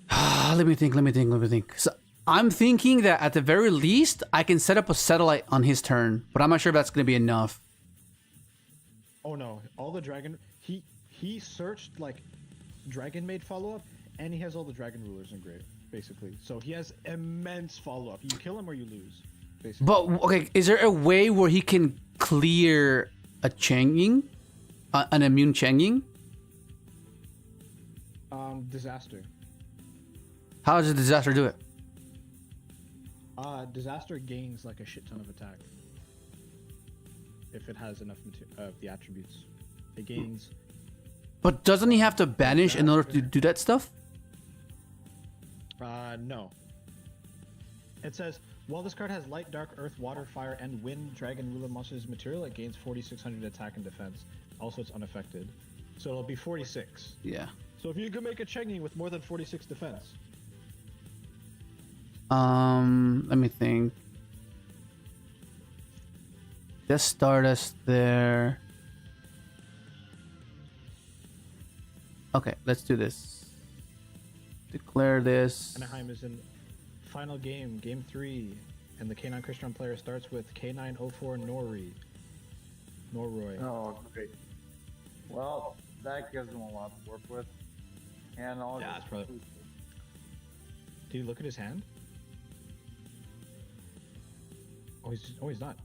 Let me think. So I'm thinking that at the very least, I can set up a satellite on his turn, but I'm not sure if that's going to be enough. Oh no, all the dragon. He searched like dragon made follow up, and he has all the dragon rulers engraved, basically. So he has immense follow up. You kill him or you lose, basically. But okay, is there a way where he can clear a Changing, an immune Changing? Disaster. How does a disaster do it? Disaster gains like a shit ton of attack. If it has enough of the attributes, it gains. But doesn't he have to banish in order to do that stuff? No. It says, while this card has light, dark, earth, water, fire, and wind dragon ruler monsters material, it gains 4,600 attack and defense. Also, it's unaffected. So it'll be 46. Yeah. So if you can make a Chenging with more than 46 defense. Let me think. Just start us there. Okay, let's do this. Declare this. Anaheim is in final game, game 3, and the K9 Christian player starts with K904 Norroy. Oh, great. Well, that gives him a lot to work with. And all Yeah, that's probably. Did you look at his hand? Oh, he's not.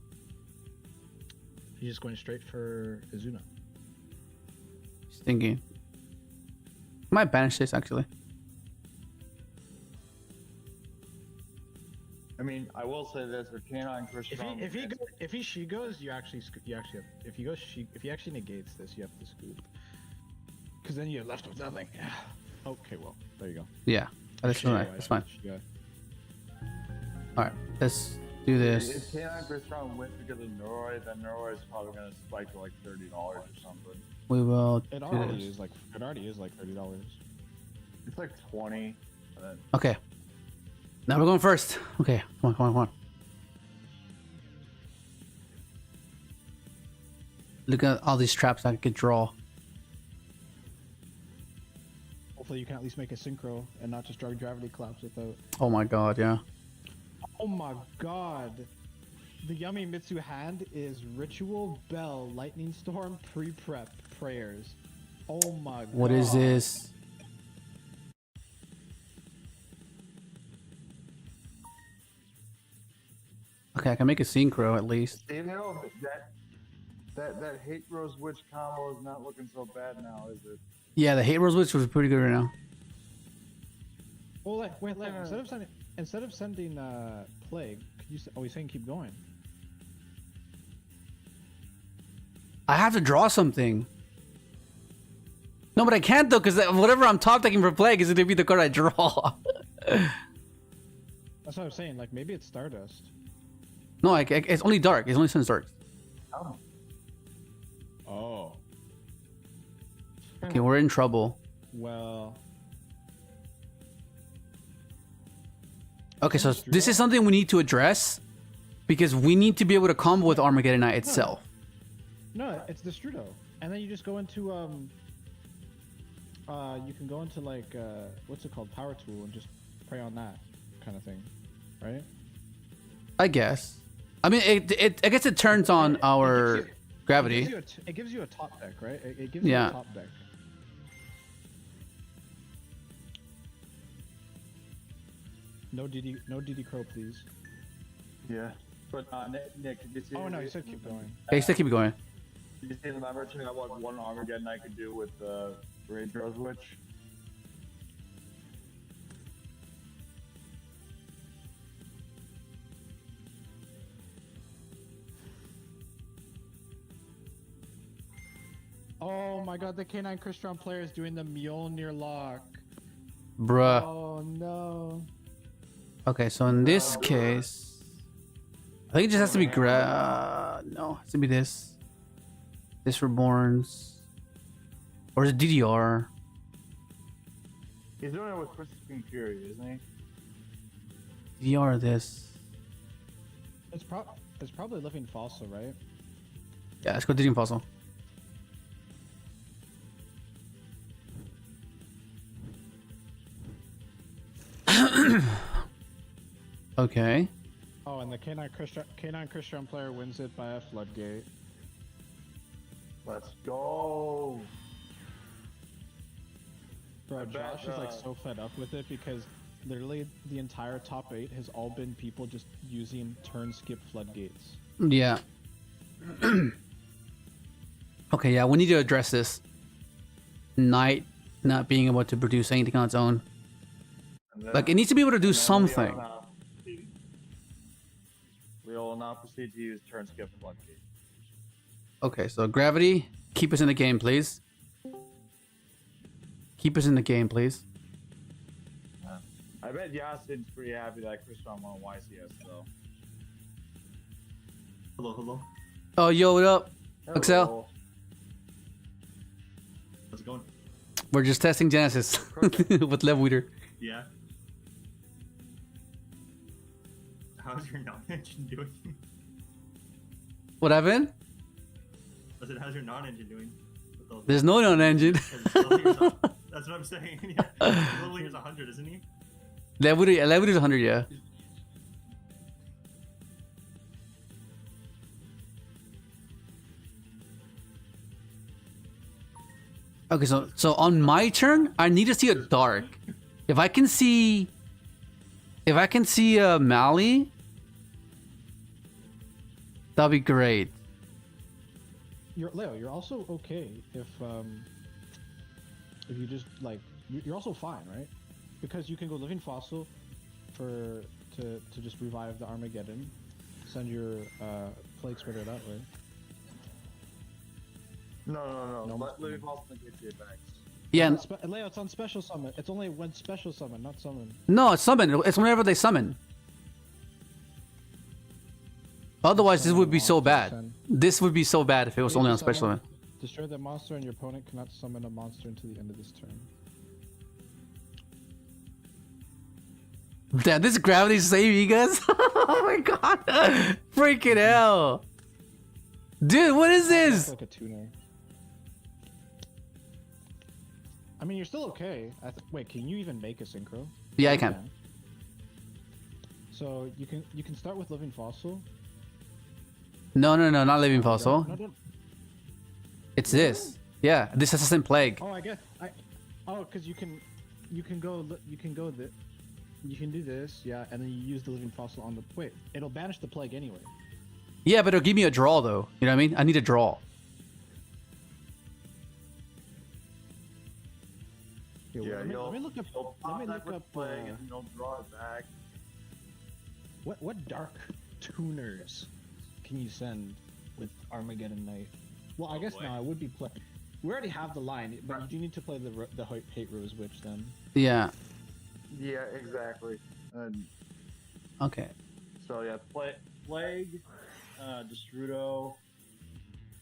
He's just going straight for Izuna. He's thinking. Might banish this actually. I mean, I will say this: for K9 Christian, If he goes, you actually have, if he actually negates this, you have to scoop. Because then you're left with nothing. Okay, well, there you go. Yeah, that's alright. That's fine. Alright, let's do this. if K9 Christian wins because of Noroi, then Noroi is probably going to spike to like $30 or something. We will It do already this. is like $30. It's like 20. And then Okay. Now we're going first. Okay, come on. Look at all these traps I could draw. Hopefully you can at least make a synchro and not just drag gravity collapse without. Oh my god, yeah. Oh my god. The Yummy Mitsu hand is Ritual, Bell, Lightning Storm, Pre-Prep, Prayers. Oh my god. What is this? Okay, I can make a synchro at least. you know that Hate Rose Witch combo is not looking so bad now, is it? Yeah, the Hate Rose Witch was pretty good right now. Well, wait, instead of sending Plague, could you? Oh, he's saying keep going. I have to draw something. No, but I can't though, because whatever I'm top decking for Plague is going to be the card I draw. That's what I'm saying. Like maybe it's Stardust. No, it's only dark. It's only Sun's dark. Oh. Okay, we're in trouble. Well. Okay, so this is something we need to address because we need to be able to combo with Armageddon Knight itself. No, it's the Strudo, and then you just go into you can go into like what's it called, Power Tool, and just prey on that kind of thing, right? I guess. I mean, I guess it turns on our gravity. It gives you a top deck, right? It gives you Yeah. a top deck. No DD Crow, please. Yeah. But Nick, did you see? Oh no, you said keep going. Okay, still keep going. Did you see the member to me about one Armageddon I could do with Rage Rose Witch? Oh my god, the K9 Christian player is doing the Mjolnir lock. Bruh. Oh no. Okay, so in this case, I think it just has to be no, it has to be this. This Reborns. Or is it DDR? He's doing it with Pristine Fury, isn't he? DDR this. It's probably Living Fossil, right? Yeah, let's go Didium Fossil. Okay. Oh, and the K9 Christian player wins it by a floodgate. Let's go. Bro, I bet, Josh is like so fed up with it because literally the entire top 8 has all been people just using turn skip floodgates. Yeah. Okay, yeah, we need to address this. Knight not being able to produce anything on its own. And then- Like, it needs to be able to do and then something. We will not proceed to use turn skip floodgate. Okay, so Gravity, keep us in the game, please. Keep us in the game, please. I bet Yasin's pretty happy that Chris won YCS though. Hello. Oh, yo, what up? Excel? Hello. How's it going? We're just testing Genesis with Lev Weeder. Yeah. How's your non-engine doing? What happened? I said, how's your non-engine doing? There's no non-engine. That's what I'm saying. Yeah. Little Leaguer's 100, isn't he? Lev Weeder's 100, yeah. Okay, so on my turn, I need to see a dark. If I can see Mali, that'd be great. Leo, you're also okay if you just like you're also fine, right? Because you can go Living Fossil to just revive the Armageddon, send your Plague Spreader that way. No. No, Let Living Fossil get the effects. Yeah, Leo, it's on special summon. It's only when special summon, not summon. no, it's summon. It's whenever they summon. Otherwise, this would be so bad. This would be so bad if it was only on special summon. Destroy the monster and your opponent cannot summon a monster until the end of this turn. Damn, this gravity saving you guys. Oh my god. Freaking hell. Dude, what is That's this? like a tuner. I mean, you're still okay. Wait, can you even make a synchro? Yeah, I can. So you can start with Living Fossil. No, not living fossil. No, don't. It's this. Yeah, this assassin plague. Oh, I guess because you can do this, yeah, and then you use the Living Fossil on the wait. It'll banish the plague anyway. Yeah, but it'll give me a draw though. You know what I mean? I need a draw. Here, Yeah, let me look up. You'll Let me pop look that up. with plague and you'll draw it back. What dark tuners can you send with Armageddon Knight? Well, I guess boy. now it would be play. We already have the line, but you do need to play the Hate Rose Witch then. Yeah. Yeah, exactly. And Okay. so yeah, plague, Destrudo.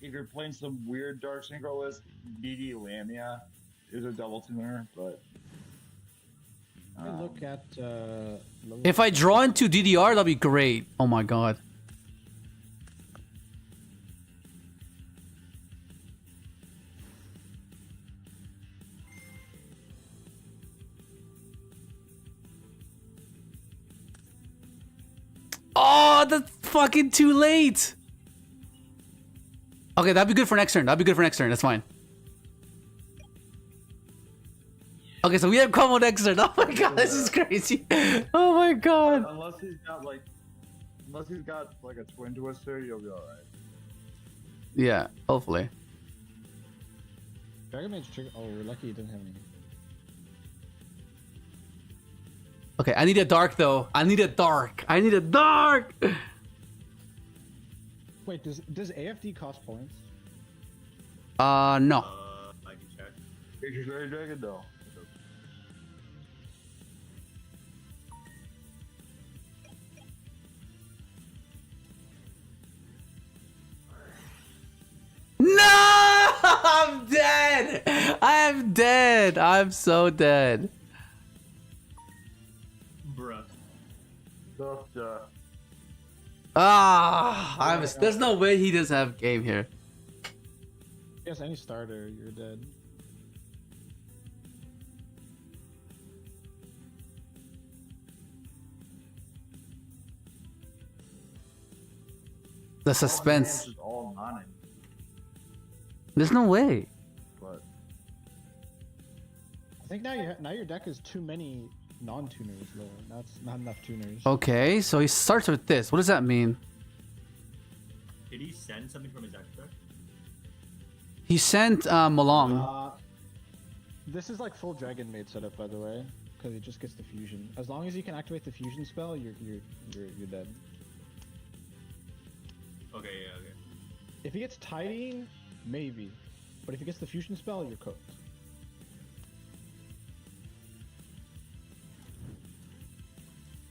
If you're playing some weird dark synchro list, DD Lamia is a double tuner, but Let me look at. If I draw into DDR, that'd be great. Oh my god. Oh, that's fucking too late. Okay, that'd be good for next turn. That's fine. Okay, so we have combo next turn. Oh my god, this is crazy. Oh my god. unless he's got like a twin twister, you'll be alright. Yeah, hopefully. Dragon Mage trigger. Oh, we're lucky you didn't have any. Okay, I need a dark though. I need a dark. Wait, does AFD cost points? No. I can check. Pictures very dragon though. No! I'm dead! I'm dead! I'm so dead. Bruh. There's no way he doesn't have game here. Yes, any starter, you're dead. The suspense. Is all non. There's no way. But I think now your deck is too many non-tuners though. That's not enough tuners. Okay, so he starts with this. What does that mean? Did he send something from his extra? He sent Malong. This is like full Dragon Maid setup, by the way, because it just gets the fusion. As long as you can activate the fusion spell, you're dead. Okay, yeah, okay. If he gets Tidying, maybe, but if he gets the fusion spell, you're cooked.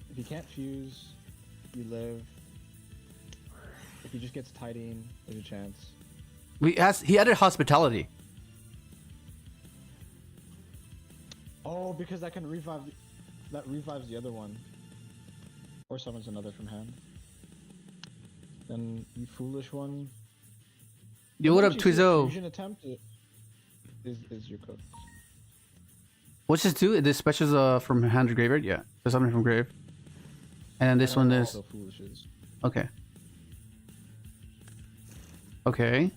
If he can't fuse, you live. If he just gets Tidying, there's a chance. He added hospitality. Oh, because that can revive. That revives the other one. Or summons another from hand. Then you foolish one. Yo, what up, Once you see a Twizo? Fusion attempt is your cooked. What's this do? This special's from hand to graveyard. Yeah, there's something from grave. And then this one is Also foolishes. okay. Okay.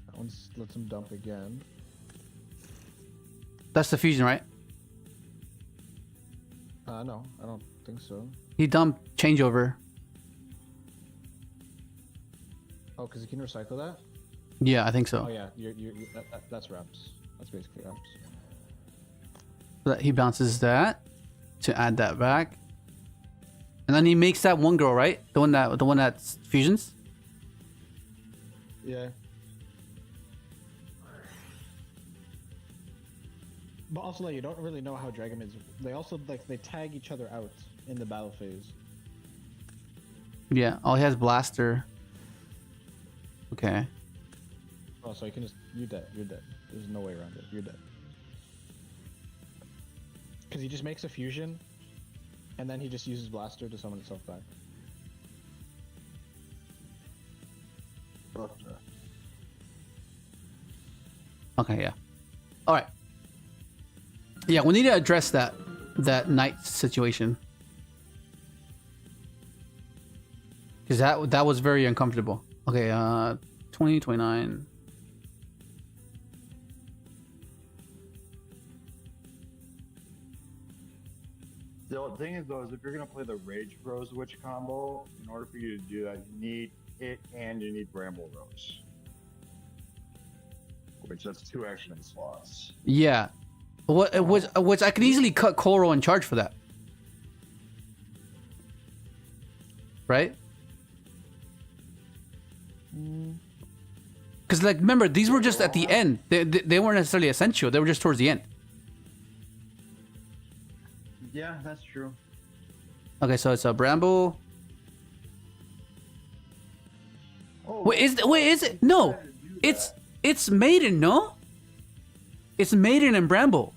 That one lets him dump again. That's the fusion, right? No, I don't think so. He dumped changeover. Oh, because you can recycle that? Yeah, I think so. Oh yeah, that's reps. That's basically reps. He bounces that to add that back, and then he makes that one girl, right? The one that fusions. Yeah. But also, like, you don't really know how Dragon Maids. They also they tag each other out in the battle phase. Yeah. Oh, he has blaster. Okay. Oh, so you can just you're dead. You're dead. There's no way around it. You're dead. Because he just makes a fusion, and then he just uses blaster to summon itself back. Okay. Yeah. All right. Yeah, we need to address that knight situation, because that was very uncomfortable. Okay. 20, 29. the thing is, though, is if you're gonna play the Rage Rose Witch combo, in order for you to do that, you need it and you need Bramble Rose, which that's 2 action slots. Yeah. Which I can easily cut Koro and charge for that. Right? Because, like, remember, these were just at the end. They weren't necessarily essential. They were just towards the end. Yeah, that's true. Okay, so it's a Bramble. Oh, Wait, is it? No, it's Maiden. No, it's Maiden and Bramble.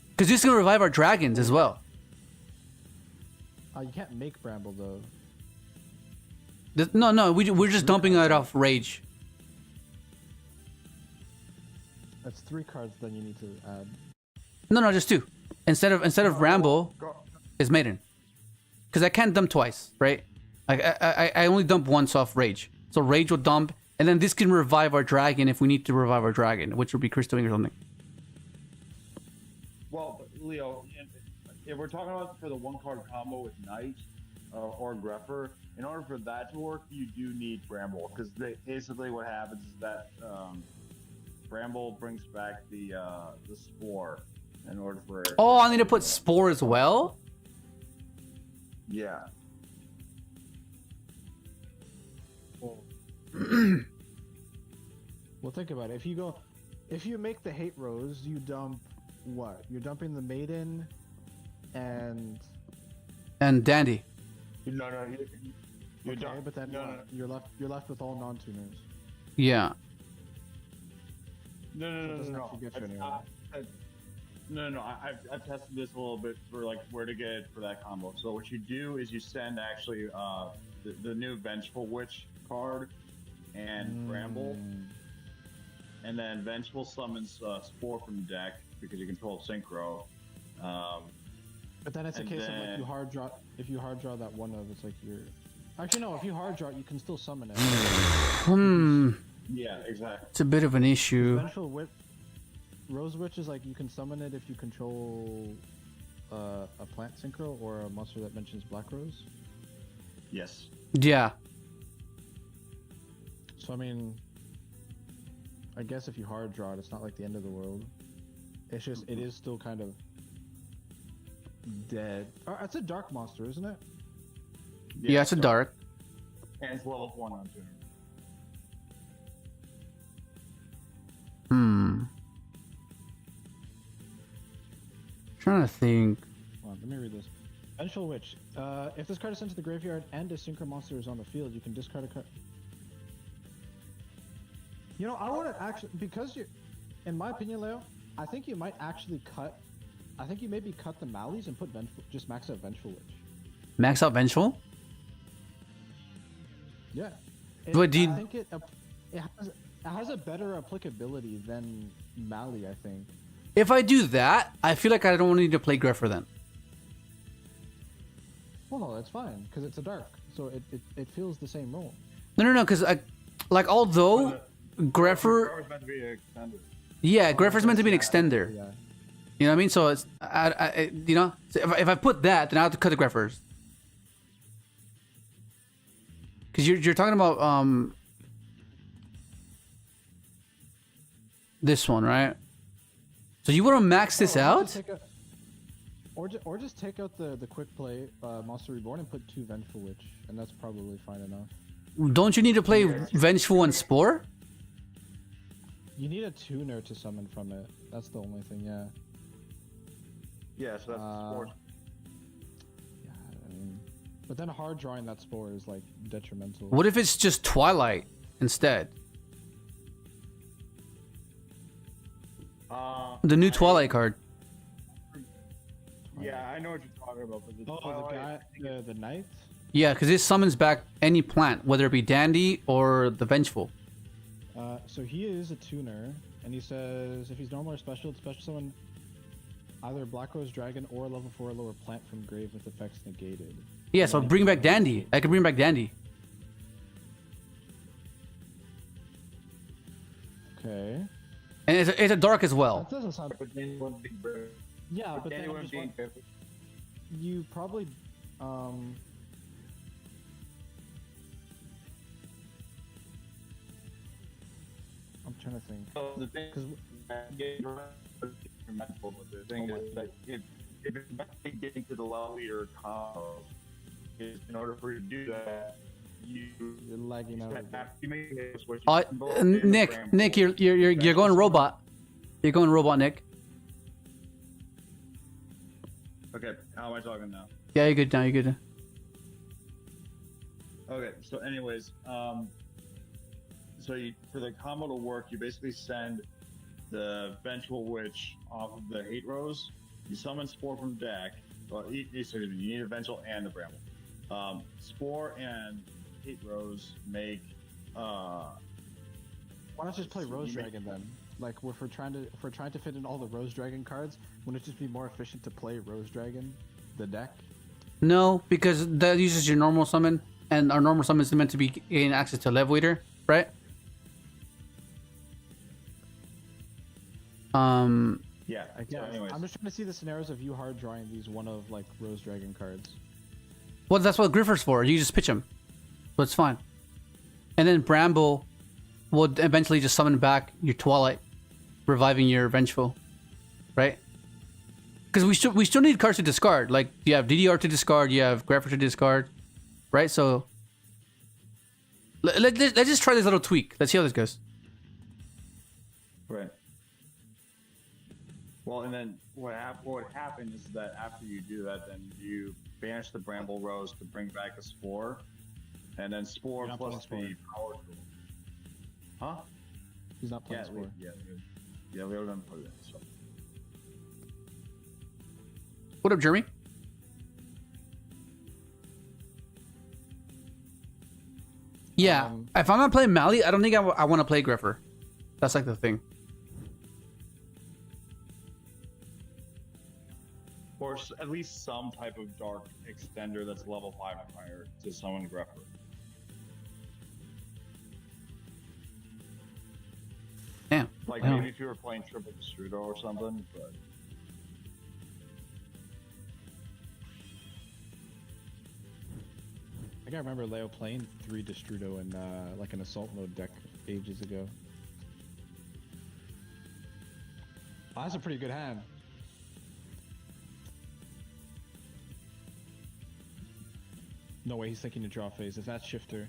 Because this is gonna revive our dragons as well. You can't make Bramble though. No, we're just dumping it off Rage. That's 3 cards. Then you need to add. No, just 2. Instead of Bramble, it's Maiden. Because I can't dump twice, right? I only dump once off Rage. So Rage will dump, and then this can revive our dragon if we need to revive our dragon, which would be Crystalling or something. Well, Leo, if we're talking about for the 1-card combo with Knight or Grepper, in order for that to work, you do need Bramble, because basically what happens is that Bramble brings back the Spore in order for. Oh, I need to put Spore as well? Yeah. Well, think about it. If you make the Hate Rose, you dump what? You're dumping the Maiden, and Dandy. No, you're okay, done. but then No. you're left with all non-tuners. Yeah. No. doesn't actually get you anywhere. No. I've tested this a little bit for like where to get it for that combo. So what you do is you send actually the new Vengeful Witch card and Bramble, and then Vengeful summons Spore from the deck because you control Synchro, But then it's a And case of like then- you hard draw. If you hard draw that one of, it's like you're. Actually, no. If you hard draw it, you can still summon it. Yeah, exactly. It's a bit of an issue. Vengeful Witch. Rose Witch is like you can summon it if you control a plant synchro or a monster that mentions Black Rose. Yes. Yeah. So I mean, I guess if you hard draw it, it's not like the end of the world. It's just it is still kind of dead. It's a dark monster, isn't it? Yeah, it's a dark. And it's level 1 on tuner. Trying to think. Hold on, let me read this. Vengeful Witch. If this card is sent to the graveyard and a synchro monster is on the field, you can discard a card. You know, I want to actually, because you, in my opinion, Leo, I think you might actually cut. I think you maybe cut the Malleys and put Vengeful, just max out Vengeful Witch. Max out Vengeful? Yeah. But do you- I think it has a better applicability than Mally, I think. If I do that, I feel like I don't need to play Greffer then. Well, no, that's fine because it's a dark, so it feels the same role. No, because like although Greffer, Power's meant to be extended. yeah, Greffer's meant to be an extender. Yeah. You know what I mean? So it's you know, so if I put that, then I have to cut the Greffers. Because you're talking about this one, right? So you want to max this out? Or just take out the quick play Monster Reborn and put 2 Vengeful Witch, and that's probably fine enough. Don't you need to play Vengeful and Spore? You need a tuner to summon from it. That's the only thing, yeah. Yeah, so that's sport. Yeah, I mean, but then hard drawing that Spore is like detrimental. What if it's just Twilight instead? The new Twilight card. Yeah, I know what you're talking about. But the Oh, Twilight, the guy, the knight. Yeah, because it summons back any plant, whether it be Dandy or the Vengeful. So he is a tuner, and he says if he's normal or special, it's special summon either Black Rose Dragon or a level 4 or lower plant from grave with effects negated. Yeah, so bring back Dandy. I can bring back Dandy. Okay. And it's a dark as well. That doesn't sound. but then you wouldn't be brave. Yeah, but Then then you I'm wouldn't just be wondering- careful. you probably I'm trying to think. So the thing 'Cause but the thing is that if it's actually getting to the level leader combo, is in order for you to do that, You're lagging out. a bit. you make a switch. symbol and the Nick, ramp Nick, roll. you're going robot. You're going robot, Nick. Okay, how am I talking now? Yeah, you're good now. You're good. Okay, so anyways, so for the combo to work, you basically send the Vengeful Witch off of the Hate Rose. You summon Spore from deck. Well, you need a Vengeful and a Bramble. Spore and Hate Rose make. Why not just play So Rose you make- Dragon then? Like if we're trying to fit in all the Rose Dragon cards, wouldn't it just be more efficient to play Rose Dragon, the deck? No, because that uses your normal summon, and our normal summon is meant to be gain access to Level Eater, right? Yeah, I guess. anyways. I'm just trying to see the scenarios of you hard drawing these one of like Rose Dragon cards. Well, that's what Griffer's for. You just pitch him, so it's fine. And then Bramble will eventually just summon back your Twilight, reviving your Vengeful, right? Because we still need cards to discard. Like you have DDR to discard, you have Greffer to discard, right? So let's just try this little tweak. Let's see how this goes. Right. Well, and then what would happen is that after you do that, then you banish the Bramble Rose to bring back a Spore, and then Spore You're not plus playing the power tool. Huh? He's not playing Spore. Yeah, we were gonna put it in. So. What up, Jeremy? Yeah, if I'm not playing Mally, I don't think I want to play Greffer. That's like the thing. Or at least some type of dark extender that's level 5 and higher to summon Grepper. Damn. Like Wow. maybe if you were playing Triple Destrudo or something, but I think I remember Leo playing 3 Destrudo in like an assault mode deck ages ago. Oh, that's a pretty good hand. No way he's thinking to draw phase. If that's shifter.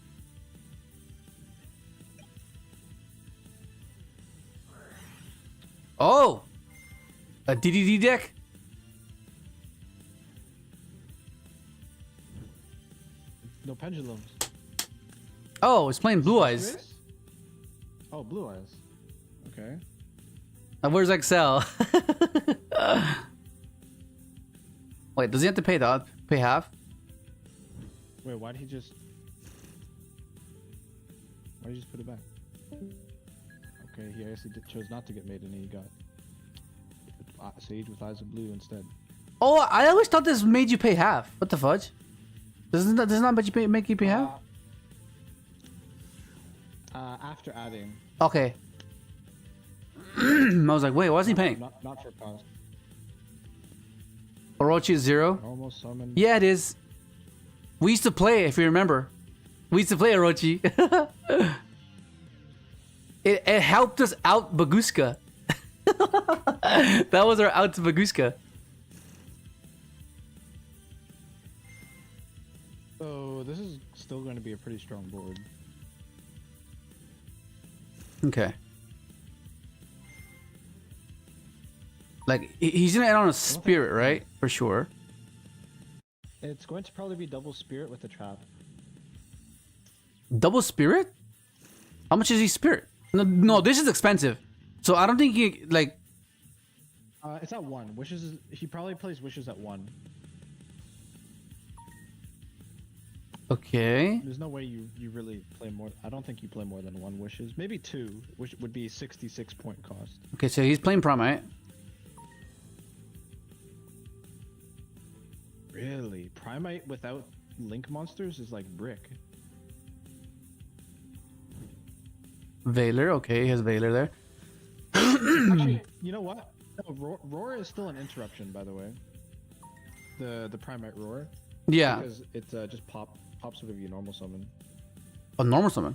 Oh! A DDD deck? No pendulums. Oh, it's playing Blue Eyes. Serious? Oh, blue eyes. Okay. Where's Excel? Wait, does he have to pay half? Wait, why'd he just put it back? Okay, he actually chose not to get made, and he got Sage with Eyes of Blue instead. Oh, I always thought this made you pay half. What the fudge? Does it not make you pay half? After adding. Okay. I was like, wait, why is he paying? Not for cost. Orochi is 0? Normal summon. Yeah, it is. We used to play, if you remember. We used to play Orochi. it helped us out Baguska. That was our out to Baguska. So this is still going to be a pretty strong board. Okay. Like, he's gonna end on a spirit, right? For sure. It's going to probably be double spirit with the trap. Double spirit? How much is he spirit? No, this is expensive. So I don't think he, like... It's at 1. Wishes is, he probably plays wishes at 1. Okay. There's no way you really play more. I don't think you play more than 1 wishes. Maybe 2, which would be 66 point cost. Okay, so he's playing Primate. Really? Primate without link monsters is like brick. Veiler, okay, he has Veiler there. Actually, you know what? No, roar is still an interruption, by the way. The primate roar. Yeah. Because it just pops with your normal summon. A normal summon.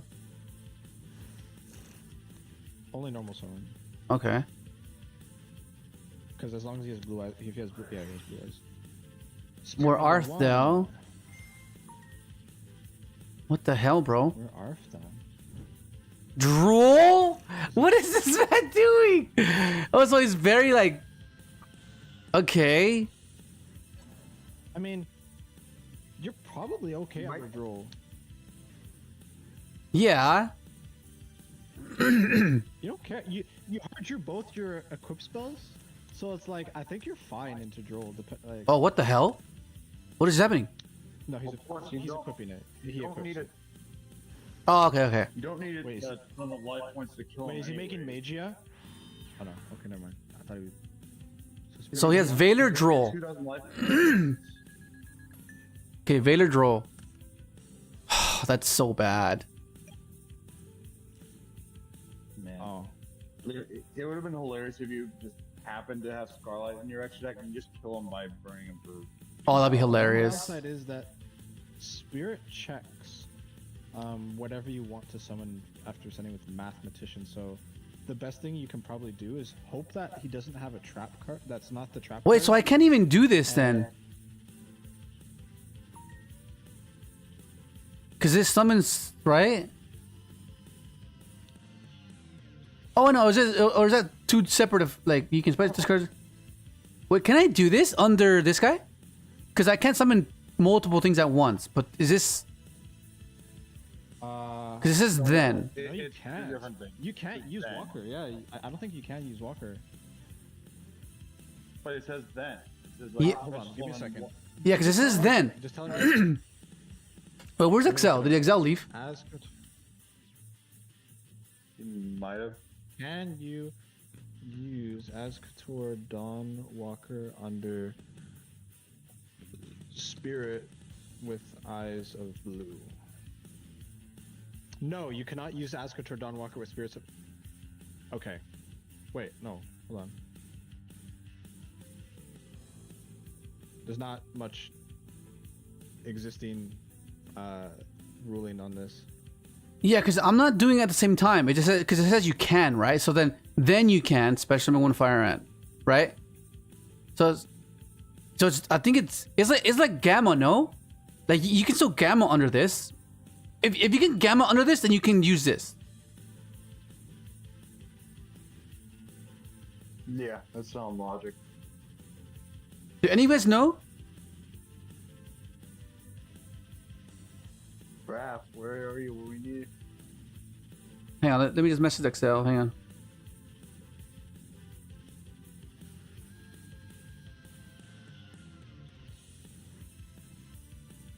Only normal summon. Okay. Because as long as he has blue eyes, if he has blue, yeah, he has blue eyes. Where Spirit Arth, one. though? What the hell, bro? Where Arth, though? Drool? What is this man doing? Oh, so he's very like... Okay. I mean, you're probably okay on the droll. Yeah. You don't care. You hard drew both your equip spells, so it's like I think you're fine into droll. Like, Oh, what the hell? What is happening? no, Of course you he's don't. equipping it. He you don't equips need it. it. Oh, okay, okay. You don't need it Wait, to ton of life points to kill Wait, him is he making anyways. magia? Oh no. Okay, never mind. I thought he was. So he has Veiler Droll. 2,000 life Okay, Veiler Droll. That's so bad. Man. Oh. It would have been hilarious if you just happened to have Scarlight in your extra deck and you just kill him by burning him for. Oh, that'd be The hilarious. downside is that spirit checks whatever you want to summon after sending with mathematician. So the best thing you can probably do is hope that he doesn't have a trap card. That's not the trap. Wait, card. so I can't even do this then? Because this summons, right? Oh no, is that two separate of, like, you can special discard? Wait, can I do this under this guy? Because I can't summon multiple things at once, but is this... Because this is then. No, you It's two can't. different things. You can't use Then. Walker. Yeah, I don't think you can use Walker. But it says then. It says, Yeah. Hold on, give me a second. Yeah, because this is then. Just tell me. Well, where's Excel? Did Excel leave? As Might have. can you use as Couture Dawn Walker under spirit with eyes of blue. No, you cannot use Ascator Dawnwalker with spirits of... Okay. Wait, no. Hold on. There's not much existing ruling on this. Yeah, because I'm not doing it at the same time. It just says, because it says you can, right? So then you can special summon one fire ant, right? So it's, I think it's like gamma, no? Like you can still gamma under this. If you can gamma under this, then you can use this. Yeah, that's sound logic. Do any of you guys know? Crap, where are you? What we need? Hang on, let me just message Excel. Hang on.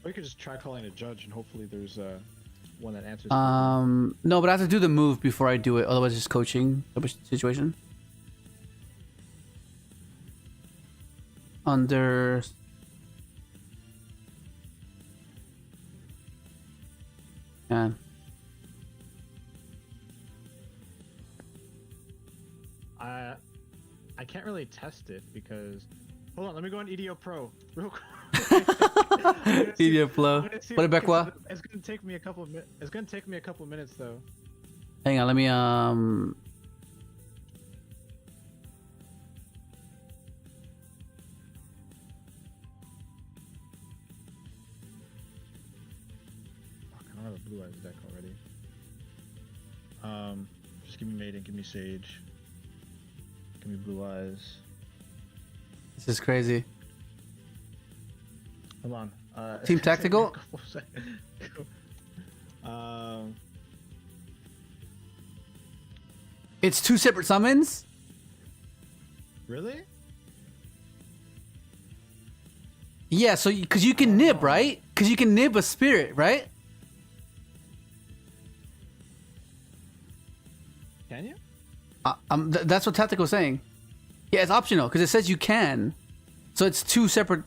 Or you could just try calling a judge and hopefully there's one that answers. No, but I have to do the move before I do it. Otherwise, it's coaching type of situation. Under. Yeah. I can't really test it because... Hold on, let me go on EDO Pro real quick. Idiot flow. Put it back what? It's gonna take me a couple of minutes. It's gonna take me a couple of minutes though. Hang on, let me Fuck, I don't have a blue eyes deck already. Just give me Maiden, give me Sage. Give me blue eyes. This is crazy. Hold on. Team Tactical? It's two separate summons? Really? Yeah, so because you can nib, right? Because you can nib a spirit, right? Can you? That's what Tactical was saying. Yeah, it's optional because it says you can. So it's two separate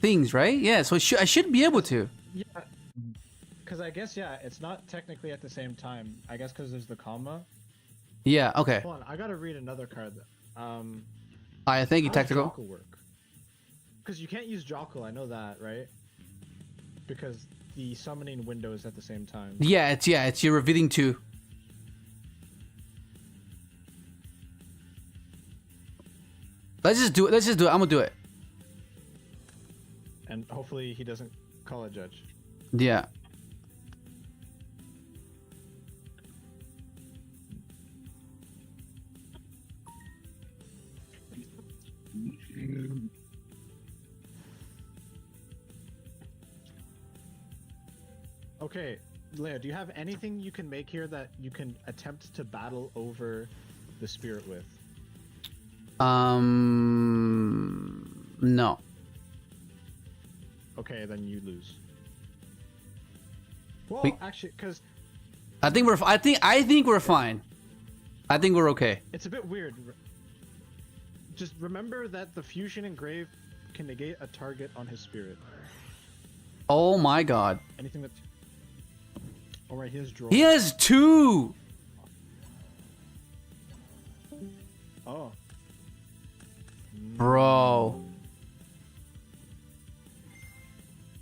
things, right? Yeah, so I should be able to. Yeah. Because I guess, yeah, it's not technically at the same time. I guess because there's the comma. Yeah, okay. Hold on, I gotta read another card. I thank you, how does Tactical. Jockle work? Because you can't use Jockle, I know that, right? Because the summoning window is at the same time. Yeah, it's you're revealing two. Let's just do it. I'm gonna do it. And hopefully he doesn't call a judge. Yeah. Okay, Leia, do you have anything you can make here that you can attempt to battle over the spirit with? No. Okay, then you lose. Well, actually, because I think we're fine. I think we're okay. it's a bit weird. Just remember that the fusion engrave can negate a target on his spirit. Oh my god. Anything that. All right, he has draw. He has two. Oh. Bro.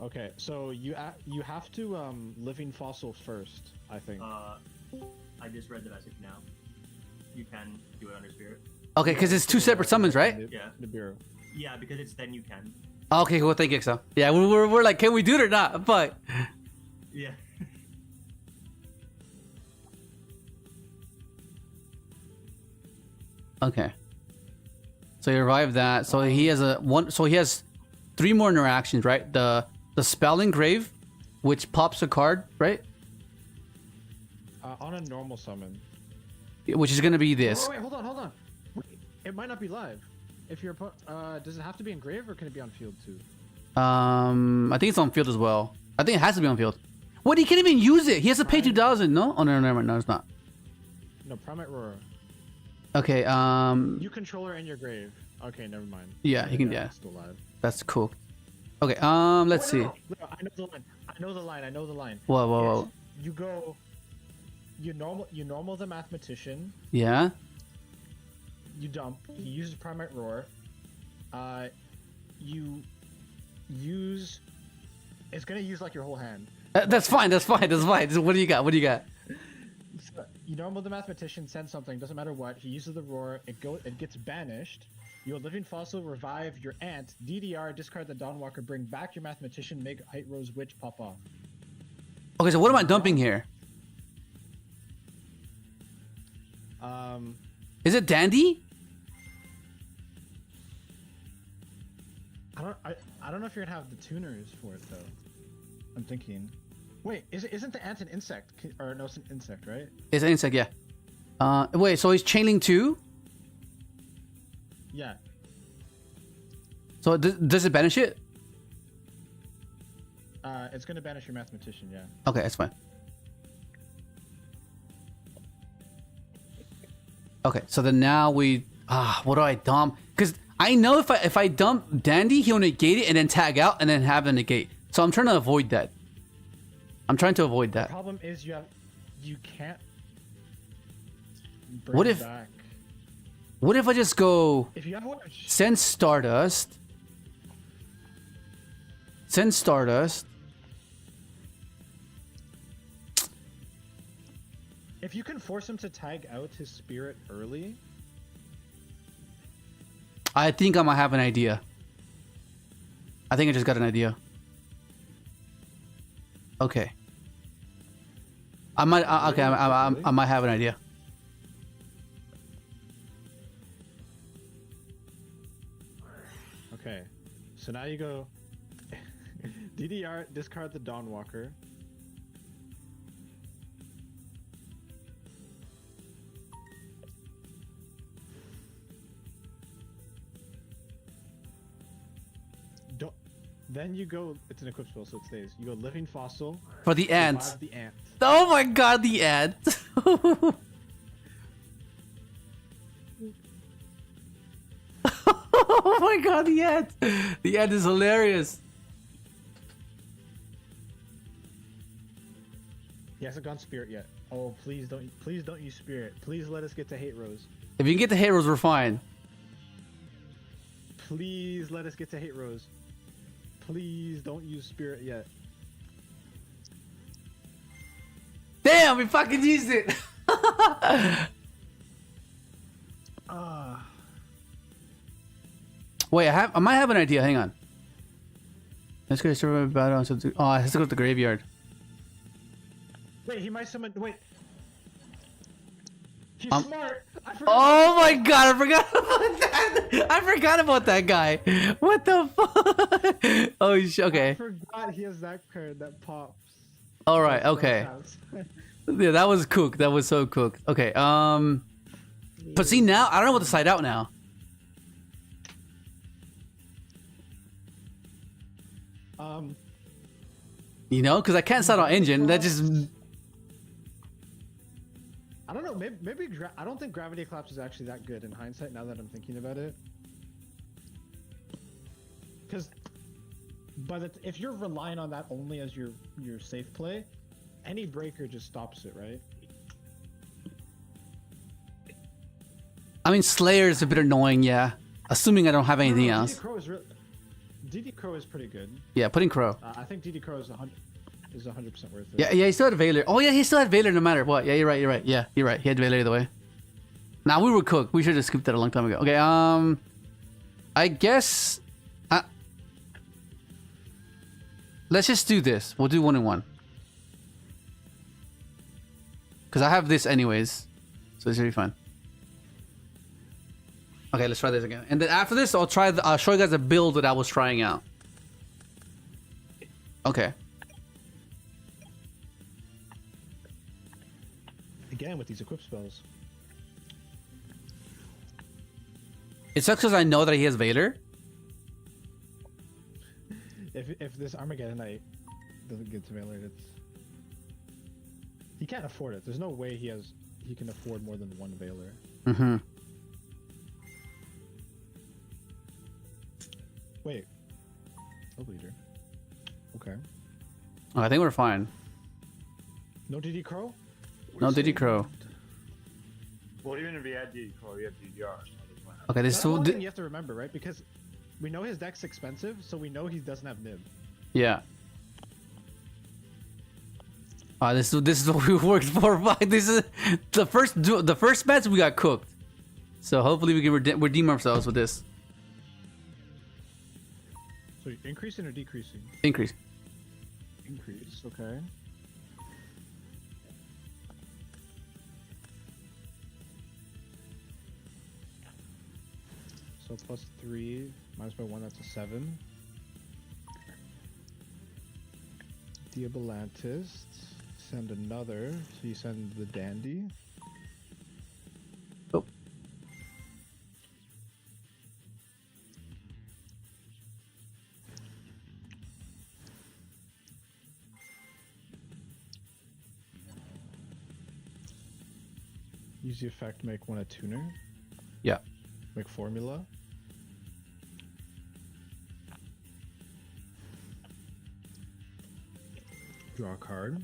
Okay, so you have to living fossil first, I think. I just read the message now. You can do it under spirit. Okay, because it's two separate summons, right? Yeah. The bureau. Yeah, because it's then you can. Okay, cool. Thank you, so. Yeah, we're like, can we do it or not? But Yeah. okay. So you revive that. So he has So he has three more interactions, right? The spell engrave, which pops a card, right? On a normal summon. Which is gonna be this. Oh, wait, hold on. Wait, it might not be live. If your does it have to be engraved or can it be on field too? I think it's on field as well. I think it has to be on field. What? He can't even use it. He has to pay 2,000. No? Oh no, never mind. No, it's not. No, Primate Roar. Okay. You control her in your grave. Okay, never mind. Yeah, he can. Yeah, Still live. that's cool. Okay. Let's see. No, I know the line. I know the line. Whoa. You go. You normal the mathematician. Yeah. You dump. He uses primate roar. You use. It's gonna use like your whole hand. That's fine. What do you got? So, you normal the mathematician, send something, doesn't matter what. He uses the roar. It gets banished. Your living fossil, revive your ant. DDR, discard the Dawnwalker, bring back your mathematician, make Height Rose Witch pop off. Okay, so what am I dumping here? Is it Dandy? I don't know if you're gonna have the tuners for it though. I'm thinking. Wait, isn't the ant an insect? Or no, it's an insect, right? It's an insect, yeah. Wait, so he's chaining too? Yeah. So does it banish it? It's gonna banish your mathematician, yeah. Okay, that's fine. Okay, so then now we what do I dump? Because I know if I dump Dandy, he'll negate it and then tag out and then have the negate. So I'm trying to avoid that. The problem is you can't bring What it if- back. What if I just go If you have one, send Stardust? Send Stardust. if you can force him to tag out his spirit early, I think I might have an idea. I think I just got an idea. Okay. I might I might have an idea. okay. So now you go DDR, discard the Dawnwalker. Then you go. It's an equip spell, so it stays. You go Living Fossil. For the ants. Revive the ant. Oh my god, the ant. Oh my god, the ant. The ant is hilarious. He hasn't gone Spirit yet. Oh, please don't use Spirit. Please let us get to Hate Rose. If you can get the heroes, we're fine. Please let us get to Hate Rose. Please don't use Spirit yet. Damn, we fucking used it. Wait, I might have an idea. Hang on. Let's go to battle. Oh, I have to go to the graveyard. Wait, he might summon. Wait. He's smart. I forgot. Oh my god, I forgot about that. I forgot about that guy. What the fuck? Oh, okay. I forgot he has that card that pops. All right. Okay. Yeah, that was cooked. That was so cooked. Okay. But see now, I don't know what to side out now. You know, because I can't side out engine. That just. I don't know. Maybe I don't think Gravity Collapse is actually that good in hindsight. Now that I'm thinking about it, because, if you're relying on that only as your safe play, any breaker just stops it, right? I mean, Slayer is a bit annoying, yeah. Assuming I don't have anything else. DD Crow is pretty good. Yeah, putting Crow. I think DD Crow is 100% worth it. Yeah, he still had Veiler. Oh yeah, he still had Veiler no matter what. Yeah, you're right. Yeah, you're right. He had Veiler either way. Now we were cooked. We should have scooped that a long time ago. Okay, I guess. Let's just do this. We'll do 1 and 1. Because I have this anyways, so this should be fun. Okay, let's try this again. And then after this, I'll show you guys a build that I was trying out. Okay. Again with these equip spells. It sucks because I know that he has Vader. If this Armageddon Knight doesn't get to Valor, he can't afford it. There's no way he can afford more than 1 Valor. Mm-hmm. Wait. leader. Okay. Oh, I think we're fine. No DD Crow? No DD Crow. Well, even if you had DD Crow, you have DDR. So it doesn't matter. Okay, this That's one is thing you have to remember, right? Because we know his deck's expensive, so we know he doesn't have Nib. yeah. This is what we worked for. This is the first match we got cooked. So hopefully we can redeem ourselves with this So you're increasing or decreasing? increase. Increase, okay. So +3 minus by 1, that's a 7. Diabolantist. Send another. So you send the Dandy. Oh. Use the effect, make one a tuner. Yeah. Make formula. Draw a card.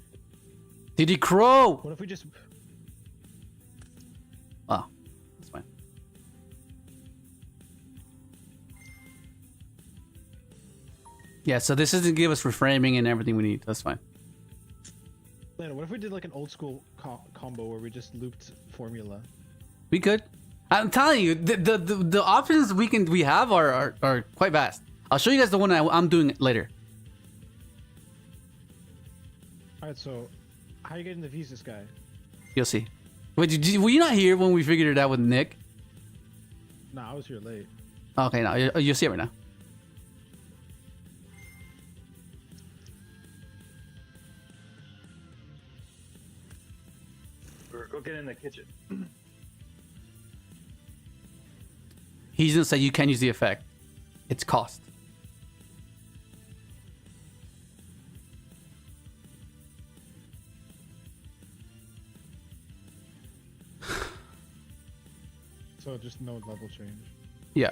DD Crow. What if we just... Oh, that's fine. Yeah, so this doesn't give us reframing and everything we need. That's fine. Lana, what if we did like an old school combo where we just looped formula? We could. I'm telling you, the options we have are quite vast. I'll show you guys the one I'm doing later. Alright, so how are you getting the V's this guy? You'll see. Wait, were you not here when we figured it out with Nick? Nah, I was here late. Okay, now you'll see it right now. We're cooking in the kitchen. He's gonna say you can't use the effect. It's cost. So just no level change. Yeah.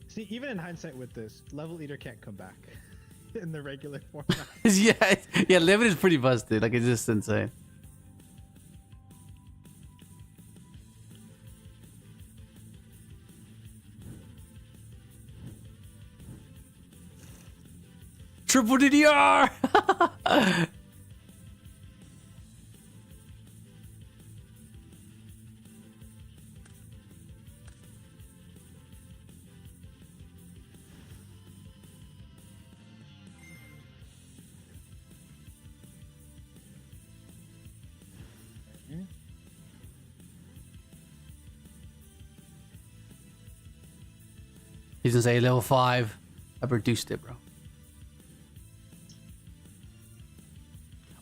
See, even in hindsight with this, level eater can't come back in the regular format. yeah, Limit is pretty busted. Like, it's just insane. Triple DDR! He's gonna say level 5. I've reduced it, bro.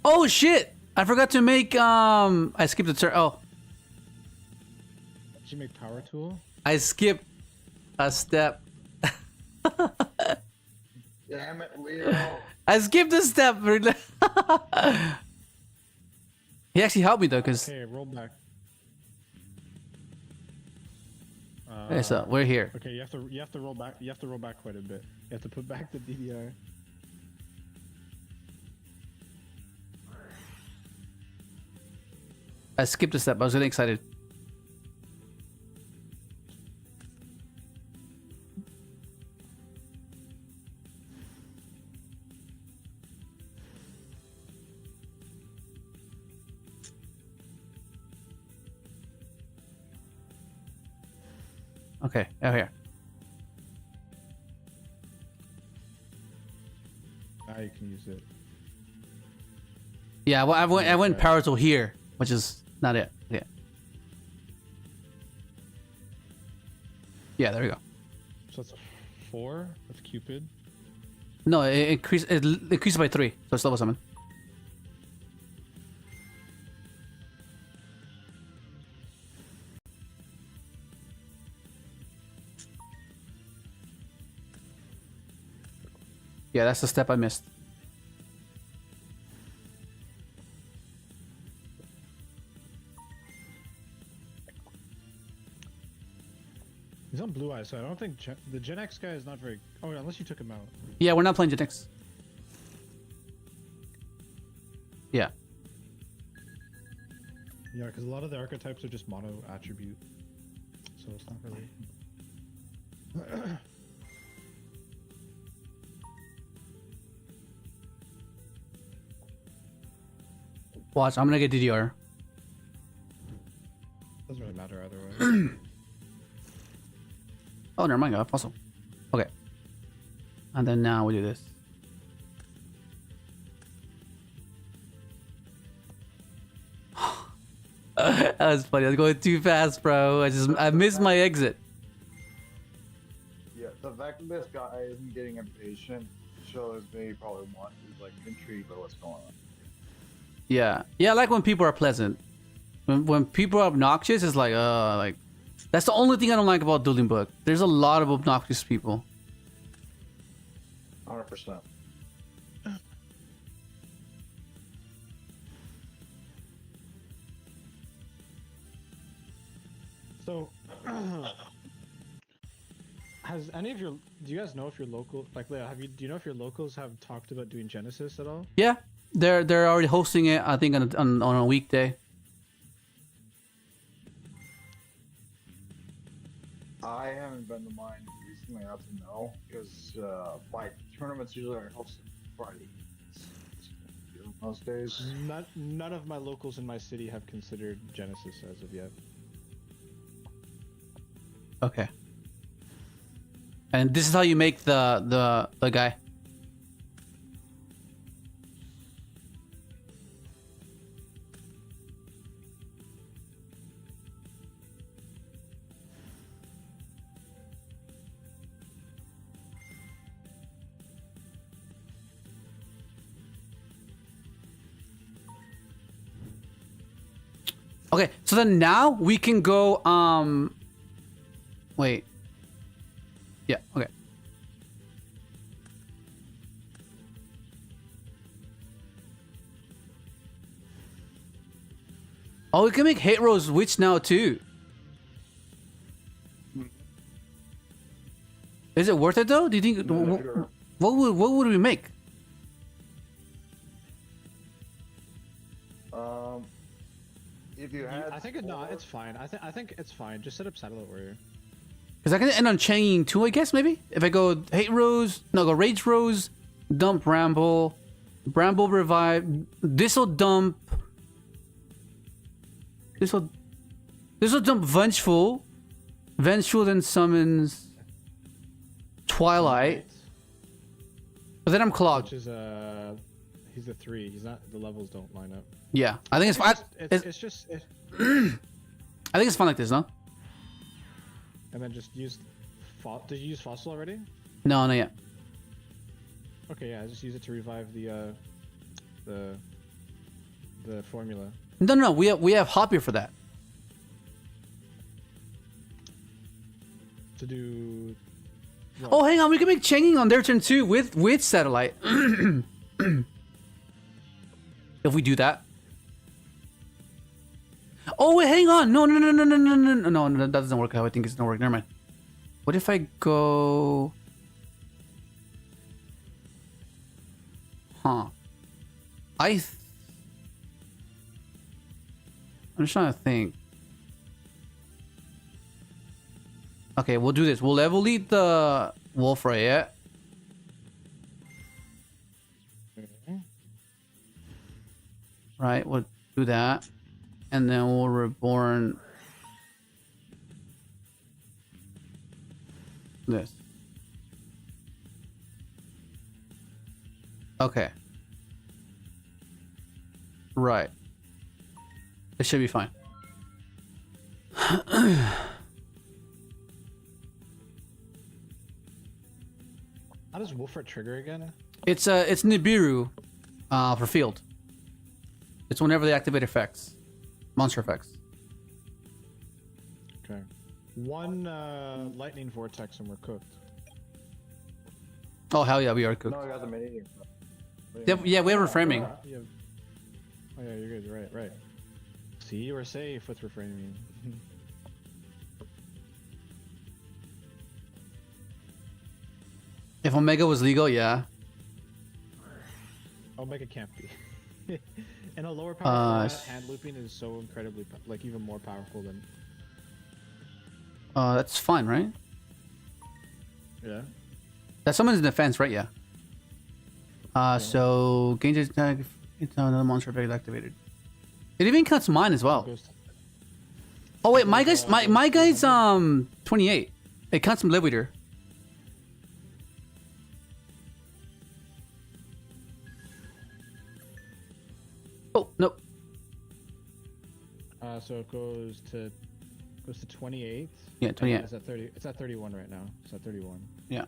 Oh shit! I forgot to make I skipped the turn. Oh, Did you make power tool? I skipped a step. Damn it, Leo. I skipped a step. He actually helped me though, cause Okay, roll back. okay, so we're here. Okay, you have to roll back. You have to roll back quite a bit. You have to put back the DDR. I skipped a step. I was getting excited. Okay, out here. Now you can use it. Yeah, well, I went power tool here, which is not it. Yeah. Yeah, there we go. So that's a 4 with Cupid. No, it increased by 3, so it's level 7. Yeah, that's the step I missed. Blue Eyes, so I don't think the Gen X guy is not very. Oh, unless you took him out. Yeah, we're not playing Gen X. Yeah. Yeah, because a lot of the archetypes are just mono attribute, so it's not really. Watch, I'm gonna get DDR. Doesn't really matter either way. Oh, never mind, God. Awesome. Okay. And then now we do this. That was funny. I was going too fast, bro. I missed my exit. Yeah, the fact that this guy isn't getting impatient shows me probably want is like intrigued by what's going on. Yeah. Yeah, I like when people are pleasant. When people are obnoxious, it's like that's the only thing I don't like about Dueling Book. There's a lot of obnoxious people. 100%. So, has any of your? Do you guys know if your local, like, Leia, do you know if your locals have talked about doing Genesis at all? Yeah. They're already hosting it, I think, on a weekday. I haven't been to mine recently, I have to know, because my tournaments usually are hosted Friday. Most days. None of my locals in my city have considered Genesis as of yet. Okay. And this is how you make the guy. Okay, so then now we can go wait. Yeah, okay. Oh, we can make Hate Rose Witch now too. Is it worth it though? Do you think what would we make? If you had, I think it's fine. I think it's fine. Just set up Satellite Warrior. Because I can end on chaining too, I guess, maybe? If I go Hate Rose, no, go Rage Rose, dump Bramble, Bramble Revive, this'll dump dump Vengeful. Vengeful then summons Twilight. But then I'm clogged. Which is he's a 3. He's not. The levels don't line up. Yeah, I think it's fine. It's just. I think it's fun like this, no? And then just use. Did you use Fossil already? No, not yet. Okay, yeah. Just use it to revive the formula. No. We have Hoppier for that. To do. What? Oh, hang on. We can make chaining on their turn too with Satellite. If we do that. Oh wait, hang on. No, that doesn't work how I think it's gonna work. Never mind. What if I go? Huh. I'm just trying to think. Okay, we'll do this. We'll level lead the Wolfrayet. Right, we'll do that. And then we'll reborn this. Okay. Right. It should be fine. How does Wolfrayet trigger again? It's Nibiru for field. It's whenever they activate effects. Monster effects. Okay. One lightning vortex and we're cooked. Oh hell yeah, we are cooked. no, I got the mini. Yeah, we have reframing. Yeah. Oh yeah, you're good. Right. See, you were safe with reframing. If Omega was legal, yeah. Omega can't be. And a lower power sh- hand looping is so incredibly like even more powerful than. That's fine, right? Yeah. That summons defense, right? Yeah. So gain attack if another monster effect activated. It even cuts mine as well. Oh wait, my guy's 28. It counts some live leader. Oh nope. So it goes to 28. Yeah, 28. It's at 30. It's at 31 right now. It's at 31. Yeah.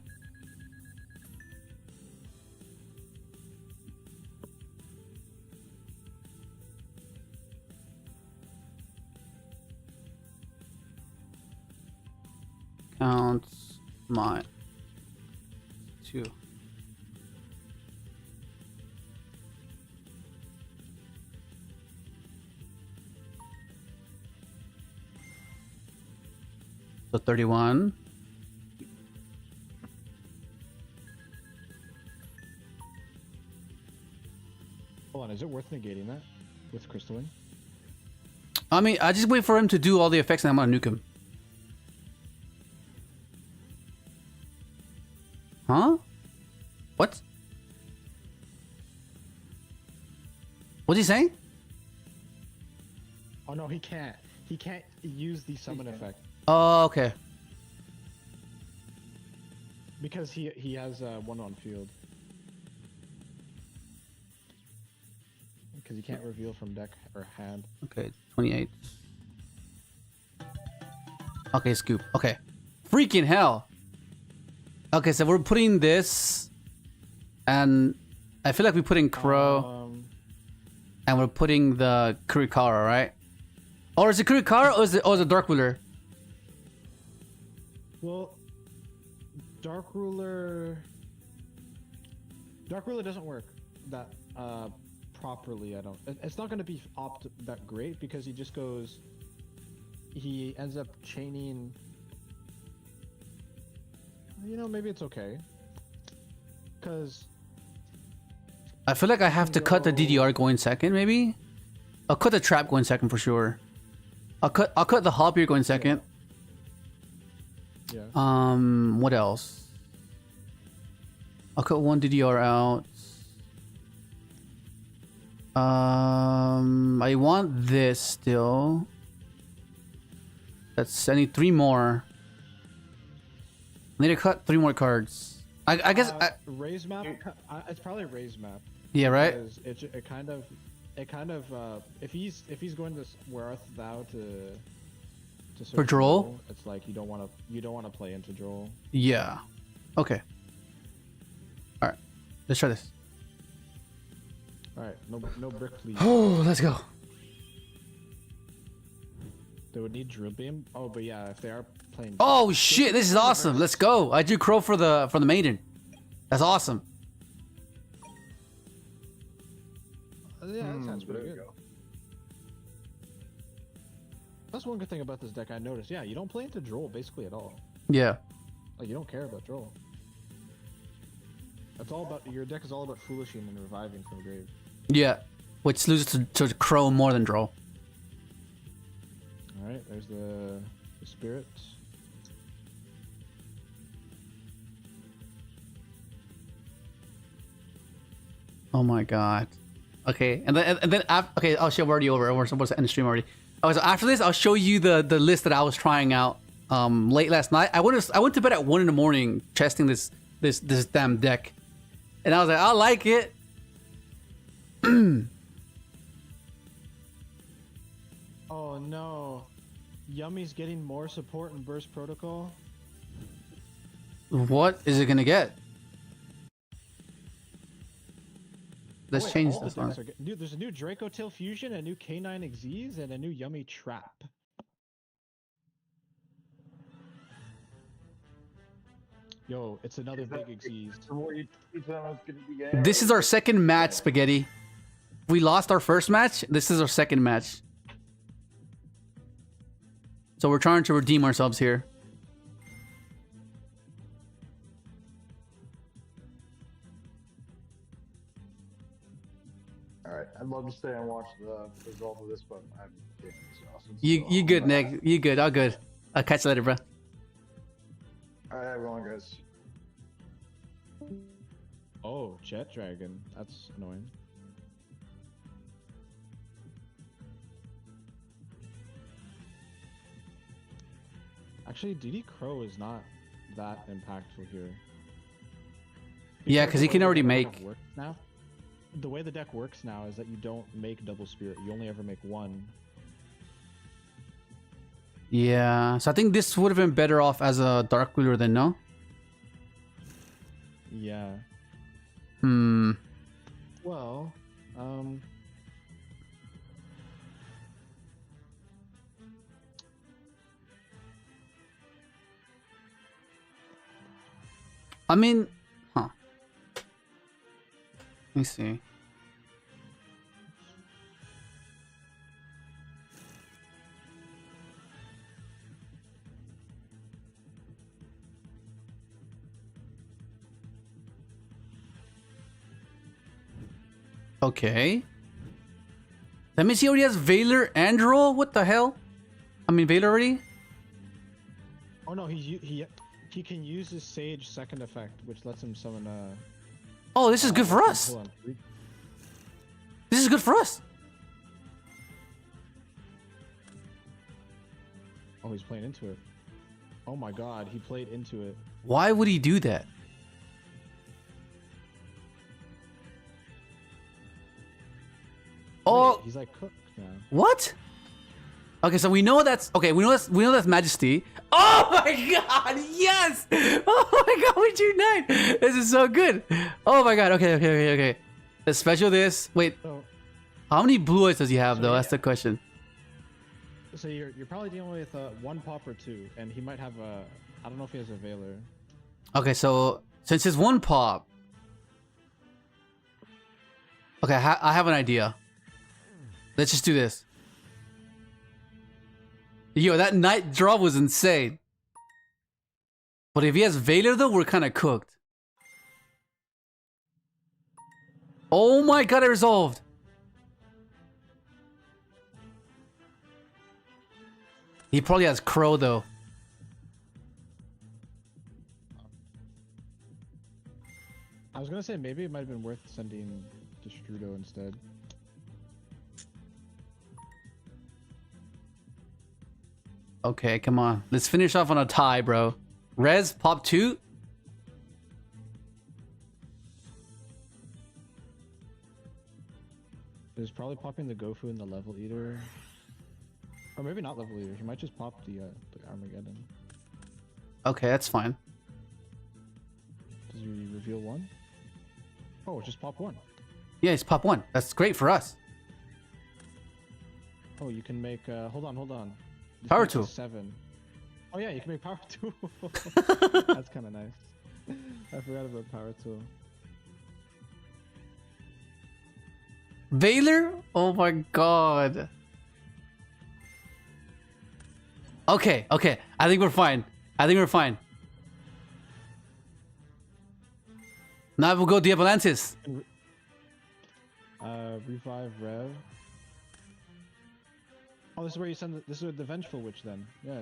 Counts my 2. So 31. Hold on, is it worth negating that with crystalline? I mean, I just wait for him to do all the effects and I'm gonna nuke him. Huh? What? What's he saying? Oh no, he can't. He can't use the summon effect Oh, okay. because he has one on field. Because he can't reveal from deck or hand. Okay, 28. Okay, scoop. Okay. Freaking hell. Okay, so we're putting this, and I feel like we put in Crow, and we're putting the Kurikara, right? Or is it Kurikara or is it Dark Ruler? Well, Dark Ruler doesn't work that properly. I don't. It's not going to be that great because he just goes. He ends up chaining. You know, maybe it's okay. Because I feel like I have to cut the DDR going second, maybe. I'll cut the trap going second for sure. I'll cut the Hoppier going second. Yeah. What else? I'll cut one DDR out. I want this still. I need 3 more. I need to cut 3 more cards. I guess raise map. It's probably raise map. yeah, right? Because it kind of if he's going to Worth Thou to search For Droll? it's like you don't want to play into Droll. Yeah. Okay. All right. Let's try this. All right, no brick please. Oh, let's go. They would need drill beam. Oh, but yeah, if they are playing. Oh shit! This is awesome. Let's go. I drew Crow for the maiden. That's awesome. Yeah, that sounds pretty good. That's one good thing about this deck I noticed. Yeah, you don't play into Droll basically at all. Yeah. Like you don't care about Droll. That's all about your deck is all about foolishing and reviving from the grave. Yeah. Which loses to Crow more than Droll. All right, there's the spirit. Oh my god. Okay, and then okay, I'll show already over. We're supposed to end the stream already. Okay, so after this, I'll show you the list that I was trying out late last night. I went to bed at 1 in the morning testing this damn deck, and I was like, I like it. Oh no, Yummy's getting more support in Burst Protocol. What is it gonna get? Let's Wait, change all this the one. decks are Dude, there's a new Draco Tail Fusion, a new K9 Xyz, and a new Yummy Trap. Yo, it's another big Xyz. This is our second match, Spaghetti. We lost our first match. This is our second match. So we're trying to redeem ourselves here. All right, I'd love to stay and watch the result of this, but I'm getting exhausted. You good, Nick? You good? All good. I'll catch you later, bro. All right, everyone, guys. Oh, Jet Dragon. That's annoying. Actually, DD Crow is not that impactful here. Yeah, because he the can way already the deck make. works now. The way the deck works now is that you don't make double spirit. You only ever make one. Yeah, so I think this would have been better off as a dark ruler than no. Yeah. Hmm. Well, I mean, huh? Let me see. Okay. Let me see. Already has Valor and Roll. What the hell? I mean, Valor already. oh no, he can use his Sage second effect, which lets him summon Oh, this is good for us. Hold on. This is good for us. Oh, he's playing into it. Oh my god, he played into it. Why would he do that? Oh, Wait, he's like cooked now. what? Okay, so we know that's okay. We know that's Majesty. Oh my god, yes! Oh my god, we do 9. This is so good. Oh my god. Okay. The special this. Wait, So, how many blue eyes does he have So, though? yeah. That's the question. so you're probably dealing with one pop or two, and he might have a. I don't know if he has a Valor. Okay, so since it's 1 pop. Okay, I have an idea. Let's just do this. Yo, that night draw was insane. But if he has Valor though, we're kind of cooked. Oh my god, I resolved. He probably has Crow though. I was gonna say maybe it might have been worth sending Destrudo instead. Okay, come on. Let's finish off on a tie, bro. Res, pop 2. There's probably popping the Gofu and the Level Eater. Or maybe not Level Eater. He might just pop the Armageddon. Okay, that's fine. Does he reveal 1? Oh, just pop 1. Yeah, it's pop 1. That's great for us. Oh, you can make. Hold on. This Power makes a tool. 7. Oh yeah, you can make power tool. That's kind of nice. I forgot about power tool. Valor? Oh my god. Okay. I think we're fine. Now we'll go Diabolantis. Revive Rev. Oh, this is where you send. This is the Vengeful Witch then. Yeah.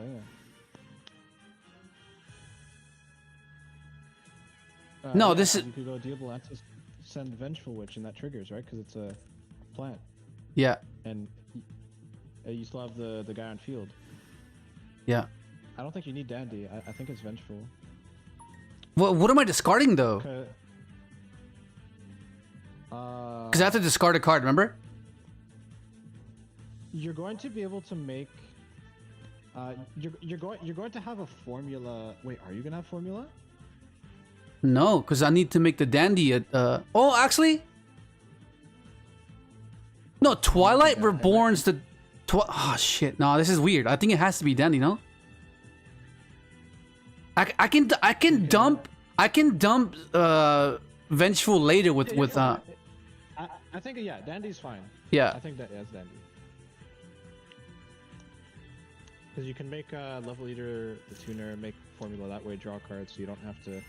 No, yeah, this is- You could go Diabolantis, send Vengeful Witch, and that triggers, right? Because it's a plant, Yeah. and you still have the guy on field. Yeah. I don't think you need Dandy. I think it's Vengeful. What am I discarding though? Because I have to discard a card, remember? You're going to be able to make. You're going to have a formula. Wait, are you gonna have formula? No, because I need to make the Dandy. Oh, actually, no. Twilight Reborn's the. Oh shit! No, this is weird. I think it has to be Dandy. No. I can dump Vengeful later with I think yeah, Dandy's fine. Yeah. I think that's Dandy. Because you can make Level Eater the tuner, make formula that way, draw cards, so you don't have to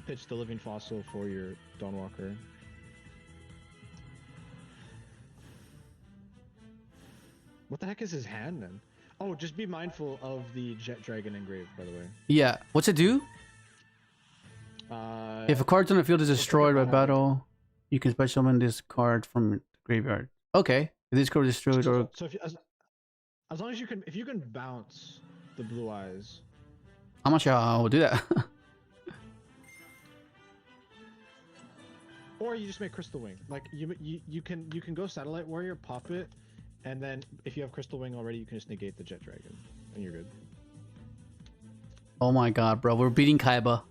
pitch the Living Fossil for your Dawnwalker. What the heck is his hand then? Oh, just be mindful of the Jet Dragon engraved, by the way. Yeah. What's it do? If a card on the field is destroyed by battle, you can special summon this card from the graveyard. Okay. If this card is destroyed or So if you, as long as you can, if you can bounce the blue eyes. I'm not sure how I will do that. Or you just make Crystal Wing. Like you can go Satellite Warrior, pop it, and then if you have Crystal Wing already, you can just negate the Jet Dragon, and you're good. Oh my god, bro, we're beating Kaiba.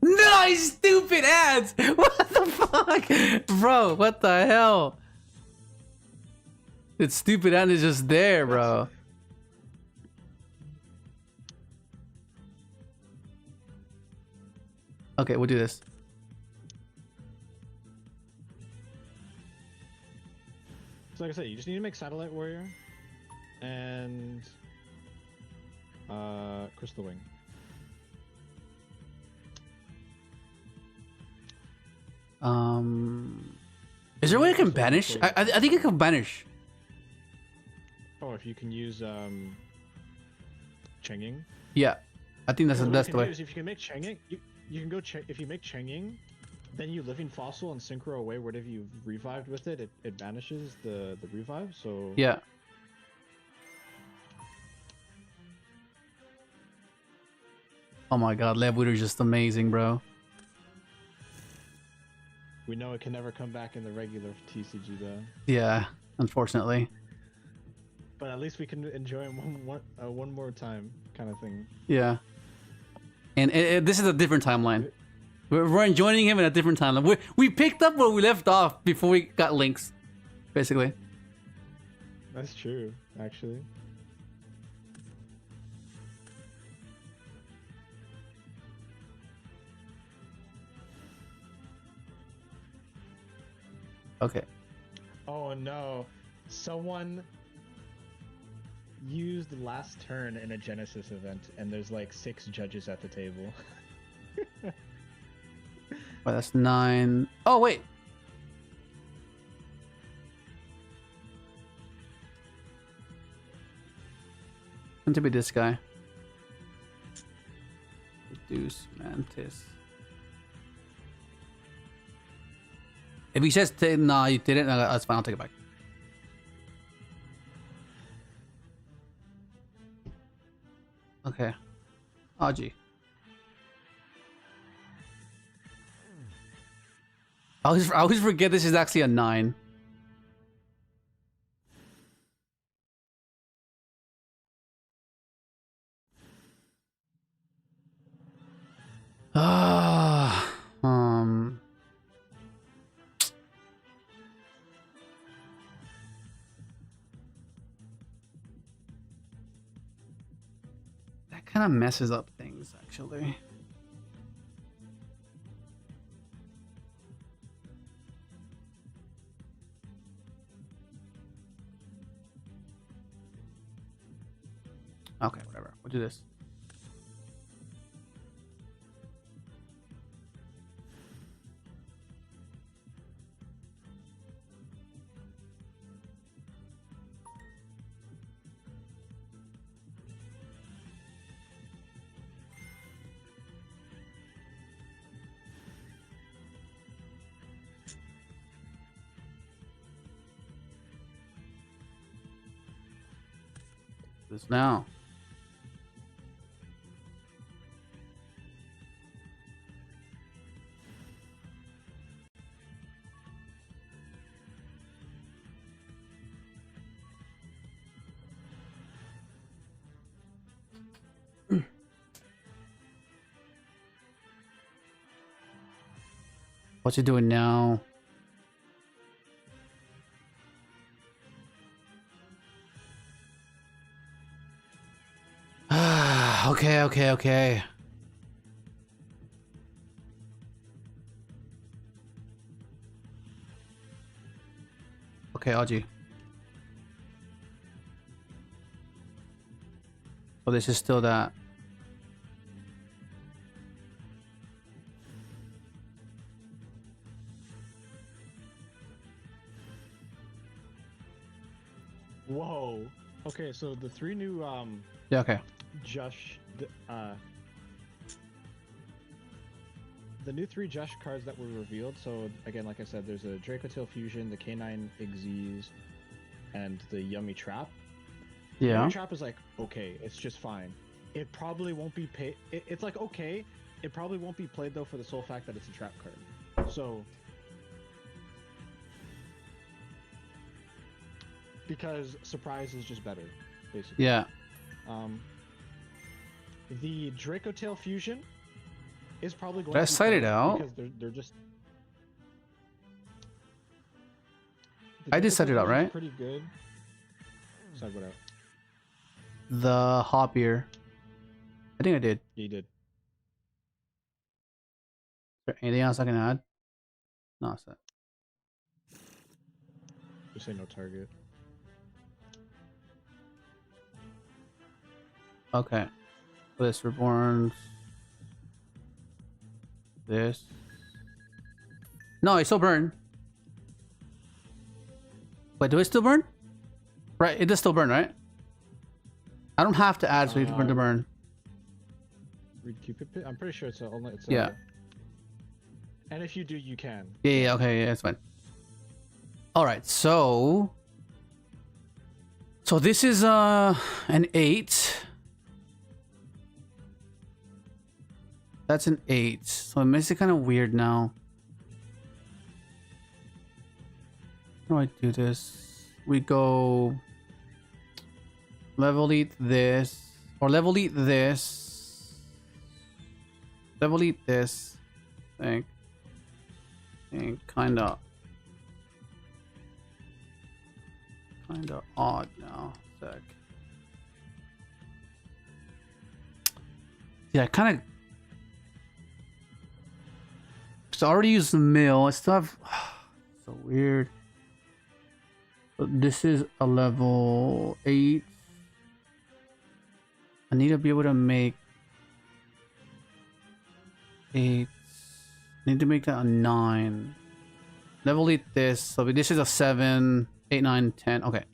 Nice, stupid ads. What the fuck, bro? What the hell? It's stupid ad is just there, bro. Okay, we'll do this. So like I said, you just need to make Satellite Warrior and Crystal Wing. Is there a way I can banish? I think I can banish. Oh, if you can use Chenging. Yeah, I think that's the best way. If you can make Chenging, you can go if you make Chenging, then you Living Fossil and Synchro away whatever you revived with it. It banishes the revive. So yeah. Oh my god, Lev is just amazing, bro. We know it can never come back in the regular TCG though. Yeah, unfortunately. But at least we can enjoy him one more time, kind of thing. Yeah. And this is a different timeline. We're enjoying him in a different timeline. We picked up where we left off before we got links, basically. That's true, actually. Okay. Oh no, someone used the last turn in a Genesis event, and there's like 6 judges at the table. Well, that's 9. Oh wait. Going to be this guy. Reduce Mantis. If he says, nah, you didn't, that's fine, I'll take it back. Okay. Aji. I always forget this is actually a 9. That kind of messes up things, actually. Okay, whatever. We'll do this. This now. What's he doing now? Okay. Okay, Aji. Oh, this is still that. Whoa. Okay, so the 3 new Yeah, okay. Jush the new 3 Jush cards that were revealed. So again, like I said, there's a Dracotail Fusion, the K9 Xyz, and the Yummy Trap. Yeah. Yummy Trap is like okay, it's just fine. It probably won't be paid. It's like okay, it probably won't be played though for the sole fact that it's a trap card. So because surprise is just better, basically. Yeah. The Dracotail Fusion is probably going Did I to be cite it played out? because they're just. I did cite it out, right? Pretty good. Cite what out? The Hoppier. I think I did. Yeah, you did. Is there anything else I can add? No, it's not. Just say no target. Okay. This Reborns. This. No, it still burn. Wait, do it still burn? Right, it does still burn, right? I don't have to add so you to burn to burn. Read Cupid. I'm pretty sure it's only. Yeah. And if you do, you can. Yeah, okay, yeah, that's fine. Alright, so this is an 8. That's an 8. So it makes it kind of weird now. How do I do this? We go level eat this, or level eat this, level eat this, I think kinda odd now. Sec. Yeah, kind of. So I already used the mill. I still have. So weird. But this is a level 8. I need to be able to make 8. I need to make that a 9. Level 8 this. So this is a 7, 8, 9, 10. Okay.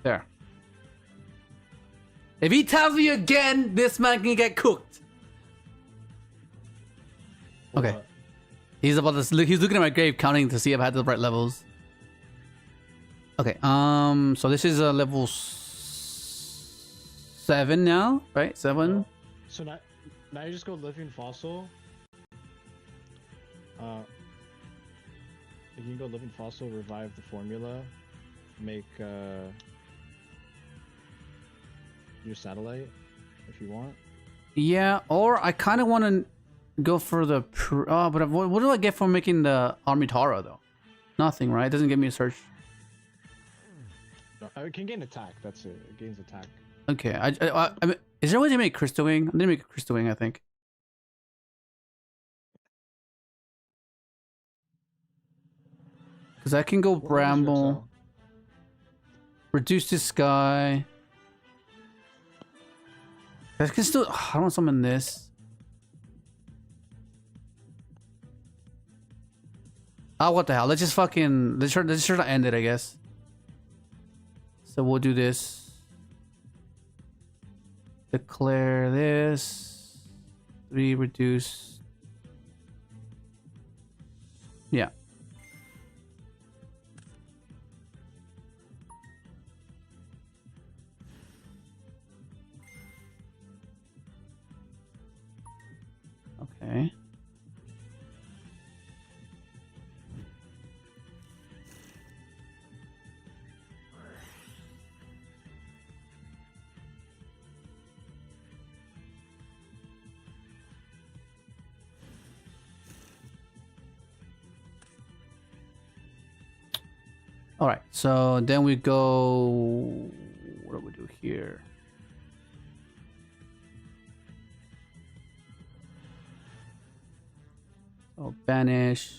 There. If he tells me again, this man can get cooked. Okay. What? He's about to look. He's looking at my grave, counting to see if I had the right levels. Okay. So this is a level 7 now, right? 7. So now you just go Living Fossil. You can go Living Fossil, revive the formula, make your satellite if you want. Yeah, or I kind of want to go for the. But what do I get for making the Armitara though? Nothing, right? It doesn't give me a search. It can gain attack. That's it. It gains attack. Okay. I mean, is there a way to make Crystal Wing? I'm gonna make a Crystal Wing, I think. Because I can go Bramble. Reduce this guy. I can still. I don't want to summon this. Oh, what the hell? Let's just fucking. Let's try to end it, I guess. So we'll do this. Declare this. 3 reduce. Yeah. Okay. All right. So then we go. What do we do here? Oh, banish.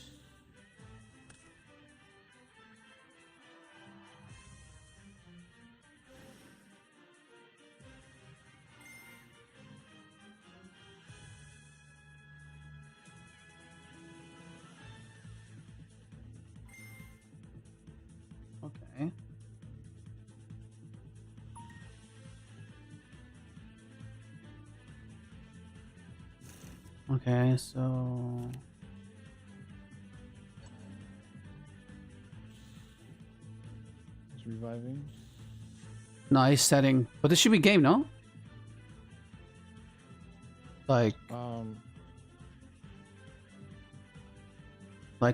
Okay. Okay, so It's reviving. nice setting, but this should be game, no? Like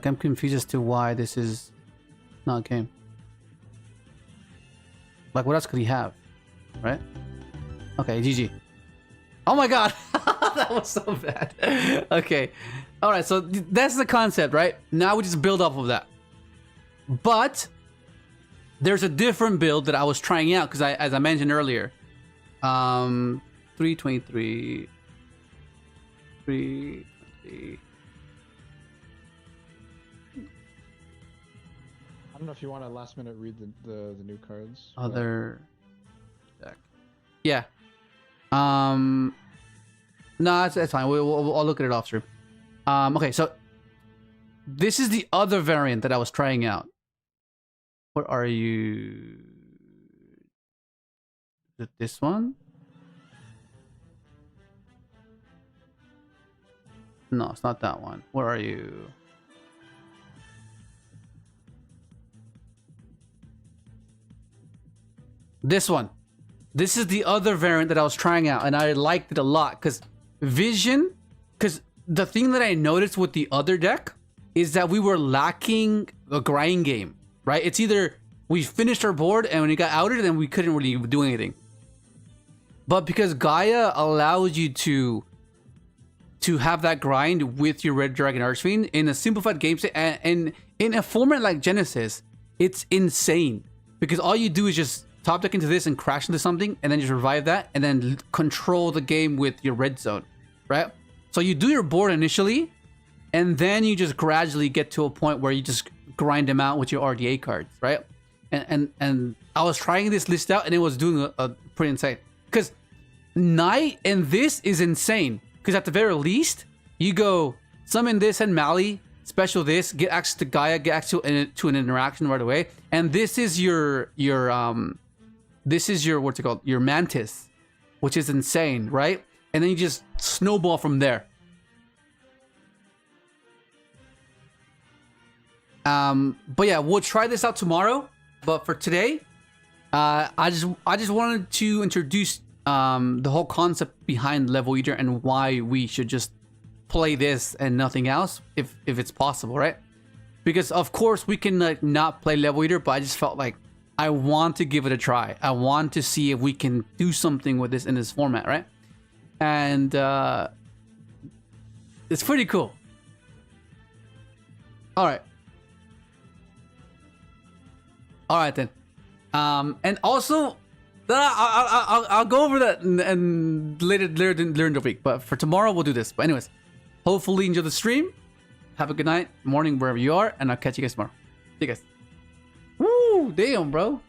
I'm confused as to why this is not game. Like, what else could he have, right? Okay, GG. Oh my god, that was so bad. Okay, all right. So that's the concept, right? Now we just build off of that. But there's a different build that I was trying out because as I mentioned earlier, 323, 323. I don't know if you want to last minute read the new cards. Other deck. Yeah. No, that's fine. I'll look at it off stream. Okay, so this is the other variant that I was trying out. What are you? Is it this one? No, it's not that one. Where are you? This one. This is the other variant that I was trying out, and I liked it a lot because vision. Because the thing that I noticed with the other deck is that we were lacking a grind game, right? It's either we finished our board and when it got outed, then we couldn't really do anything. But because Gaia allows you to have that grind with your Red Dragon Archfiend in a simplified game state, and in a format like Genesis, it's insane because all you do is just top deck into this and crash into something, and then just revive that, and then control the game with your red zone, right? So you do your board initially, and then you just gradually get to a point where you just grind them out with your RDA cards, right? And I was trying this list out, and it was doing a pretty insane. Because Knight and this is insane. Because at the very least, you go summon this and Mali, special this, get access to Gaia, get access to an interaction right away, and this is your what's it called? Your Mantis, which is insane, right? And then you just snowball from there. But yeah, we'll try this out tomorrow. But for today, I just wanted to introduce the whole concept behind Level Eater and why we should just play this and nothing else if it's possible, right? Because of course we can like not play Level Eater, but I just felt like I want to give it a try. I want to see if we can do something with this in this format, right? And it's pretty cool. All right then. And also, I'll go over that and later in the week. But for tomorrow, we'll do this. But anyways, hopefully enjoy the stream. Have a good night, morning, wherever you are, and I'll catch you guys tomorrow. See you guys. Woo! Damn, bro.